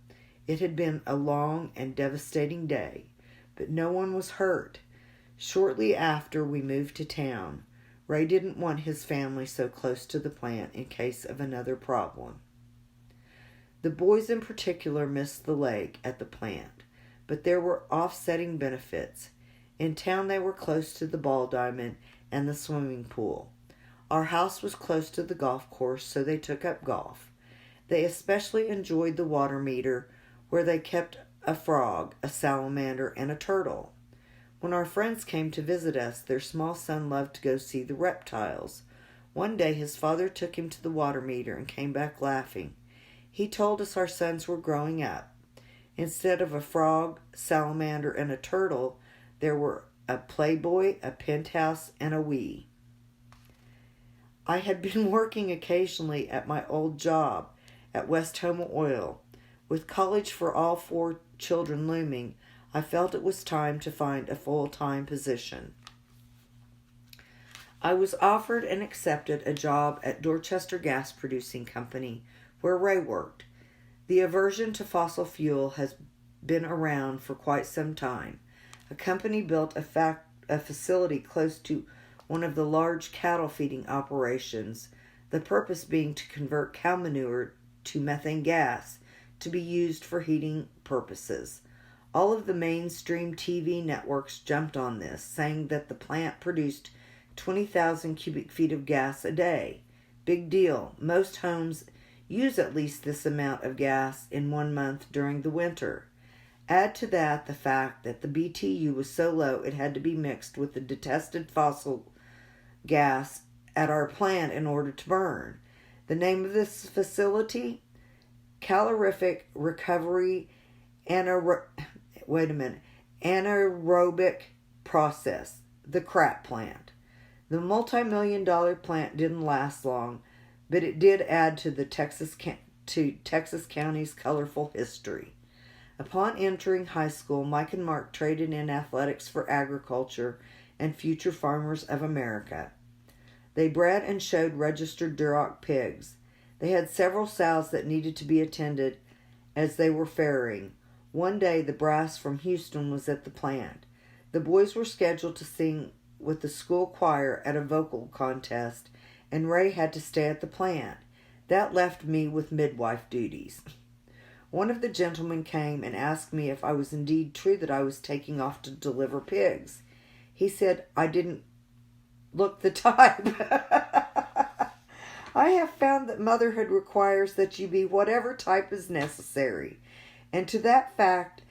It had been a long and devastating day, but no one was hurt. Shortly after we moved to town, Ray didn't want his family so close to the plant in case of another problem. The boys in particular missed the lake at the plant, but there were offsetting benefits. In town they were close to the ball diamond and the swimming pool. Our house was close to the golf course, so they took up golf. They especially enjoyed the water meter, where they kept a frog, a salamander, and a turtle. When our friends came to visit us, their small son loved to go see the reptiles. One day his father took him to the water meter and came back laughing. He told us our sons were growing up. Instead of a frog, salamander, and a turtle, there were a playboy, a penthouse, and a Wii. I had been working occasionally at my old job at West Homo Oil. With college for all 4 children looming, I felt it was time to find a full-time position. I was offered and accepted a job at Dorchester Gas Producing Company, where Ray worked. The aversion to fossil fuel has been around for quite some time. A company built a facility close to one of the large cattle feeding operations, the purpose being to convert cow manure to methane gas to be used for heating purposes. All of the mainstream TV networks jumped on this, saying that the plant produced 20,000 cubic feet of gas a day. Big deal. Most homes use at least this amount of gas in 1 month during the winter. Add to that the fact that the BTU was so low it had to be mixed with the detested fossil gas at our plant in order to burn. The name of this facility? Calorific Recovery Anaerobic Process, the crap plant. The multi-million-dollar plant didn't last long, but it did add to Texas County's colorful history. Upon entering high school, Mike and Mark traded in athletics for agriculture and future farmers of America. They bred and showed registered Duroc pigs. They had several sows that needed to be attended as they were farrowing. One day, the brass from Houston was at the plant. The boys were scheduled to sing with the school choir at a vocal contest, and Ray had to stay at the plant. That left me with midwife duties. One of the gentlemen came and asked me if I was indeed true that I was taking off to deliver pigs. He said I didn't look the type. I have found that motherhood requires that you be whatever type is necessary. And to that fact,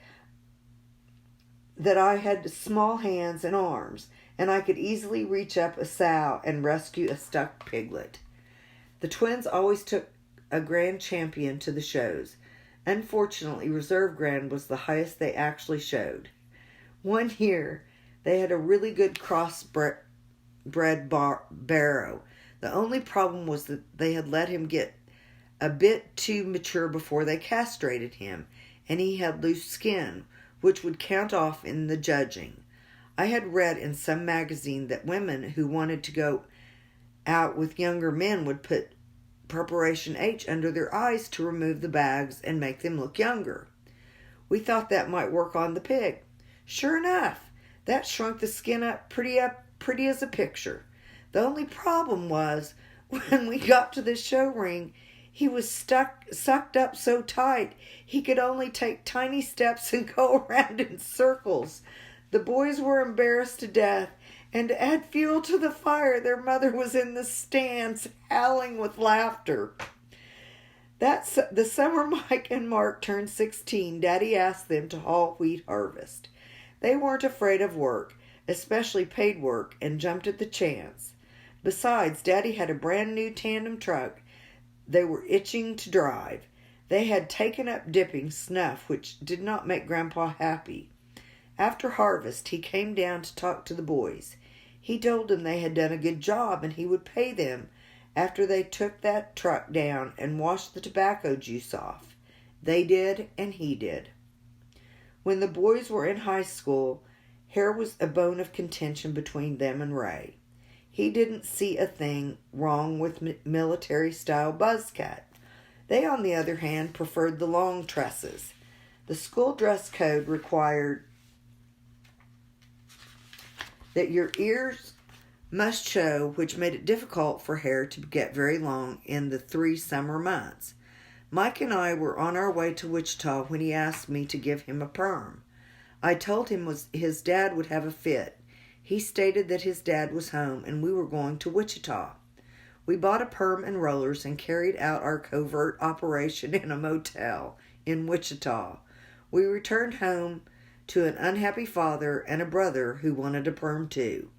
that I had small hands and arms, and I could easily reach up a sow and rescue a stuck piglet. The twins always took a grand champion to the shows. Unfortunately, Reserve Grand was the highest they actually showed. One year, they had a really good crossbred barrow. The only problem was that they had let him get a bit too mature before they castrated him, and he had loose skin, which would count off in the judging. I had read in some magazine that women who wanted to go out with younger men would put Preparation H under their eyes to remove the bags and make them look younger. We thought that might work on the pig. Sure enough, that shrunk the skin up pretty as a picture. The only problem was, when we got to the show ring, he was sucked up so tight he could only take tiny steps and go around in circles. The boys were embarrassed to death, and to add fuel to the fire, their mother was in the stands howling with laughter. The summer Mike and Mark turned 16, Daddy asked them to haul wheat harvest. They weren't afraid of work, especially paid work, and jumped at the chance. Besides, Daddy had a brand new tandem truck they were itching to drive. They had taken up dipping snuff, which did not make Grandpa happy. After harvest, he came down to talk to the boys. He told them they had done a good job and he would pay them after they took that truck down and washed the tobacco juice off. They did, and he did. When the boys were in high school, hair was a bone of contention between them and Ray. He didn't see a thing wrong with military-style buzz cut. They, on the other hand, preferred the long tresses. The school dress code required that your ears must show, which made it difficult for hair to get very long in the 3 summer months. Mike and I were on our way to Wichita when he asked me to give him a perm. I told him his dad would have a fit. He stated that his dad was home and we were going to Wichita. We bought a perm and rollers and carried out our covert operation in a motel in Wichita. We returned home to an unhappy father and a brother who wanted a perm too.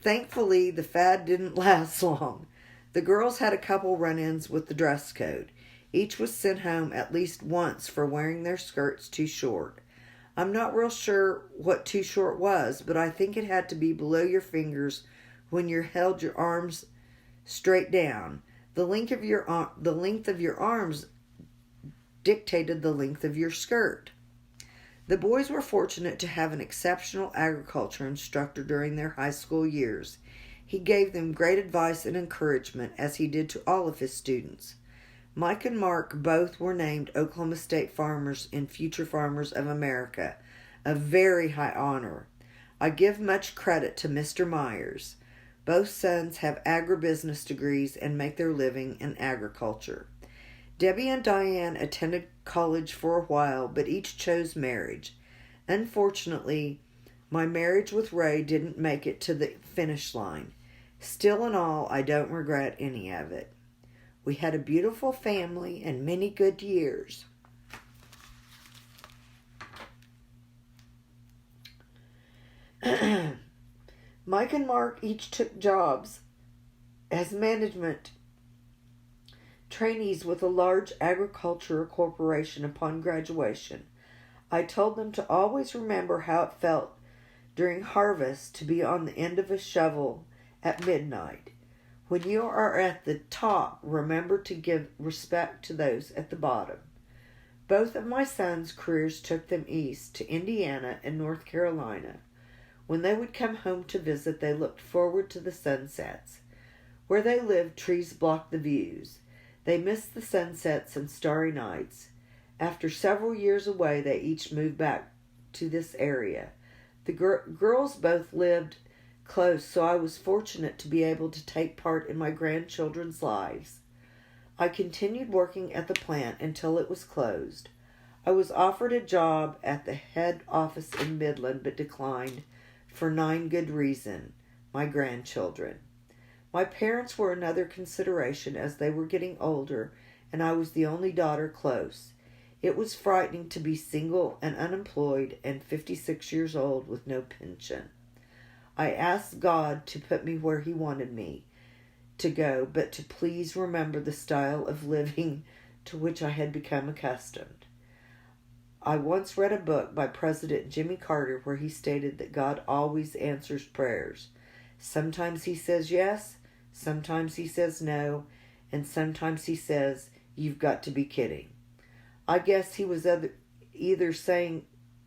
Thankfully, the fad didn't last long. The girls had a couple run-ins with the dress code. Each was sent home at least once for wearing their skirts too short. I'm not real sure what too short was, but I think it had to be below your fingers when you held your arms straight down. The length of your arms dictated the length of your skirt. The boys were fortunate to have an exceptional agriculture instructor during their high school years. He gave them great advice and encouragement, as he did to all of his students. Mike and Mark both were named Oklahoma State Farmers in Future Farmers of America, a very high honor. I give much credit to Mr. Myers. Both sons have agribusiness degrees and make their living in agriculture. Debbie and Diane attended college for a while, but each chose marriage. Unfortunately, my marriage with Ray didn't make it to the finish line. Still in all, I don't regret any of it. We had a beautiful family and many good years. Mike and Mark each took jobs as management trainees with a large agricultural corporation upon graduation. I told them to always remember how it felt during harvest to be on the end of a shovel at midnight. When you are at the top, remember to give respect to those at the bottom. Both of my sons' careers took them east to Indiana and North Carolina. When they would come home to visit, they looked forward to the sunsets. Where they lived, trees blocked the views. They missed the sunsets and starry nights. After several years away, they each moved back to this area. The girls both lived close, so I was fortunate to be able to take part in my grandchildren's lives. I continued working at the plant until it was closed. I was offered a job at the head office in Midland, but declined for 9 good reasons: my grandchildren. My parents were another consideration, as they were getting older and I was the only daughter close. It was frightening to be single and unemployed and 56 years old with no pension. I asked God to put me where He wanted me to go, but to please remember the style of living to which I had become accustomed. I once read a book by President Jimmy Carter where he stated that God always answers prayers. Sometimes He says yes, sometimes He says no, and sometimes He says, "You've got to be kidding." I guess He was either saying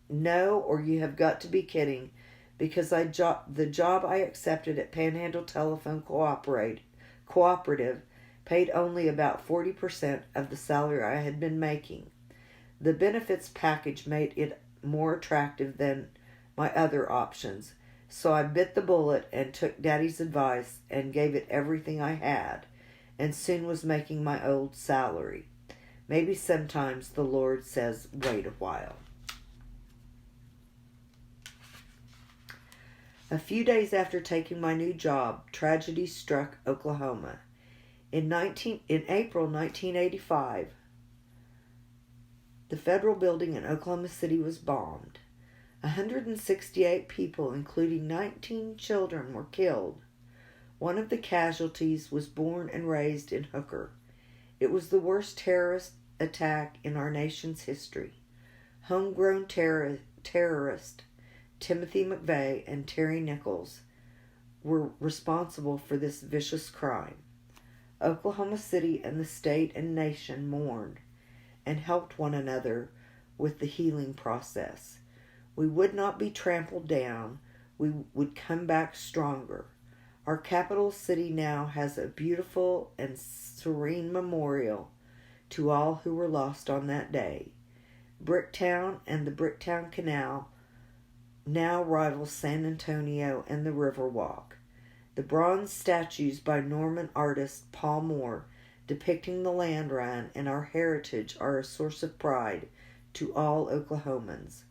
no or "you have got to be kidding," because the job I accepted at Panhandle Telephone Cooperative paid only about 40% of the salary I had been making. The benefits package made it more attractive than my other options, so I bit the bullet and took Daddy's advice and gave it everything I had, and soon was making my old salary. Maybe sometimes the Lord says, wait a while. A few days after taking my new job, tragedy struck Oklahoma. In April 1985, the federal building in Oklahoma City was bombed. 168 people, including 19 children, were killed. One of the casualties was born and raised in Hooker. It was the worst terrorist attack in our nation's history. Homegrown terrorist Timothy McVeigh and Terry Nichols were responsible for this vicious crime. Oklahoma City and the state and nation mourned and helped one another with the healing process. We would not be trampled down. We would come back stronger. Our capital city now has a beautiful and serene memorial to all who were lost on that day. Bricktown and the Bricktown Canal now rival San Antonio and the Riverwalk. The bronze statues by Norman artist Paul Moore depicting the land run and our heritage are a source of pride to all Oklahomans.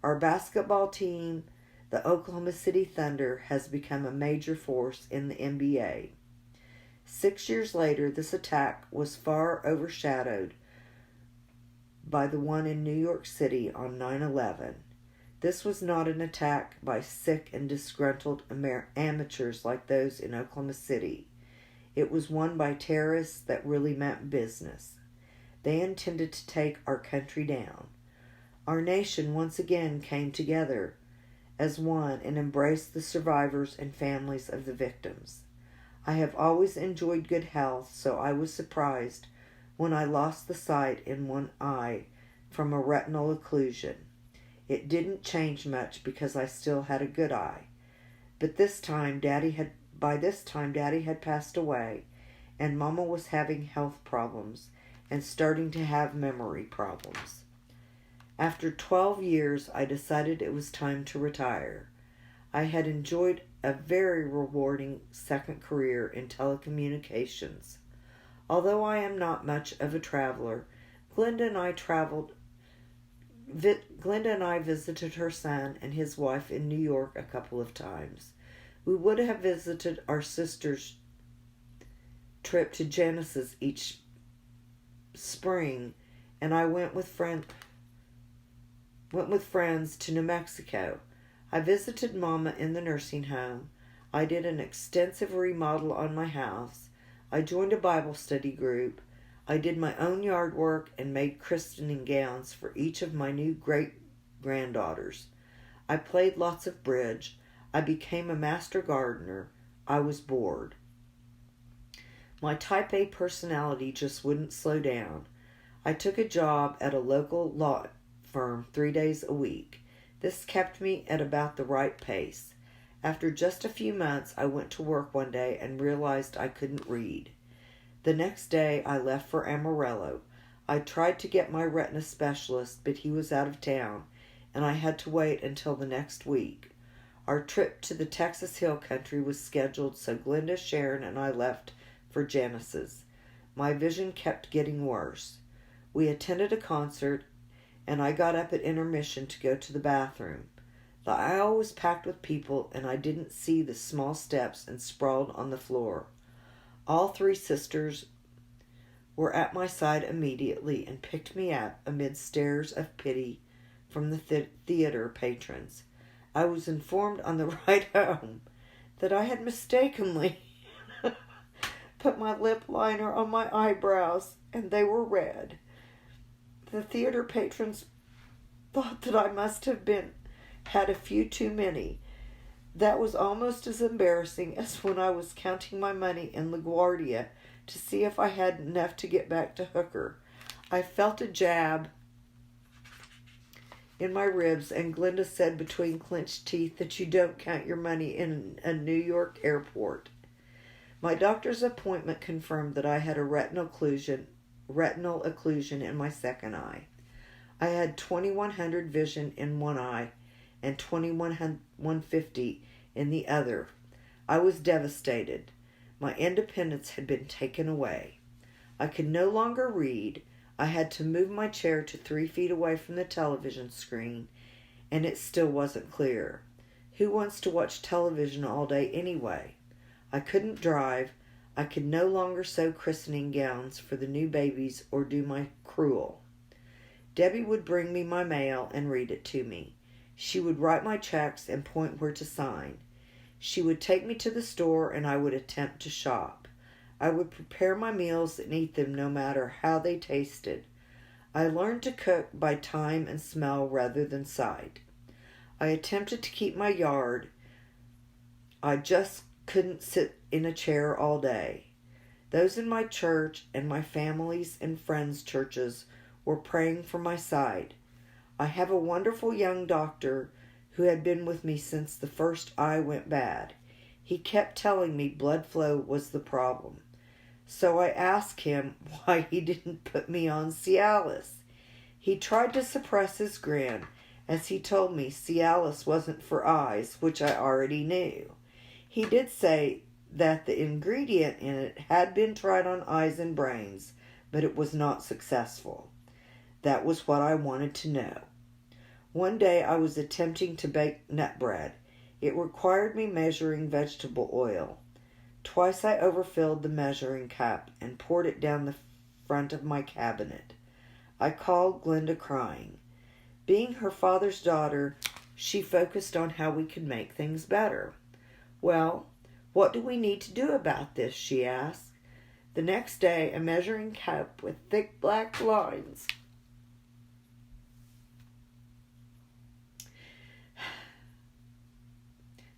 Our basketball team, the Oklahoma City Thunder, has become a major force in the NBA. 6 years later, this attack was far overshadowed by the one in New York City on 9/11. This was not an attack by sick and disgruntled amateurs like those in Oklahoma City. It was one by terrorists that really meant business. They intended to take our country down. Our nation once again came together as one and embraced the survivors and families of the victims. I have always enjoyed good health, so I was surprised when I lost the sight in one eye from a retinal occlusion. It didn't change much because I still had a good eye. But by this time Daddy had passed away, and Mama was having health problems and starting to have memory problems. After 12 years, I decided it was time to retire. I had enjoyed a very rewarding second career in telecommunications. Although I am not much of a traveler, Glenda and I visited her son and his wife in New York a couple of times. We would have visited our sister's trip to Genesis each spring, and I went with friends to New Mexico. I visited Mama in the nursing home. I did an extensive remodel on my house. I joined a Bible study group. I did my own yard work and made christening gowns for each of my new great-granddaughters. I played lots of bridge. I became a master gardener. I was bored. My type A personality just wouldn't slow down. I took a job at a local law firm 3 days a week. This kept me at about the right pace. After just a few months, I went to work one day and realized I couldn't read. The next day, I left for Amarillo. I tried to get my retina specialist, but he was out of town, and I had to wait until the next week. Our trip to the Texas Hill Country was scheduled, so Glenda, Sharon, and I left for Genesis. My vision kept getting worse. We attended a concert, and I got up at intermission to go to the bathroom. The aisle was packed with people, and I didn't see the small steps and sprawled on the floor. All three sisters were at my side immediately and picked me up amid stares of pity from the theater patrons. I was informed on the ride home that I had mistakenly put my lip liner on my eyebrows, and they were red. The theater patrons thought that I must have had a few too many. That was almost as embarrassing as when I was counting my money in LaGuardia to see if I had enough to get back to Hooker. I felt a jab in my ribs, and Glenda said between clenched teeth that you don't count your money in a New York airport. My doctor's appointment confirmed that I had a retinal occlusion in my second eye. I had 2100 vision in one eye and 2150 in the other. I was devastated. My independence had been taken away. I could no longer read. I had to move my chair to 3 feet away from the television screen, and it still wasn't clear. Who wants to watch television all day anyway? I couldn't drive. I could no longer sew christening gowns for the new babies or do my crewel. Debbie would bring me my mail and read it to me. She would write my checks and point where to sign. She would take me to the store and I would attempt to shop. I would prepare my meals and eat them no matter how they tasted. I learned to cook by time and smell rather than sight. I attempted to keep my yard. I just couldn't sit in a chair all day. Those in my church and my family's and friends' churches were praying for my sight. I have a wonderful young doctor who had been with me since the first eye went bad. He kept telling me blood flow was the problem. So I asked him why he didn't put me on Cialis. He tried to suppress his grin as he told me Cialis wasn't for eyes, which I already knew. He did say that the ingredient in it had been tried on eyes and brains, but it was not successful. That was what I wanted to know. One day I was attempting to bake nut bread. It required me measuring vegetable oil. Twice I overfilled the measuring cup and poured it down the front of my cabinet. I called Glenda crying. Being her father's daughter, she focused on how we could make things better. Well, what do we need to do about this? She asked. The next day, a measuring cup with thick black lines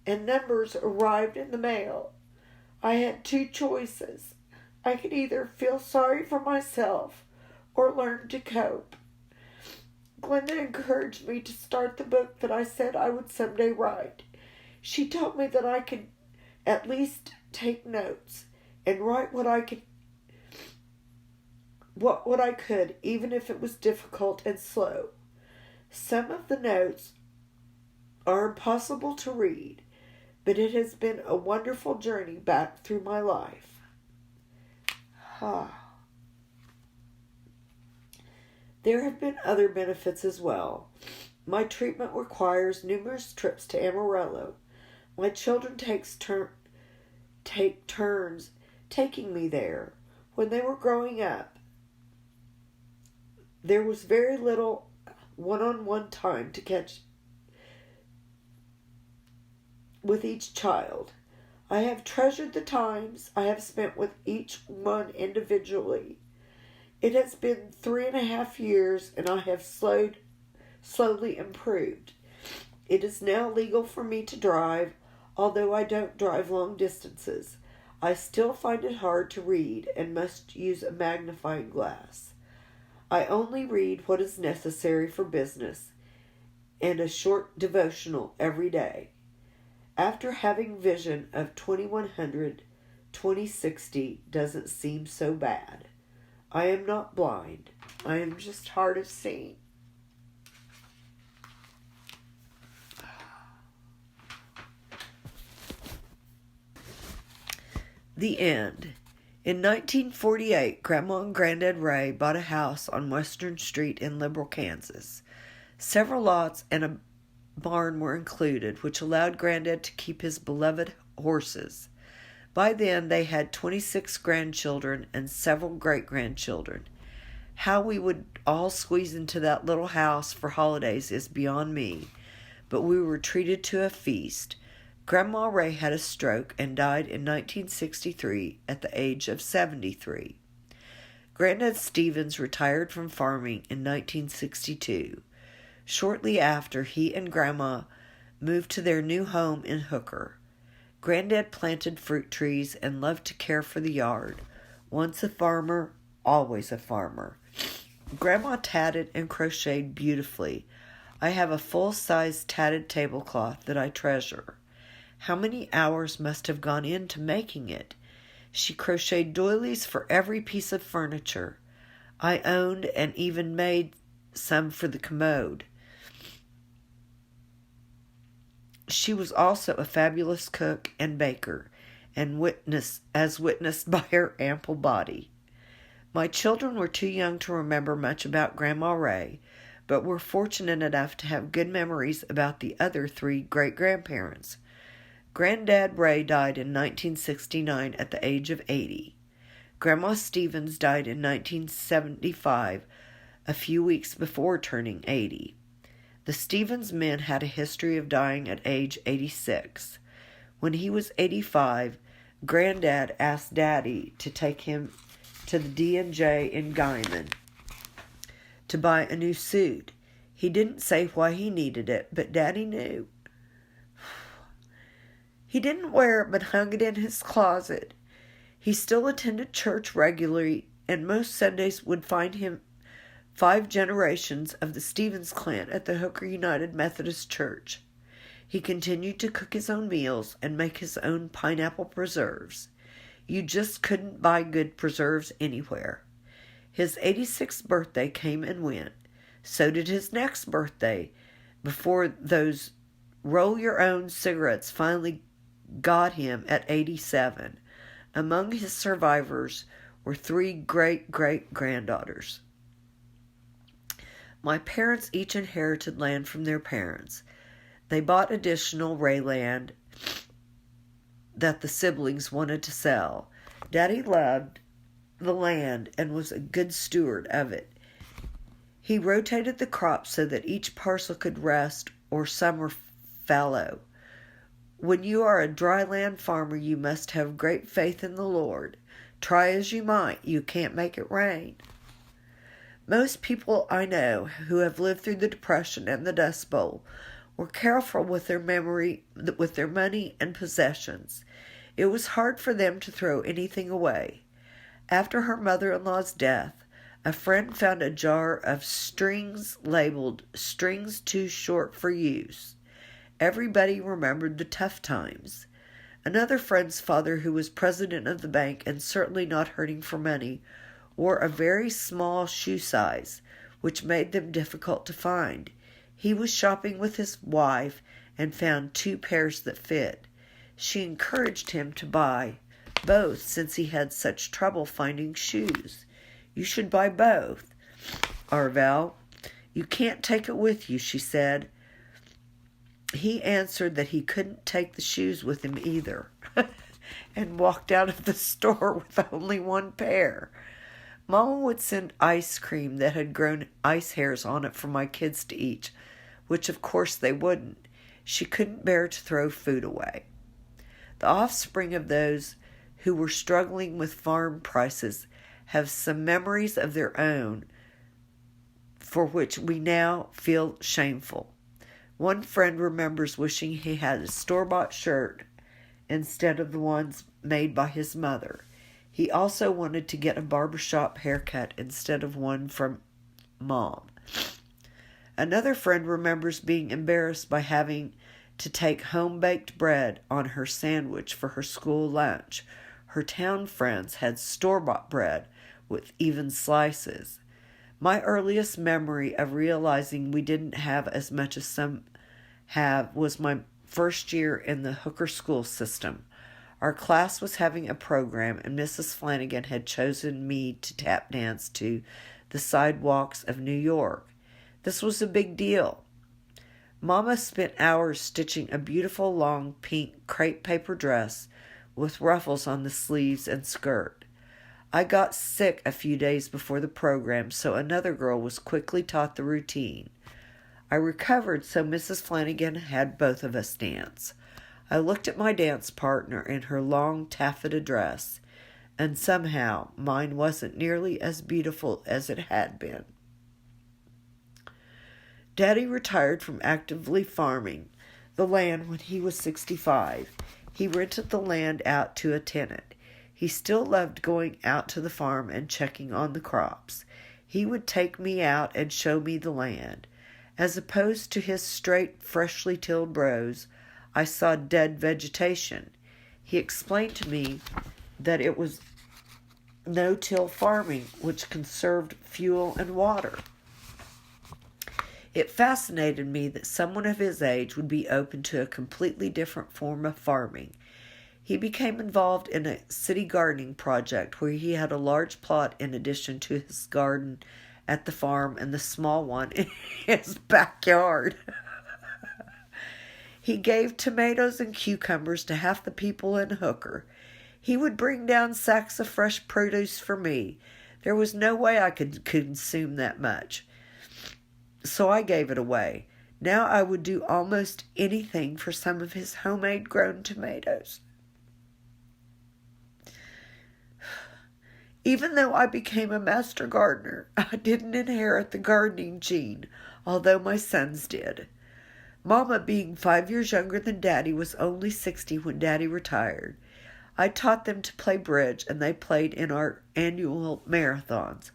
and numbers arrived in the mail. I had 2 choices. I could either feel sorry for myself or learn to cope. Glenda encouraged me to start the book that I said I would someday write. She told me that I could at least take notes and write what I could, even if it was difficult and slow. Some of the notes are impossible to read, but it has been a wonderful journey back through my life. There have been other benefits as well. My treatment requires numerous trips to Amarillo. My children take turns taking me there. When they were growing up, there was very little one-on-one time to catch with each child. I have treasured the times I have spent with each one individually. It has been 3.5 years and I have slowly improved. It is now legal for me to drive, although I don't drive long distances. I still find it hard to read and must use a magnifying glass. I only read what is necessary for business and a short devotional every day. After having vision of 2100, 2060 doesn't seem so bad. I am not blind. I am just hard of seeing. The end. In 1948, Grandma and Granddad Ray bought a house on Western Street in Liberal, Kansas. Several lots and a barn were included, which allowed Granddad to keep his beloved horses. By then they had 26 grandchildren and several great-grandchildren. How we would all squeeze into that little house for holidays is beyond me, but we were treated to a feast. Grandma Ray had a stroke and died in 1963 at the age of 73. Granddad Stevens retired from farming in 1962. Shortly after, he and Grandma moved to their new home in Hooker. Granddad planted fruit trees and loved to care for the yard. Once a farmer, always a farmer. Grandma tatted and crocheted beautifully. I have a full-size tatted tablecloth that I treasure. How many hours must have gone into making it? She crocheted doilies for every piece of furniture. I owned and even made some for the commode. She was also a fabulous cook and baker, and witnessed by her ample body. My children were too young to remember much about Grandma Ray, but were fortunate enough to have good memories about the other 3 great-grandparents. Granddad Ray died in 1969 at the age of 80. Grandma Stevens died in 1975, a few weeks before turning 80. The Stevens men had a history of dying at age 86. When he was 85, Granddad asked Daddy to take him to the D&J in Guyman to buy a new suit. He didn't say why he needed it, but Daddy knew. He didn't wear it, but hung it in his closet. He still attended church regularly, and most Sundays would find him 5 generations of the Stevens clan at the Hooker United Methodist Church. He continued to cook his own meals and make his own pineapple preserves. You just couldn't buy good preserves anywhere. His 86th birthday came and went. So did his next birthday, before those roll-your-own cigarettes finally got him at 87. Among his survivors were 3 great-great-granddaughters. My parents each inherited land from their parents. They bought additional Ray land that the siblings wanted to sell. Daddy loved the land and was a good steward of it. He rotated the crops so that each parcel could rest or summer fallow. When you are a dry land farmer, you must have great faith in the Lord. Try as you might, you can't make it rain. Most people I know who have lived through the Depression and the Dust Bowl were careful with their money and possessions. It was hard for them to throw anything away. After her mother-in-law's death, a friend found a jar of strings labeled "Strings Too Short for Use." Everybody remembered the tough times. Another friend's father, who was president of the bank and certainly not hurting for money, wore a very small shoe size, which made them difficult to find. He was shopping with his wife and found 2 pairs that fit. She encouraged him to buy both since he had such trouble finding shoes. You should buy both, Arvel. You can't take it with you, she said. He answered that he couldn't take the shoes with him either, and walked out of the store with only 1 pair. Mama would send ice cream that had grown ice hairs on it for my kids to eat, which of course they wouldn't. She couldn't bear to throw food away. The offspring of those who were struggling with farm prices have some memories of their own for which we now feel shameful. One friend remembers wishing he had a store-bought shirt instead of the ones made by his mother. He also wanted to get a barbershop haircut instead of one from Mom. Another friend remembers being embarrassed by having to take home-baked bread on her sandwich for her school lunch. Her town friends had store-bought bread with even slices. My earliest memory of realizing we didn't have as much as some have was my first year in the Hooker school system. Our class was having a program, and Mrs. Flanagan had chosen me to tap dance to The Sidewalks of New York. This was a big deal. Mama spent hours stitching a beautiful long pink crepe paper dress with ruffles on the sleeves and skirt. I got sick a few days before the program, so another girl was quickly taught the routine. I recovered, so Mrs. Flanagan had both of us dance. I looked at my dance partner in her long taffeta dress, and somehow mine wasn't nearly as beautiful as it had been. Daddy retired from actively farming the land when he was 65. He rented the land out to a tenant. He still loved going out to the farm and checking on the crops. He would take me out and show me the land. As opposed to his straight, freshly tilled rows, I saw dead vegetation. He explained to me that it was no-till farming, which conserved fuel and water. It fascinated me that someone of his age would be open to a completely different form of farming. He became involved in a city gardening project where he had a large plot in addition to his garden at the farm and the small one in his backyard. He gave tomatoes and cucumbers to half the people in Hooker. He would bring down sacks of fresh produce for me. There was no way I could consume that much, so I gave it away. Now I would do almost anything for some of his homemade grown tomatoes. Even though I became a master gardener, I didn't inherit the gardening gene, although my sons did. Mama, being 5 years younger than Daddy, was only 60 when Daddy retired. I taught them to play bridge, and they played in our annual marathons.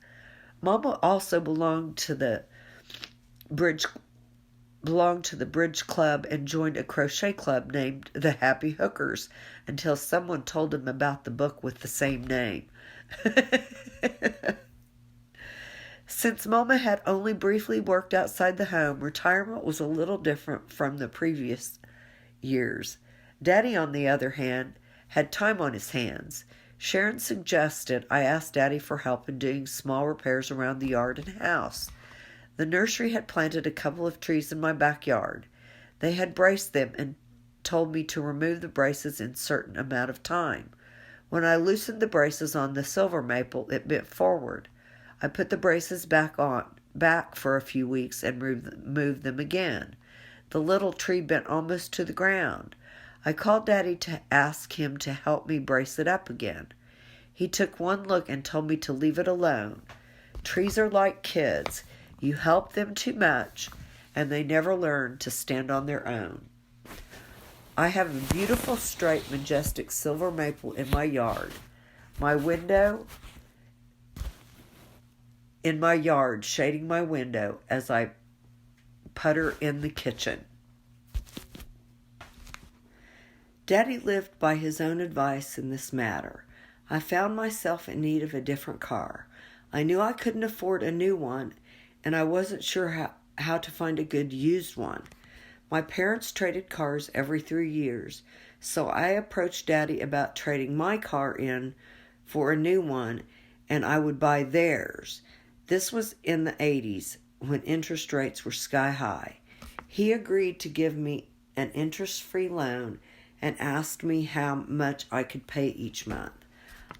Mama also belonged to the bridge club and joined a crochet club named the Happy Hookers until someone told him about the book with the same name. Since Mama had only briefly worked outside the home, retirement was a little different from the previous years. Daddy, on the other hand, had time on his hands. Sharon suggested I ask Daddy for help in doing small repairs around the yard and house. The nursery had planted a couple of trees in my backyard. They had braced them and told me to remove the braces in a certain amount of time. When I loosened the braces on the silver maple, it bent forward. I put the braces back for a few weeks and moved them again. The little tree bent almost to the ground. I called Daddy to ask him to help me brace it up again. He took one look and told me to leave it alone. Trees are like kids. You help them too much, and they never learn to stand on their own. I have a beautiful, straight, majestic silver maple in my yard. Shading my window as I putter in the kitchen. Daddy lived by his own advice in this matter. I found myself in need of a different car. I knew I couldn't afford a new one, and I wasn't sure how to find a good used one. My parents traded cars every 3 years, so I approached Daddy about trading my car in for a new one, and I would buy theirs. This was in the 80s, when interest rates were sky high. He agreed to give me an interest-free loan and asked me how much I could pay each month.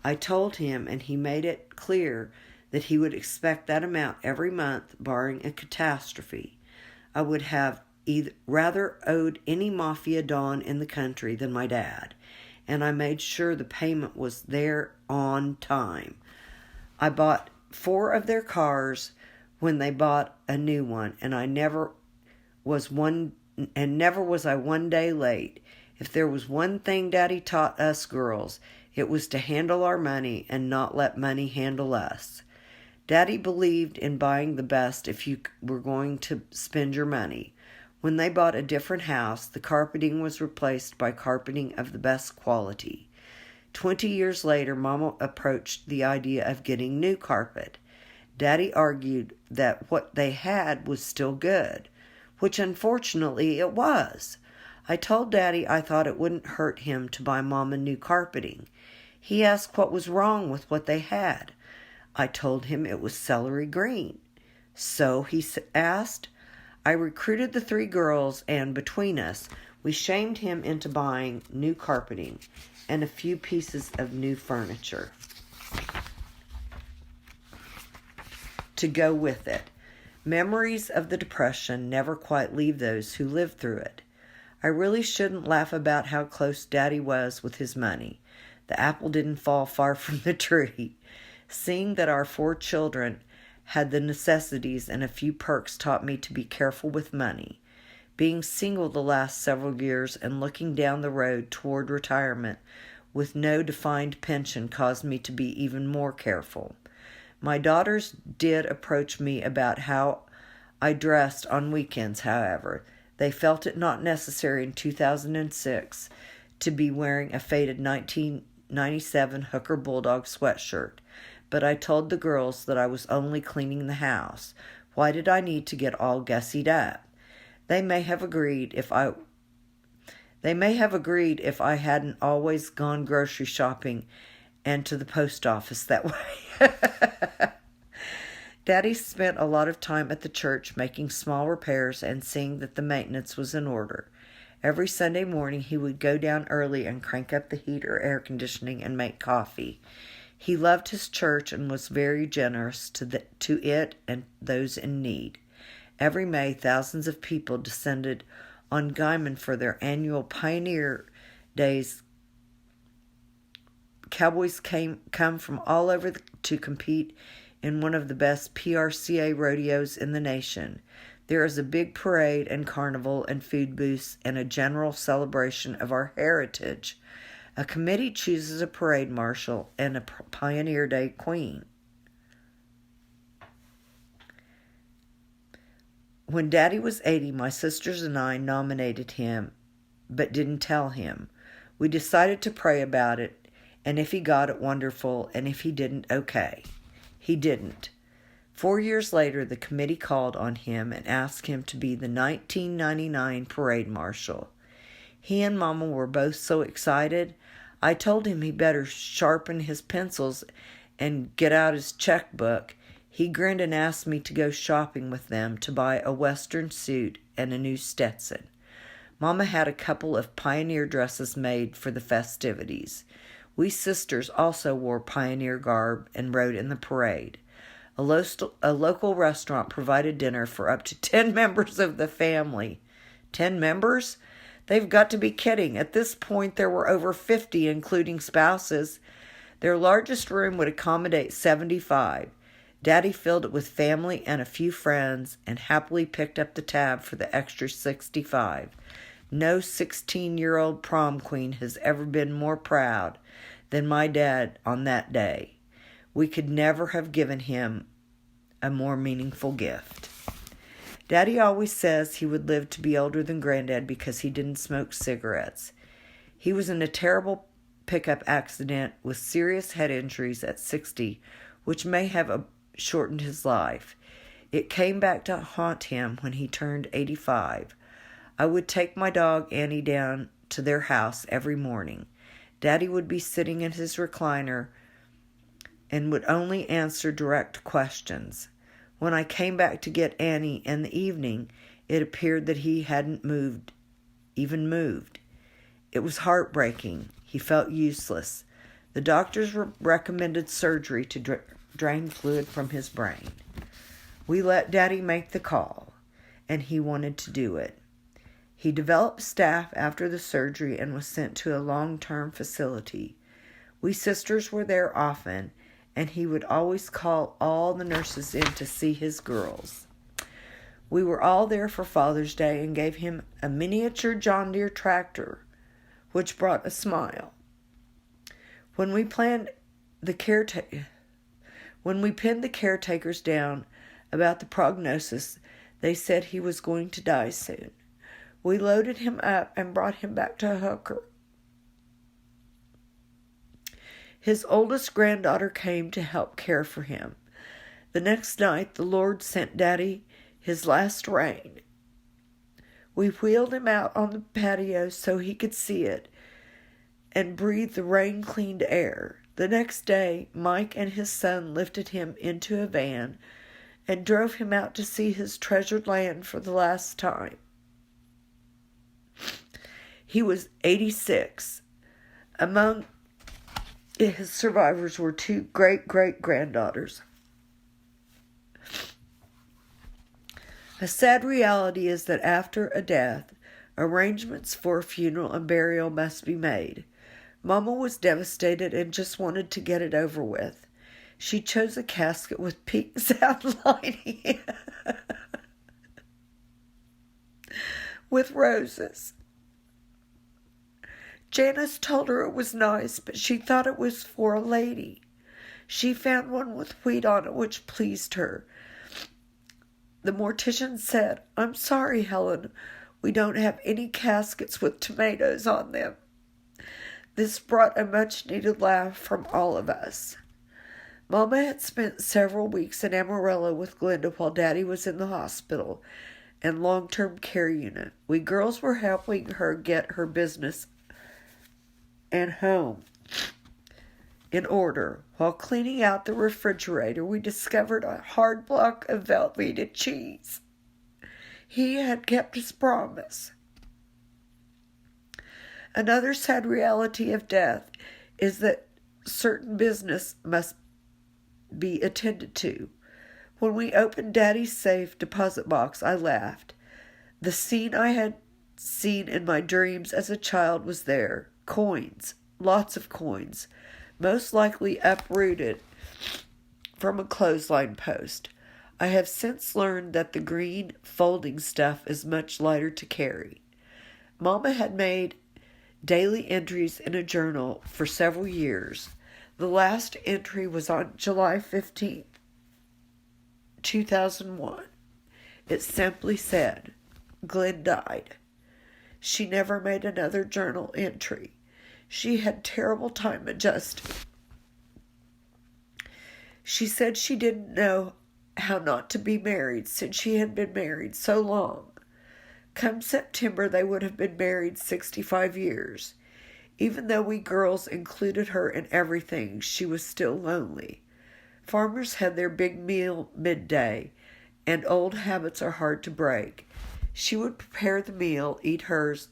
I told him, and he made it clear that he would expect that amount every month, barring a catastrophe. I would have rather owed any mafia don in the country than my dad, and I made sure the payment was there on time. I bought 4 of their cars when they bought a new one, and never was I one day late. If there was one thing Daddy taught us girls, it was to handle our money and not let money handle us. Daddy believed in buying the best if you were going to spend your money. When they bought a different house, the carpeting was replaced by carpeting of the best quality. 20 years later, Mama approached the idea of getting new carpet. Daddy argued that what they had was still good, which unfortunately it was. I told Daddy I thought it wouldn't hurt him to buy Mama new carpeting. He asked what was wrong with what they had. I told him it was celery green. So he asked. I recruited the 3 girls, and between us, We shamed him into buying new carpeting and a few pieces of new furniture to go with it. Memories of the Depression never quite leave those who lived through it. I really shouldn't laugh about how close Daddy was with his money. The apple didn't fall far from the tree. Seeing that our 4 children had the necessities and a few perks taught me to be careful with money. Being single the last several years and looking down the road toward retirement with no defined pension caused me to be even more careful. My daughters did approach me about how I dressed on weekends, however. They felt it not necessary in 2006 to be wearing a faded 1997 Hooker Bulldog sweatshirt, but I told the girls that I was only cleaning the house. Why did I need to get all gussied up? They may have agreed if I hadn't always gone grocery shopping and to the post office that way. Daddy spent a lot of time at the church making small repairs and seeing that the maintenance was in order. Every Sunday morning he would go down early and crank up the heat or air conditioning and make coffee. He loved his church and was very generous to it and those in need. Every May, thousands of people descended on Guyman for their annual Pioneer Days. Cowboys come from all over to compete in one of the best PRCA rodeos in the nation. There is a big parade and carnival and food booths and a general celebration of our heritage. A committee chooses a parade marshal and a Pioneer Day queen. When Daddy was 80, my sisters and I nominated him, but didn't tell him. We decided to pray about it, and if he got it, wonderful, and if he didn't, okay. He didn't. 4 years later, the committee called on him and asked him to be the 1999 parade marshal. He and Mama were both so excited. I told him he better sharpen his pencils and get out his checkbook. He grinned and asked me to go shopping with them to buy a Western suit and a new Stetson. Mama had a couple of Pioneer dresses made for the festivities. We sisters also wore Pioneer garb and rode in the parade. A local restaurant provided dinner for up to 10 members of the family. 10 members? They've got to be kidding. At this point, there were over 50, including spouses. Their largest room would accommodate 75. Daddy filled it with family and a few friends and happily picked up the tab for the extra 65. No 16-year-old prom queen has ever been more proud than my dad on that day. We could never have given him a more meaningful gift. Daddy always says he would live to be older than Granddad because he didn't smoke cigarettes. He was in a terrible pickup accident with serious head injuries at 60, which may have shortened his life. It came back to haunt him when he turned 85. I would take my dog Annie down to their house every morning. Daddy would be sitting in his recliner and would only answer direct questions. When I came back to get Annie in the evening, it appeared that he hadn't moved. It was heartbreaking. He felt useless. The doctors recommended surgery to drain fluid from his brain. We let Daddy make the call, and he wanted to do it. He developed staph after the surgery and was sent to a long-term facility. We sisters were there often, and he would always call all the nurses in to see his girls. We were all there for Father's Day and gave him a miniature John Deere tractor, which brought a smile. When we pinned the caretakers down about the prognosis, they said he was going to die soon. We loaded him up and brought him back to Hooker. His oldest granddaughter came to help care for him. The next night, the Lord sent Daddy his last rain. We wheeled him out on the patio so he could see it and breathe the rain-cleaned air. The next day, Mike and his son lifted him into a van and drove him out to see his treasured land for the last time. He was 86. Among his survivors were 2 great-great-granddaughters. A sad reality is that after a death, arrangements for a funeral and burial must be made. Mama was devastated and just wanted to get it over with. She chose a casket with pink sound lining with roses. Janice told her it was nice, but she thought it was for a lady. She found one with wheat on it, which pleased her. The mortician said, "I'm sorry, Helen, we don't have any caskets with tomatoes on them." This brought a much-needed laugh from all of us. Mama had spent several weeks in Amarillo with Glenda while Daddy was in the hospital and long-term care unit. We girls were helping her get her business and home in order. While cleaning out the refrigerator, we discovered a hard block of Velveeta cheese. He had kept his promise. Another sad reality of death is that certain business must be attended to. When we opened Daddy's safe deposit box, I laughed. The scene I had seen in my dreams as a child was there. Coins, lots of coins, most likely uprooted from a clothesline post. I have since learned that the green folding stuff is much lighter to carry. Mama had made daily entries in a journal for several years. The last entry was on July 15th, 2001. It simply said, "Glenn died." She never made another journal entry. She had terrible time adjusting. She said she didn't know how not to be married since she had been married so long. Come September, they would have been married 65 years. Even though we girls included her in everything, she was still lonely. Farmers had their big meal midday, and old habits are hard to break. She would prepare the meal, eat hers,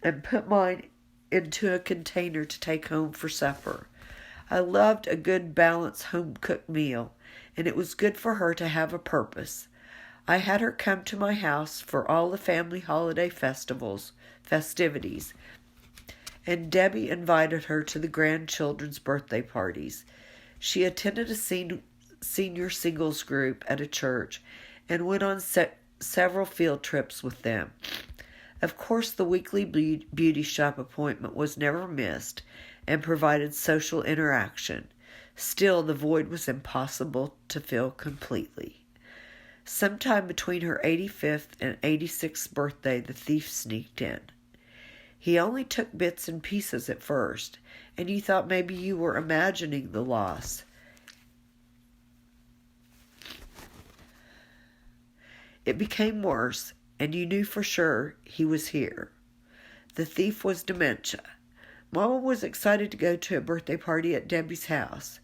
and put mine into a container to take home for supper. I loved a good, balanced, home-cooked meal, and it was good for her to have a purpose. I had her come to my house for all the family holiday festivities, and Debbie invited her to the grandchildren's birthday parties. She attended a senior singles group at a church and went on several field trips with them. Of course, the weekly beauty shop appointment was never missed and provided social interaction. Still, the void was impossible to fill completely. Sometime between her 85th and 86th birthday, the thief sneaked in. He only took bits and pieces at first, and you thought maybe you were imagining the loss. It became worse, and you knew for sure he was here. The thief was dementia. Mama was excited to go to a birthday party at Debbie's house.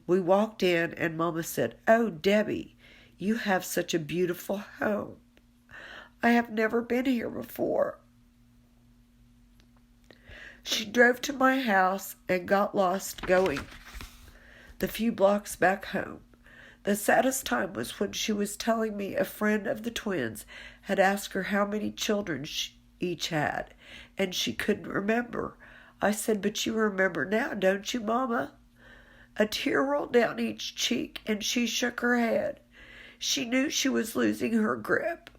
We walked in, and Mama said, "Oh, Debbie, you have such a beautiful home. I have never been here before." She drove to my house and got lost going the few blocks back home. The saddest time was when she was telling me a friend of the twins had asked her how many children each had, and she couldn't remember. I said, "But you remember now, don't you, Mama?" A tear rolled down each cheek, and she shook her head. She knew she was losing her grip.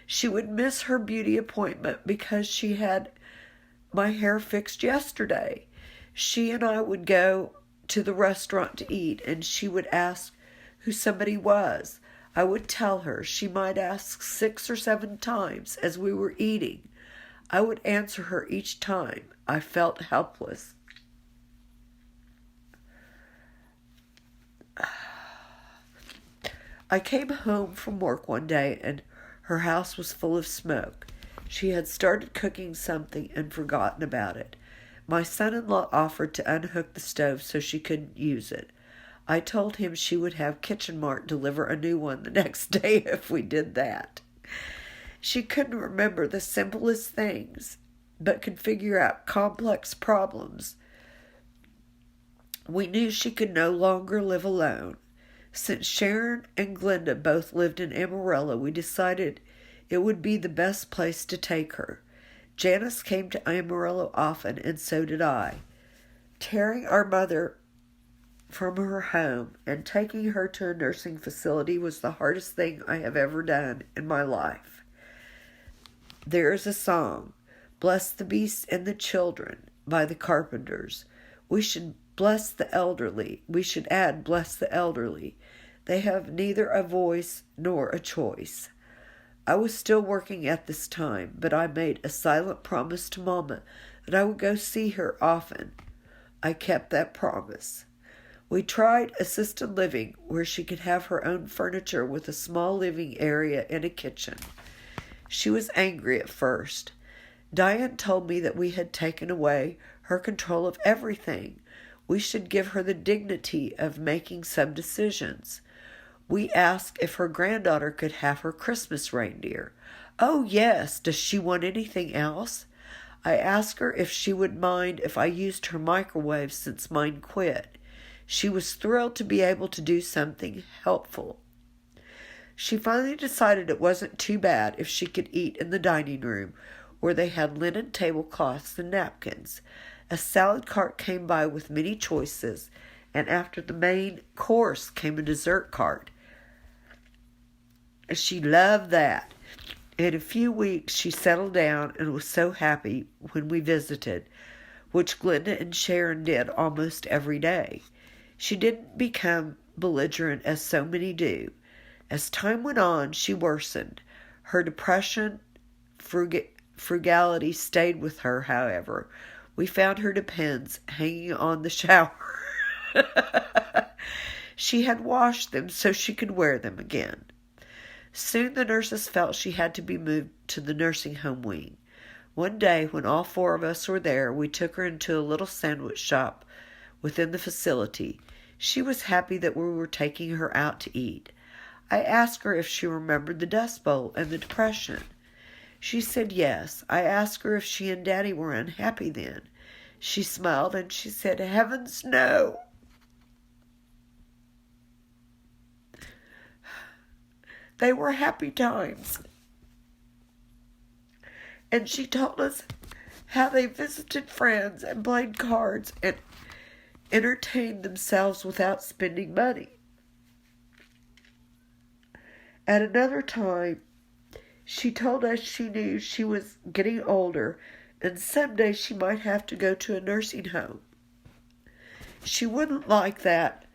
She would miss her beauty appointment because she had my hair fixed yesterday. She and I would go to the restaurant to eat, and she would ask who somebody was. I would tell her. She might ask 6 or 7 times as we were eating. I would answer her each time. I felt helpless. I came home from work one day, and her house was full of smoke. She had started cooking something and forgotten about it. My son-in-law offered to unhook the stove so she couldn't use it. I told him she would have Kitchen Mart deliver a new one the next day if we did that. She couldn't remember the simplest things. but could figure out complex problems. We knew she could no longer live alone. Since Sharon and Glenda both lived in Amarillo, we decided it would be the best place to take her. Janice came to Amarillo often, and so did I. Tearing our mother from her home and taking her to a nursing facility was the hardest thing I have ever done in my life. There is a song, Bless the Beasts and the Children, by the Carpenters. We should bless the elderly. We should add, bless the elderly. They have neither a voice nor a choice. I was still working at this time, but I made a silent promise to Mama that I would go see her often. I kept that promise. We tried assisted living where she could have her own furniture with a small living area and a kitchen. She was angry at first. Diane told me that we had taken away her control of everything. We should give her the dignity of making some decisions. We asked if her granddaughter could have her Christmas reindeer. Oh, yes. Does she want anything else? I asked her if she would mind if I used her microwave since mine quit. She was thrilled to be able to do something helpful. She finally decided it wasn't too bad if she could eat in the dining room, where they had linen tablecloths and napkins. A salad cart came by with many choices, and after the main course came a dessert cart. She loved that. In a few weeks she settled down and was so happy when we visited, which Glenda and Sharon did almost every day. She didn't become belligerent as so many do. As time went on, she worsened. Her depression, frugality stayed with her, however. We found her depends hanging on the shower. She had washed them so she could wear them again. Soon the nurses felt she had to be moved to the nursing home wing. One day, when all four of us were there, we took her into a little sandwich shop within the facility. She was happy that we were taking her out to eat. I asked her if she remembered the Dust Bowl and the Depression. She said yes. I asked her if she and Daddy were unhappy then. She smiled and she said, Heavens, no. They were happy times. And she told us how they visited friends and played cards and entertained themselves without spending money. At another time, she told us she knew she was getting older and someday she might have to go to a nursing home. She wouldn't like that,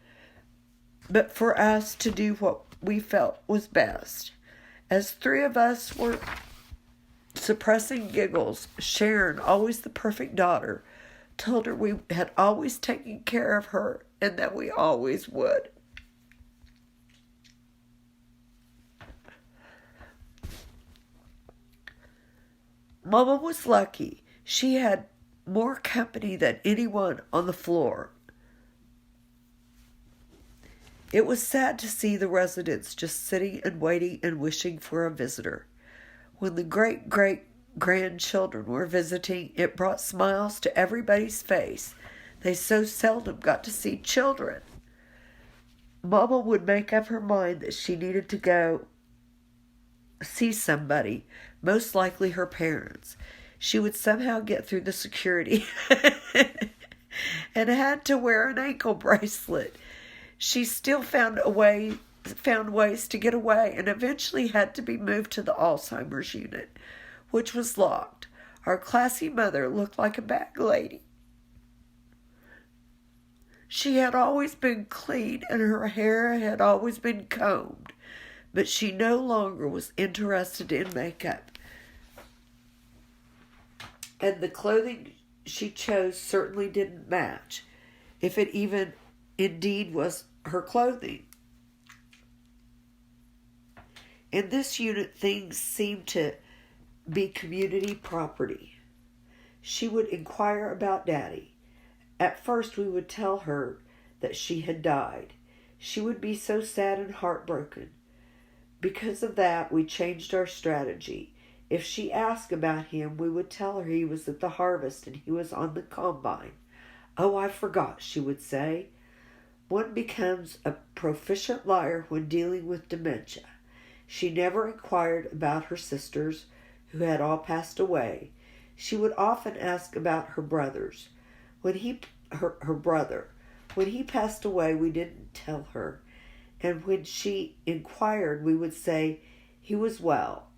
but for us to do what we felt was best. As three of us were suppressing giggles, Sharon, always the perfect daughter, told her we had always taken care of her and that we always would. Mama was lucky. She had more company than anyone on the floor. It was sad to see the residents just sitting and waiting and wishing for a visitor. When the great-great-grandchildren were visiting, it brought smiles to everybody's face. They so seldom got to see children. Mama would make up her mind that she needed to go see somebody, most likely her parents. She would somehow get through the security and had to wear an ankle bracelet. She still found ways to get away and eventually had to be moved to the Alzheimer's unit, which was locked. Our classy mother looked like a bag lady. She had always been clean and her hair had always been combed, but she no longer was interested in makeup. And the clothing she chose certainly didn't match, if it even indeed was her clothing. In this unit, things seemed to be community property. She would inquire about Daddy. At first, we would tell her that she had died. She would be so sad and heartbroken. Because of that, we changed our strategy. If she asked about him, we would tell her he was at the harvest and he was on the combine. "Oh, I forgot," she would say. One becomes a proficient liar when dealing with dementia. She never inquired about her sisters, who had all passed away. She would often ask about her brothers. Her brother. When he passed away, we didn't tell her. And when she inquired, we would say he was well.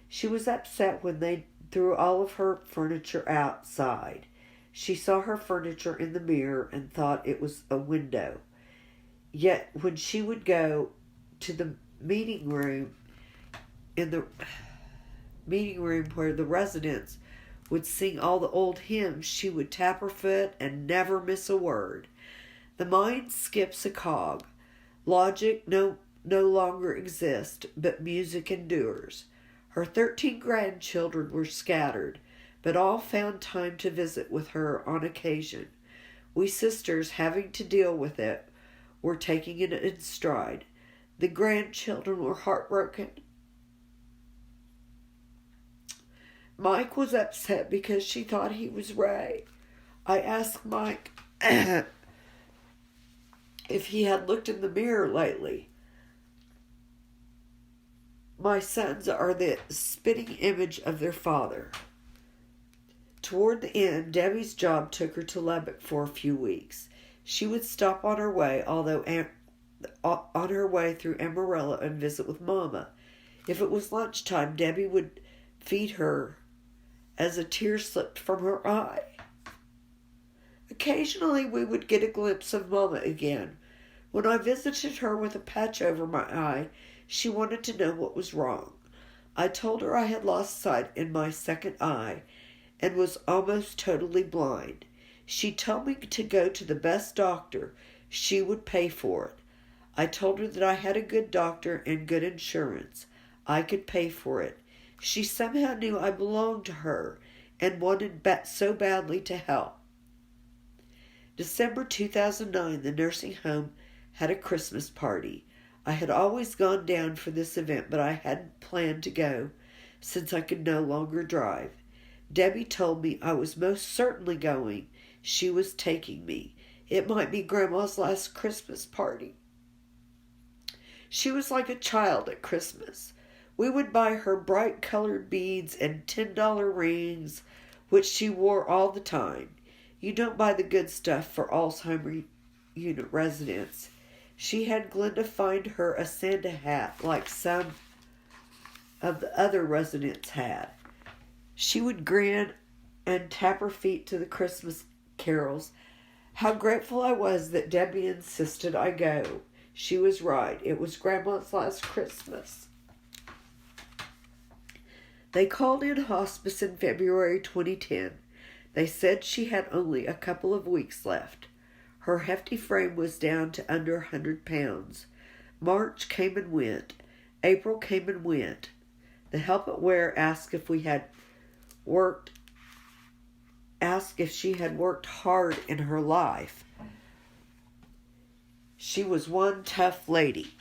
She was upset when they threw all of her furniture outside. She saw her furniture in the mirror and thought it was a window. Yet when she would go to the meeting room, in the meeting room where the residents would sing all the old hymns, she would tap her foot and never miss a word. The mind skips a cog. Logic no longer exists, but music endures. Her 13 grandchildren were scattered, but all found time to visit with her on occasion. We sisters, having to deal with it, were taking it in stride. The grandchildren were heartbroken. Mike was upset because she thought he was Ray. I asked Mike if he had looked in the mirror lately. My sons are the spitting image of their father. Toward the end, Debbie's job took her to Lubbock for a few weeks. She would stop on her way, on her way through Amarillo and visit with Mama. If it was lunchtime, Debbie would feed her as a tear slipped from her eye. Occasionally, we would get a glimpse of Mama again. When I visited her with a patch over my eye, she wanted to know what was wrong. I told her I had lost sight in my second eye and was almost totally blind. She told me to go to the best doctor. She would pay for it. I told her that I had a good doctor and good insurance. I could pay for it. She somehow knew I belonged to her and wanted so badly to help. December 2009, the nursing home had a Christmas party. I had always gone down for this event, but I hadn't planned to go since I could no longer drive. Debbie told me I was most certainly going. She was taking me. It might be Grandma's last Christmas party. She was like a child at Christmas. We would buy her bright-colored beads and $10 rings, which she wore all the time. You don't buy the good stuff for Alzheimer unit residents. She had Glenda find her a Santa hat like some of the other residents had. She would grin and tap her feet to the Christmas carols. How grateful I was that Debbie insisted I go. She was right. It was Grandma's last Christmas. They called in hospice in February 2010. They said she had only a couple of weeks left. Her hefty frame was down to under 100 pounds. March came and went. April came and went. The help at Ware asked if she had worked hard in her life. She was one tough lady.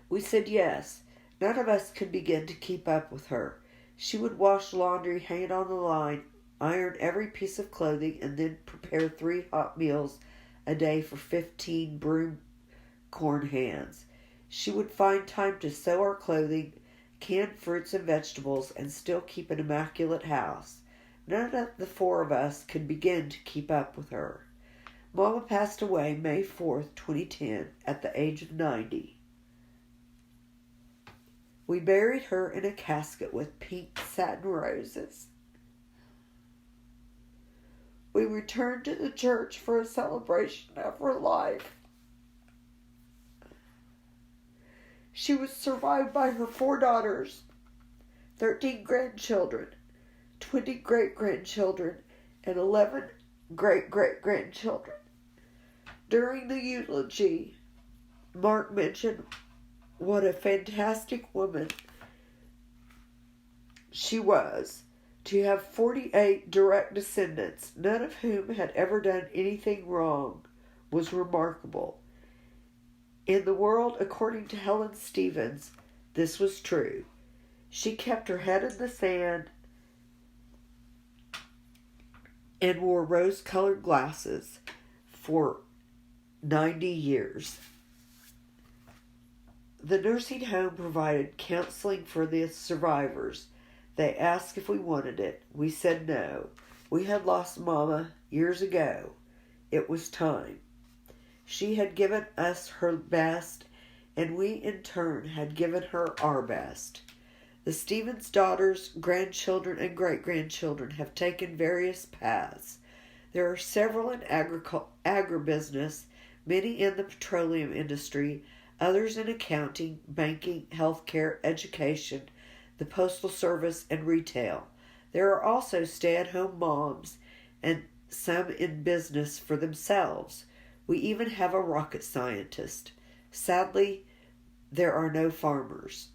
We said yes. None of us could begin to keep up with her. She would wash laundry, hang it on the line, iron every piece of clothing, and then prepare 3 hot meals a day for 15 broom corn hands. She would find time to sew our clothing, can fruits and vegetables, and still keep an immaculate house. None of the 4 of us could begin to keep up with her. Mama passed away May 4th, 2010, at the age of 90. We buried her in a casket with pink satin roses. We returned to the church for a celebration of her life. She was survived by her 4 daughters, 13 grandchildren, 20 great-grandchildren, and 11 great-great-grandchildren. During the eulogy, Mark mentioned what a fantastic woman she was, to have 48 direct descendants, none of whom had ever done anything wrong. was remarkable. In the world, according to Helen Stevens, this was true. She kept her head in the sand and wore rose-colored glasses for 90 years. The nursing home provided counseling for the survivors. They asked if we wanted it. We said no. We had lost Mama years ago. It was time. She had given us her best, and we in turn had given her our best. The Stevens daughters, grandchildren, and great-grandchildren have taken various paths. There are several in agribusiness, many in the petroleum industry, others in accounting, banking, healthcare, education, the postal service, and retail. There are also stay-at-home moms and some in business for themselves. We even have a rocket scientist. Sadly, there are no farmers.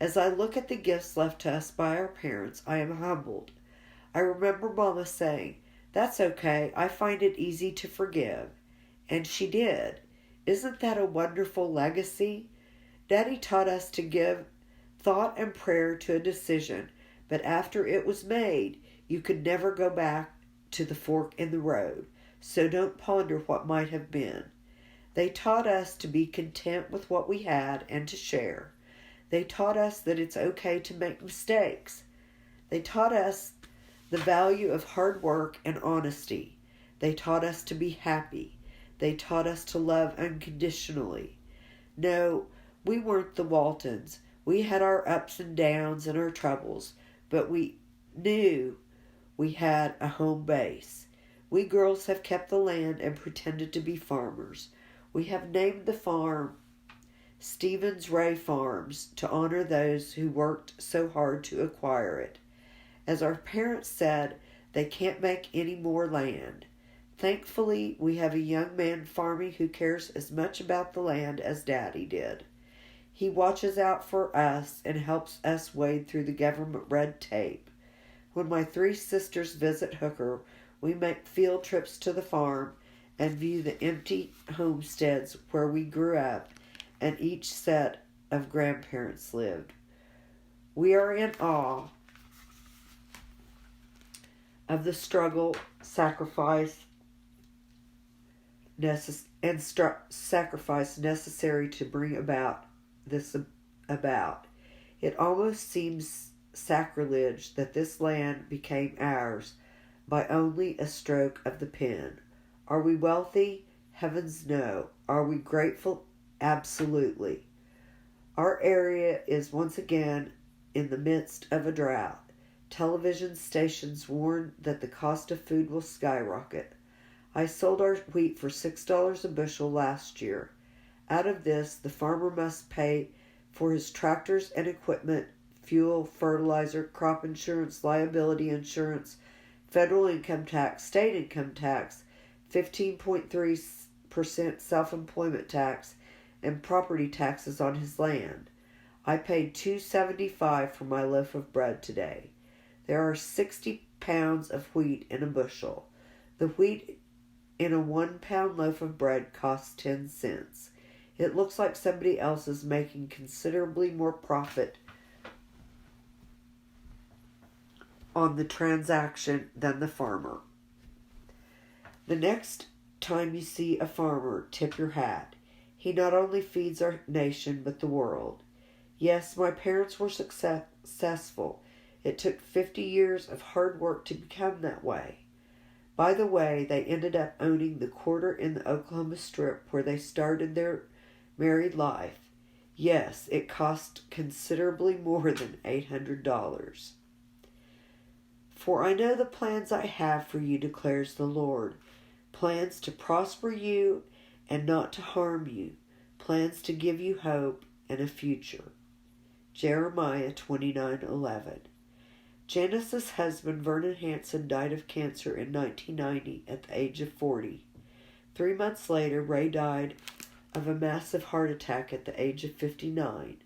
As I look at the gifts left to us by our parents, I am humbled. I remember Mama saying, "That's okay, I find it easy to forgive." And she did. Isn't that a wonderful legacy? Daddy taught us to give thought and prayer to a decision, but after it was made, you could never go back to the fork in the road, so don't ponder what might have been. They taught us to be content with what we had and to share. They taught us that it's okay to make mistakes. They taught us the value of hard work and honesty. They taught us to be happy. They taught us to love unconditionally. No, we weren't the Waltons. We had our ups and downs and our troubles, but we knew we had a home base. We girls have kept the land and pretended to be farmers. We have named the farm Stevens Ray Farms to honor those who worked so hard to acquire it. As our parents said, they can't make any more land. Thankfully, we have a young man farming who cares as much about the land as Daddy did. He watches out for us and helps us wade through the government red tape. When my 3 sisters visit Hooker, we make field trips to the farm and view the empty homesteads where we grew up and each set of grandparents lived. We are in awe of the struggle, sacrifice necessary to bring about this about. It almost seems sacrilege that this land became ours by only a stroke of the pen. Are we wealthy? Heavens no. Are we grateful? Absolutely. Our area is once again in the midst of a drought. Television stations warn that the cost of food will skyrocket. I sold our wheat for $6 a bushel last year. Out of this, the farmer must pay for his tractors and equipment, fuel, fertilizer, crop insurance, liability insurance, federal income tax, state income tax, 15.3% self-employment tax, and property taxes on his land. I paid $2.75 for my loaf of bread today. There are 60 pounds of wheat in a bushel. The wheat in a 1-pound loaf of bread costs 10 cents. It looks like somebody else is making considerably more profit on the transaction than the farmer. The next time you see a farmer, tip your hat. He not only feeds our nation, but the world. Yes, my parents were successful. It took 50 years of hard work to become that way. By the way, they ended up owning the quarter in the Oklahoma Strip where they started their married life. Yes, it cost considerably more than $800. For I know the plans I have for you, declares the Lord. Plans to prosper you and not to harm you. Plans to give you hope and a future. Jeremiah 29:11. Janice's husband, Vernon Hanson, died of cancer in 1990 at the age of 40. 3 months later, Ray died of a massive heart attack at the age of 59.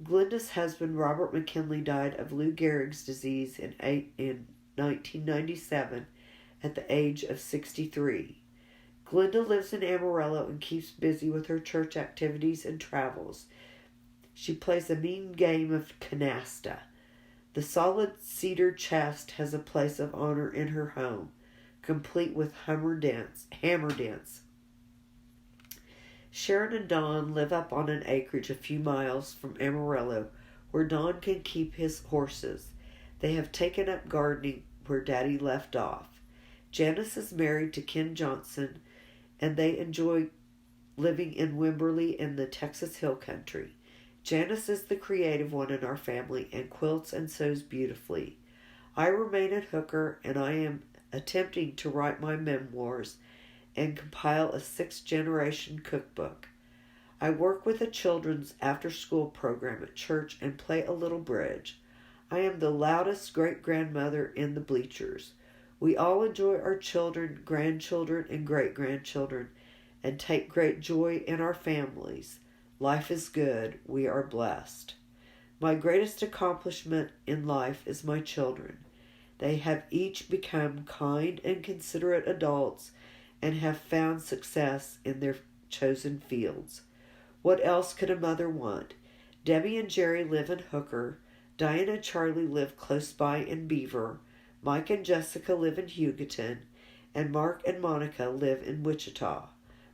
Glenda's husband, Robert McKinley, died of Lou Gehrig's disease in 1997 at the age of 63. Glenda lives in Amarillo and keeps busy with her church activities and travels. She plays a mean game of canasta. The solid cedar chest has a place of honor in her home, complete with hammer dents. Sharon and Don live up on an acreage a few miles from Amarillo, where Don can keep his horses. They have taken up gardening where Daddy left off. Janice is married to Ken Johnson, and they enjoy living in Wimberley in the Texas Hill Country. Janice is the creative one in our family and quilts and sews beautifully. I remain at Hooker, and I am attempting to write my memoirs and compile a 6th-generation cookbook. I work with a children's after-school program at church and play a little bridge. I am the loudest great-grandmother in the bleachers. We all enjoy our children, grandchildren, and great-grandchildren, and take great joy in our families. Life is good. We are blessed. My greatest accomplishment in life is my children. They have each become kind and considerate adults and have found success in their chosen fields. What else could a mother want? Debbie and Jerry live in Hooker. Diane and Charlie live close by in Beaver. Mike and Jessica live in Hugoton. And Mark and Monica live in Wichita.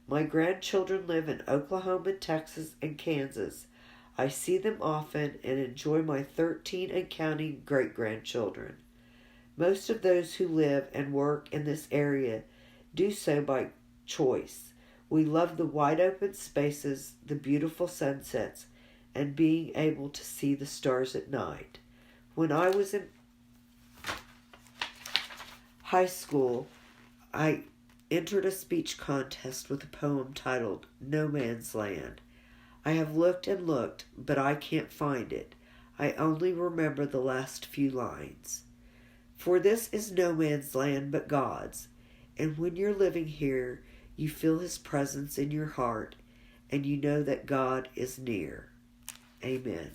My grandchildren live in Oklahoma, Texas, and Kansas. I see them often and enjoy my 13 and counting great-grandchildren. Most of those who live and work in this area do so by choice. We love the wide open spaces, the beautiful sunsets, and being able to see the stars at night. When I was in high school, I entered a speech contest with a poem titled No Man's Land. I have looked and looked, but I can't find it. I only remember the last few lines. For this is no man's land but God's, and when you're living here, you feel His presence in your heart, and you know that God is near. Amen.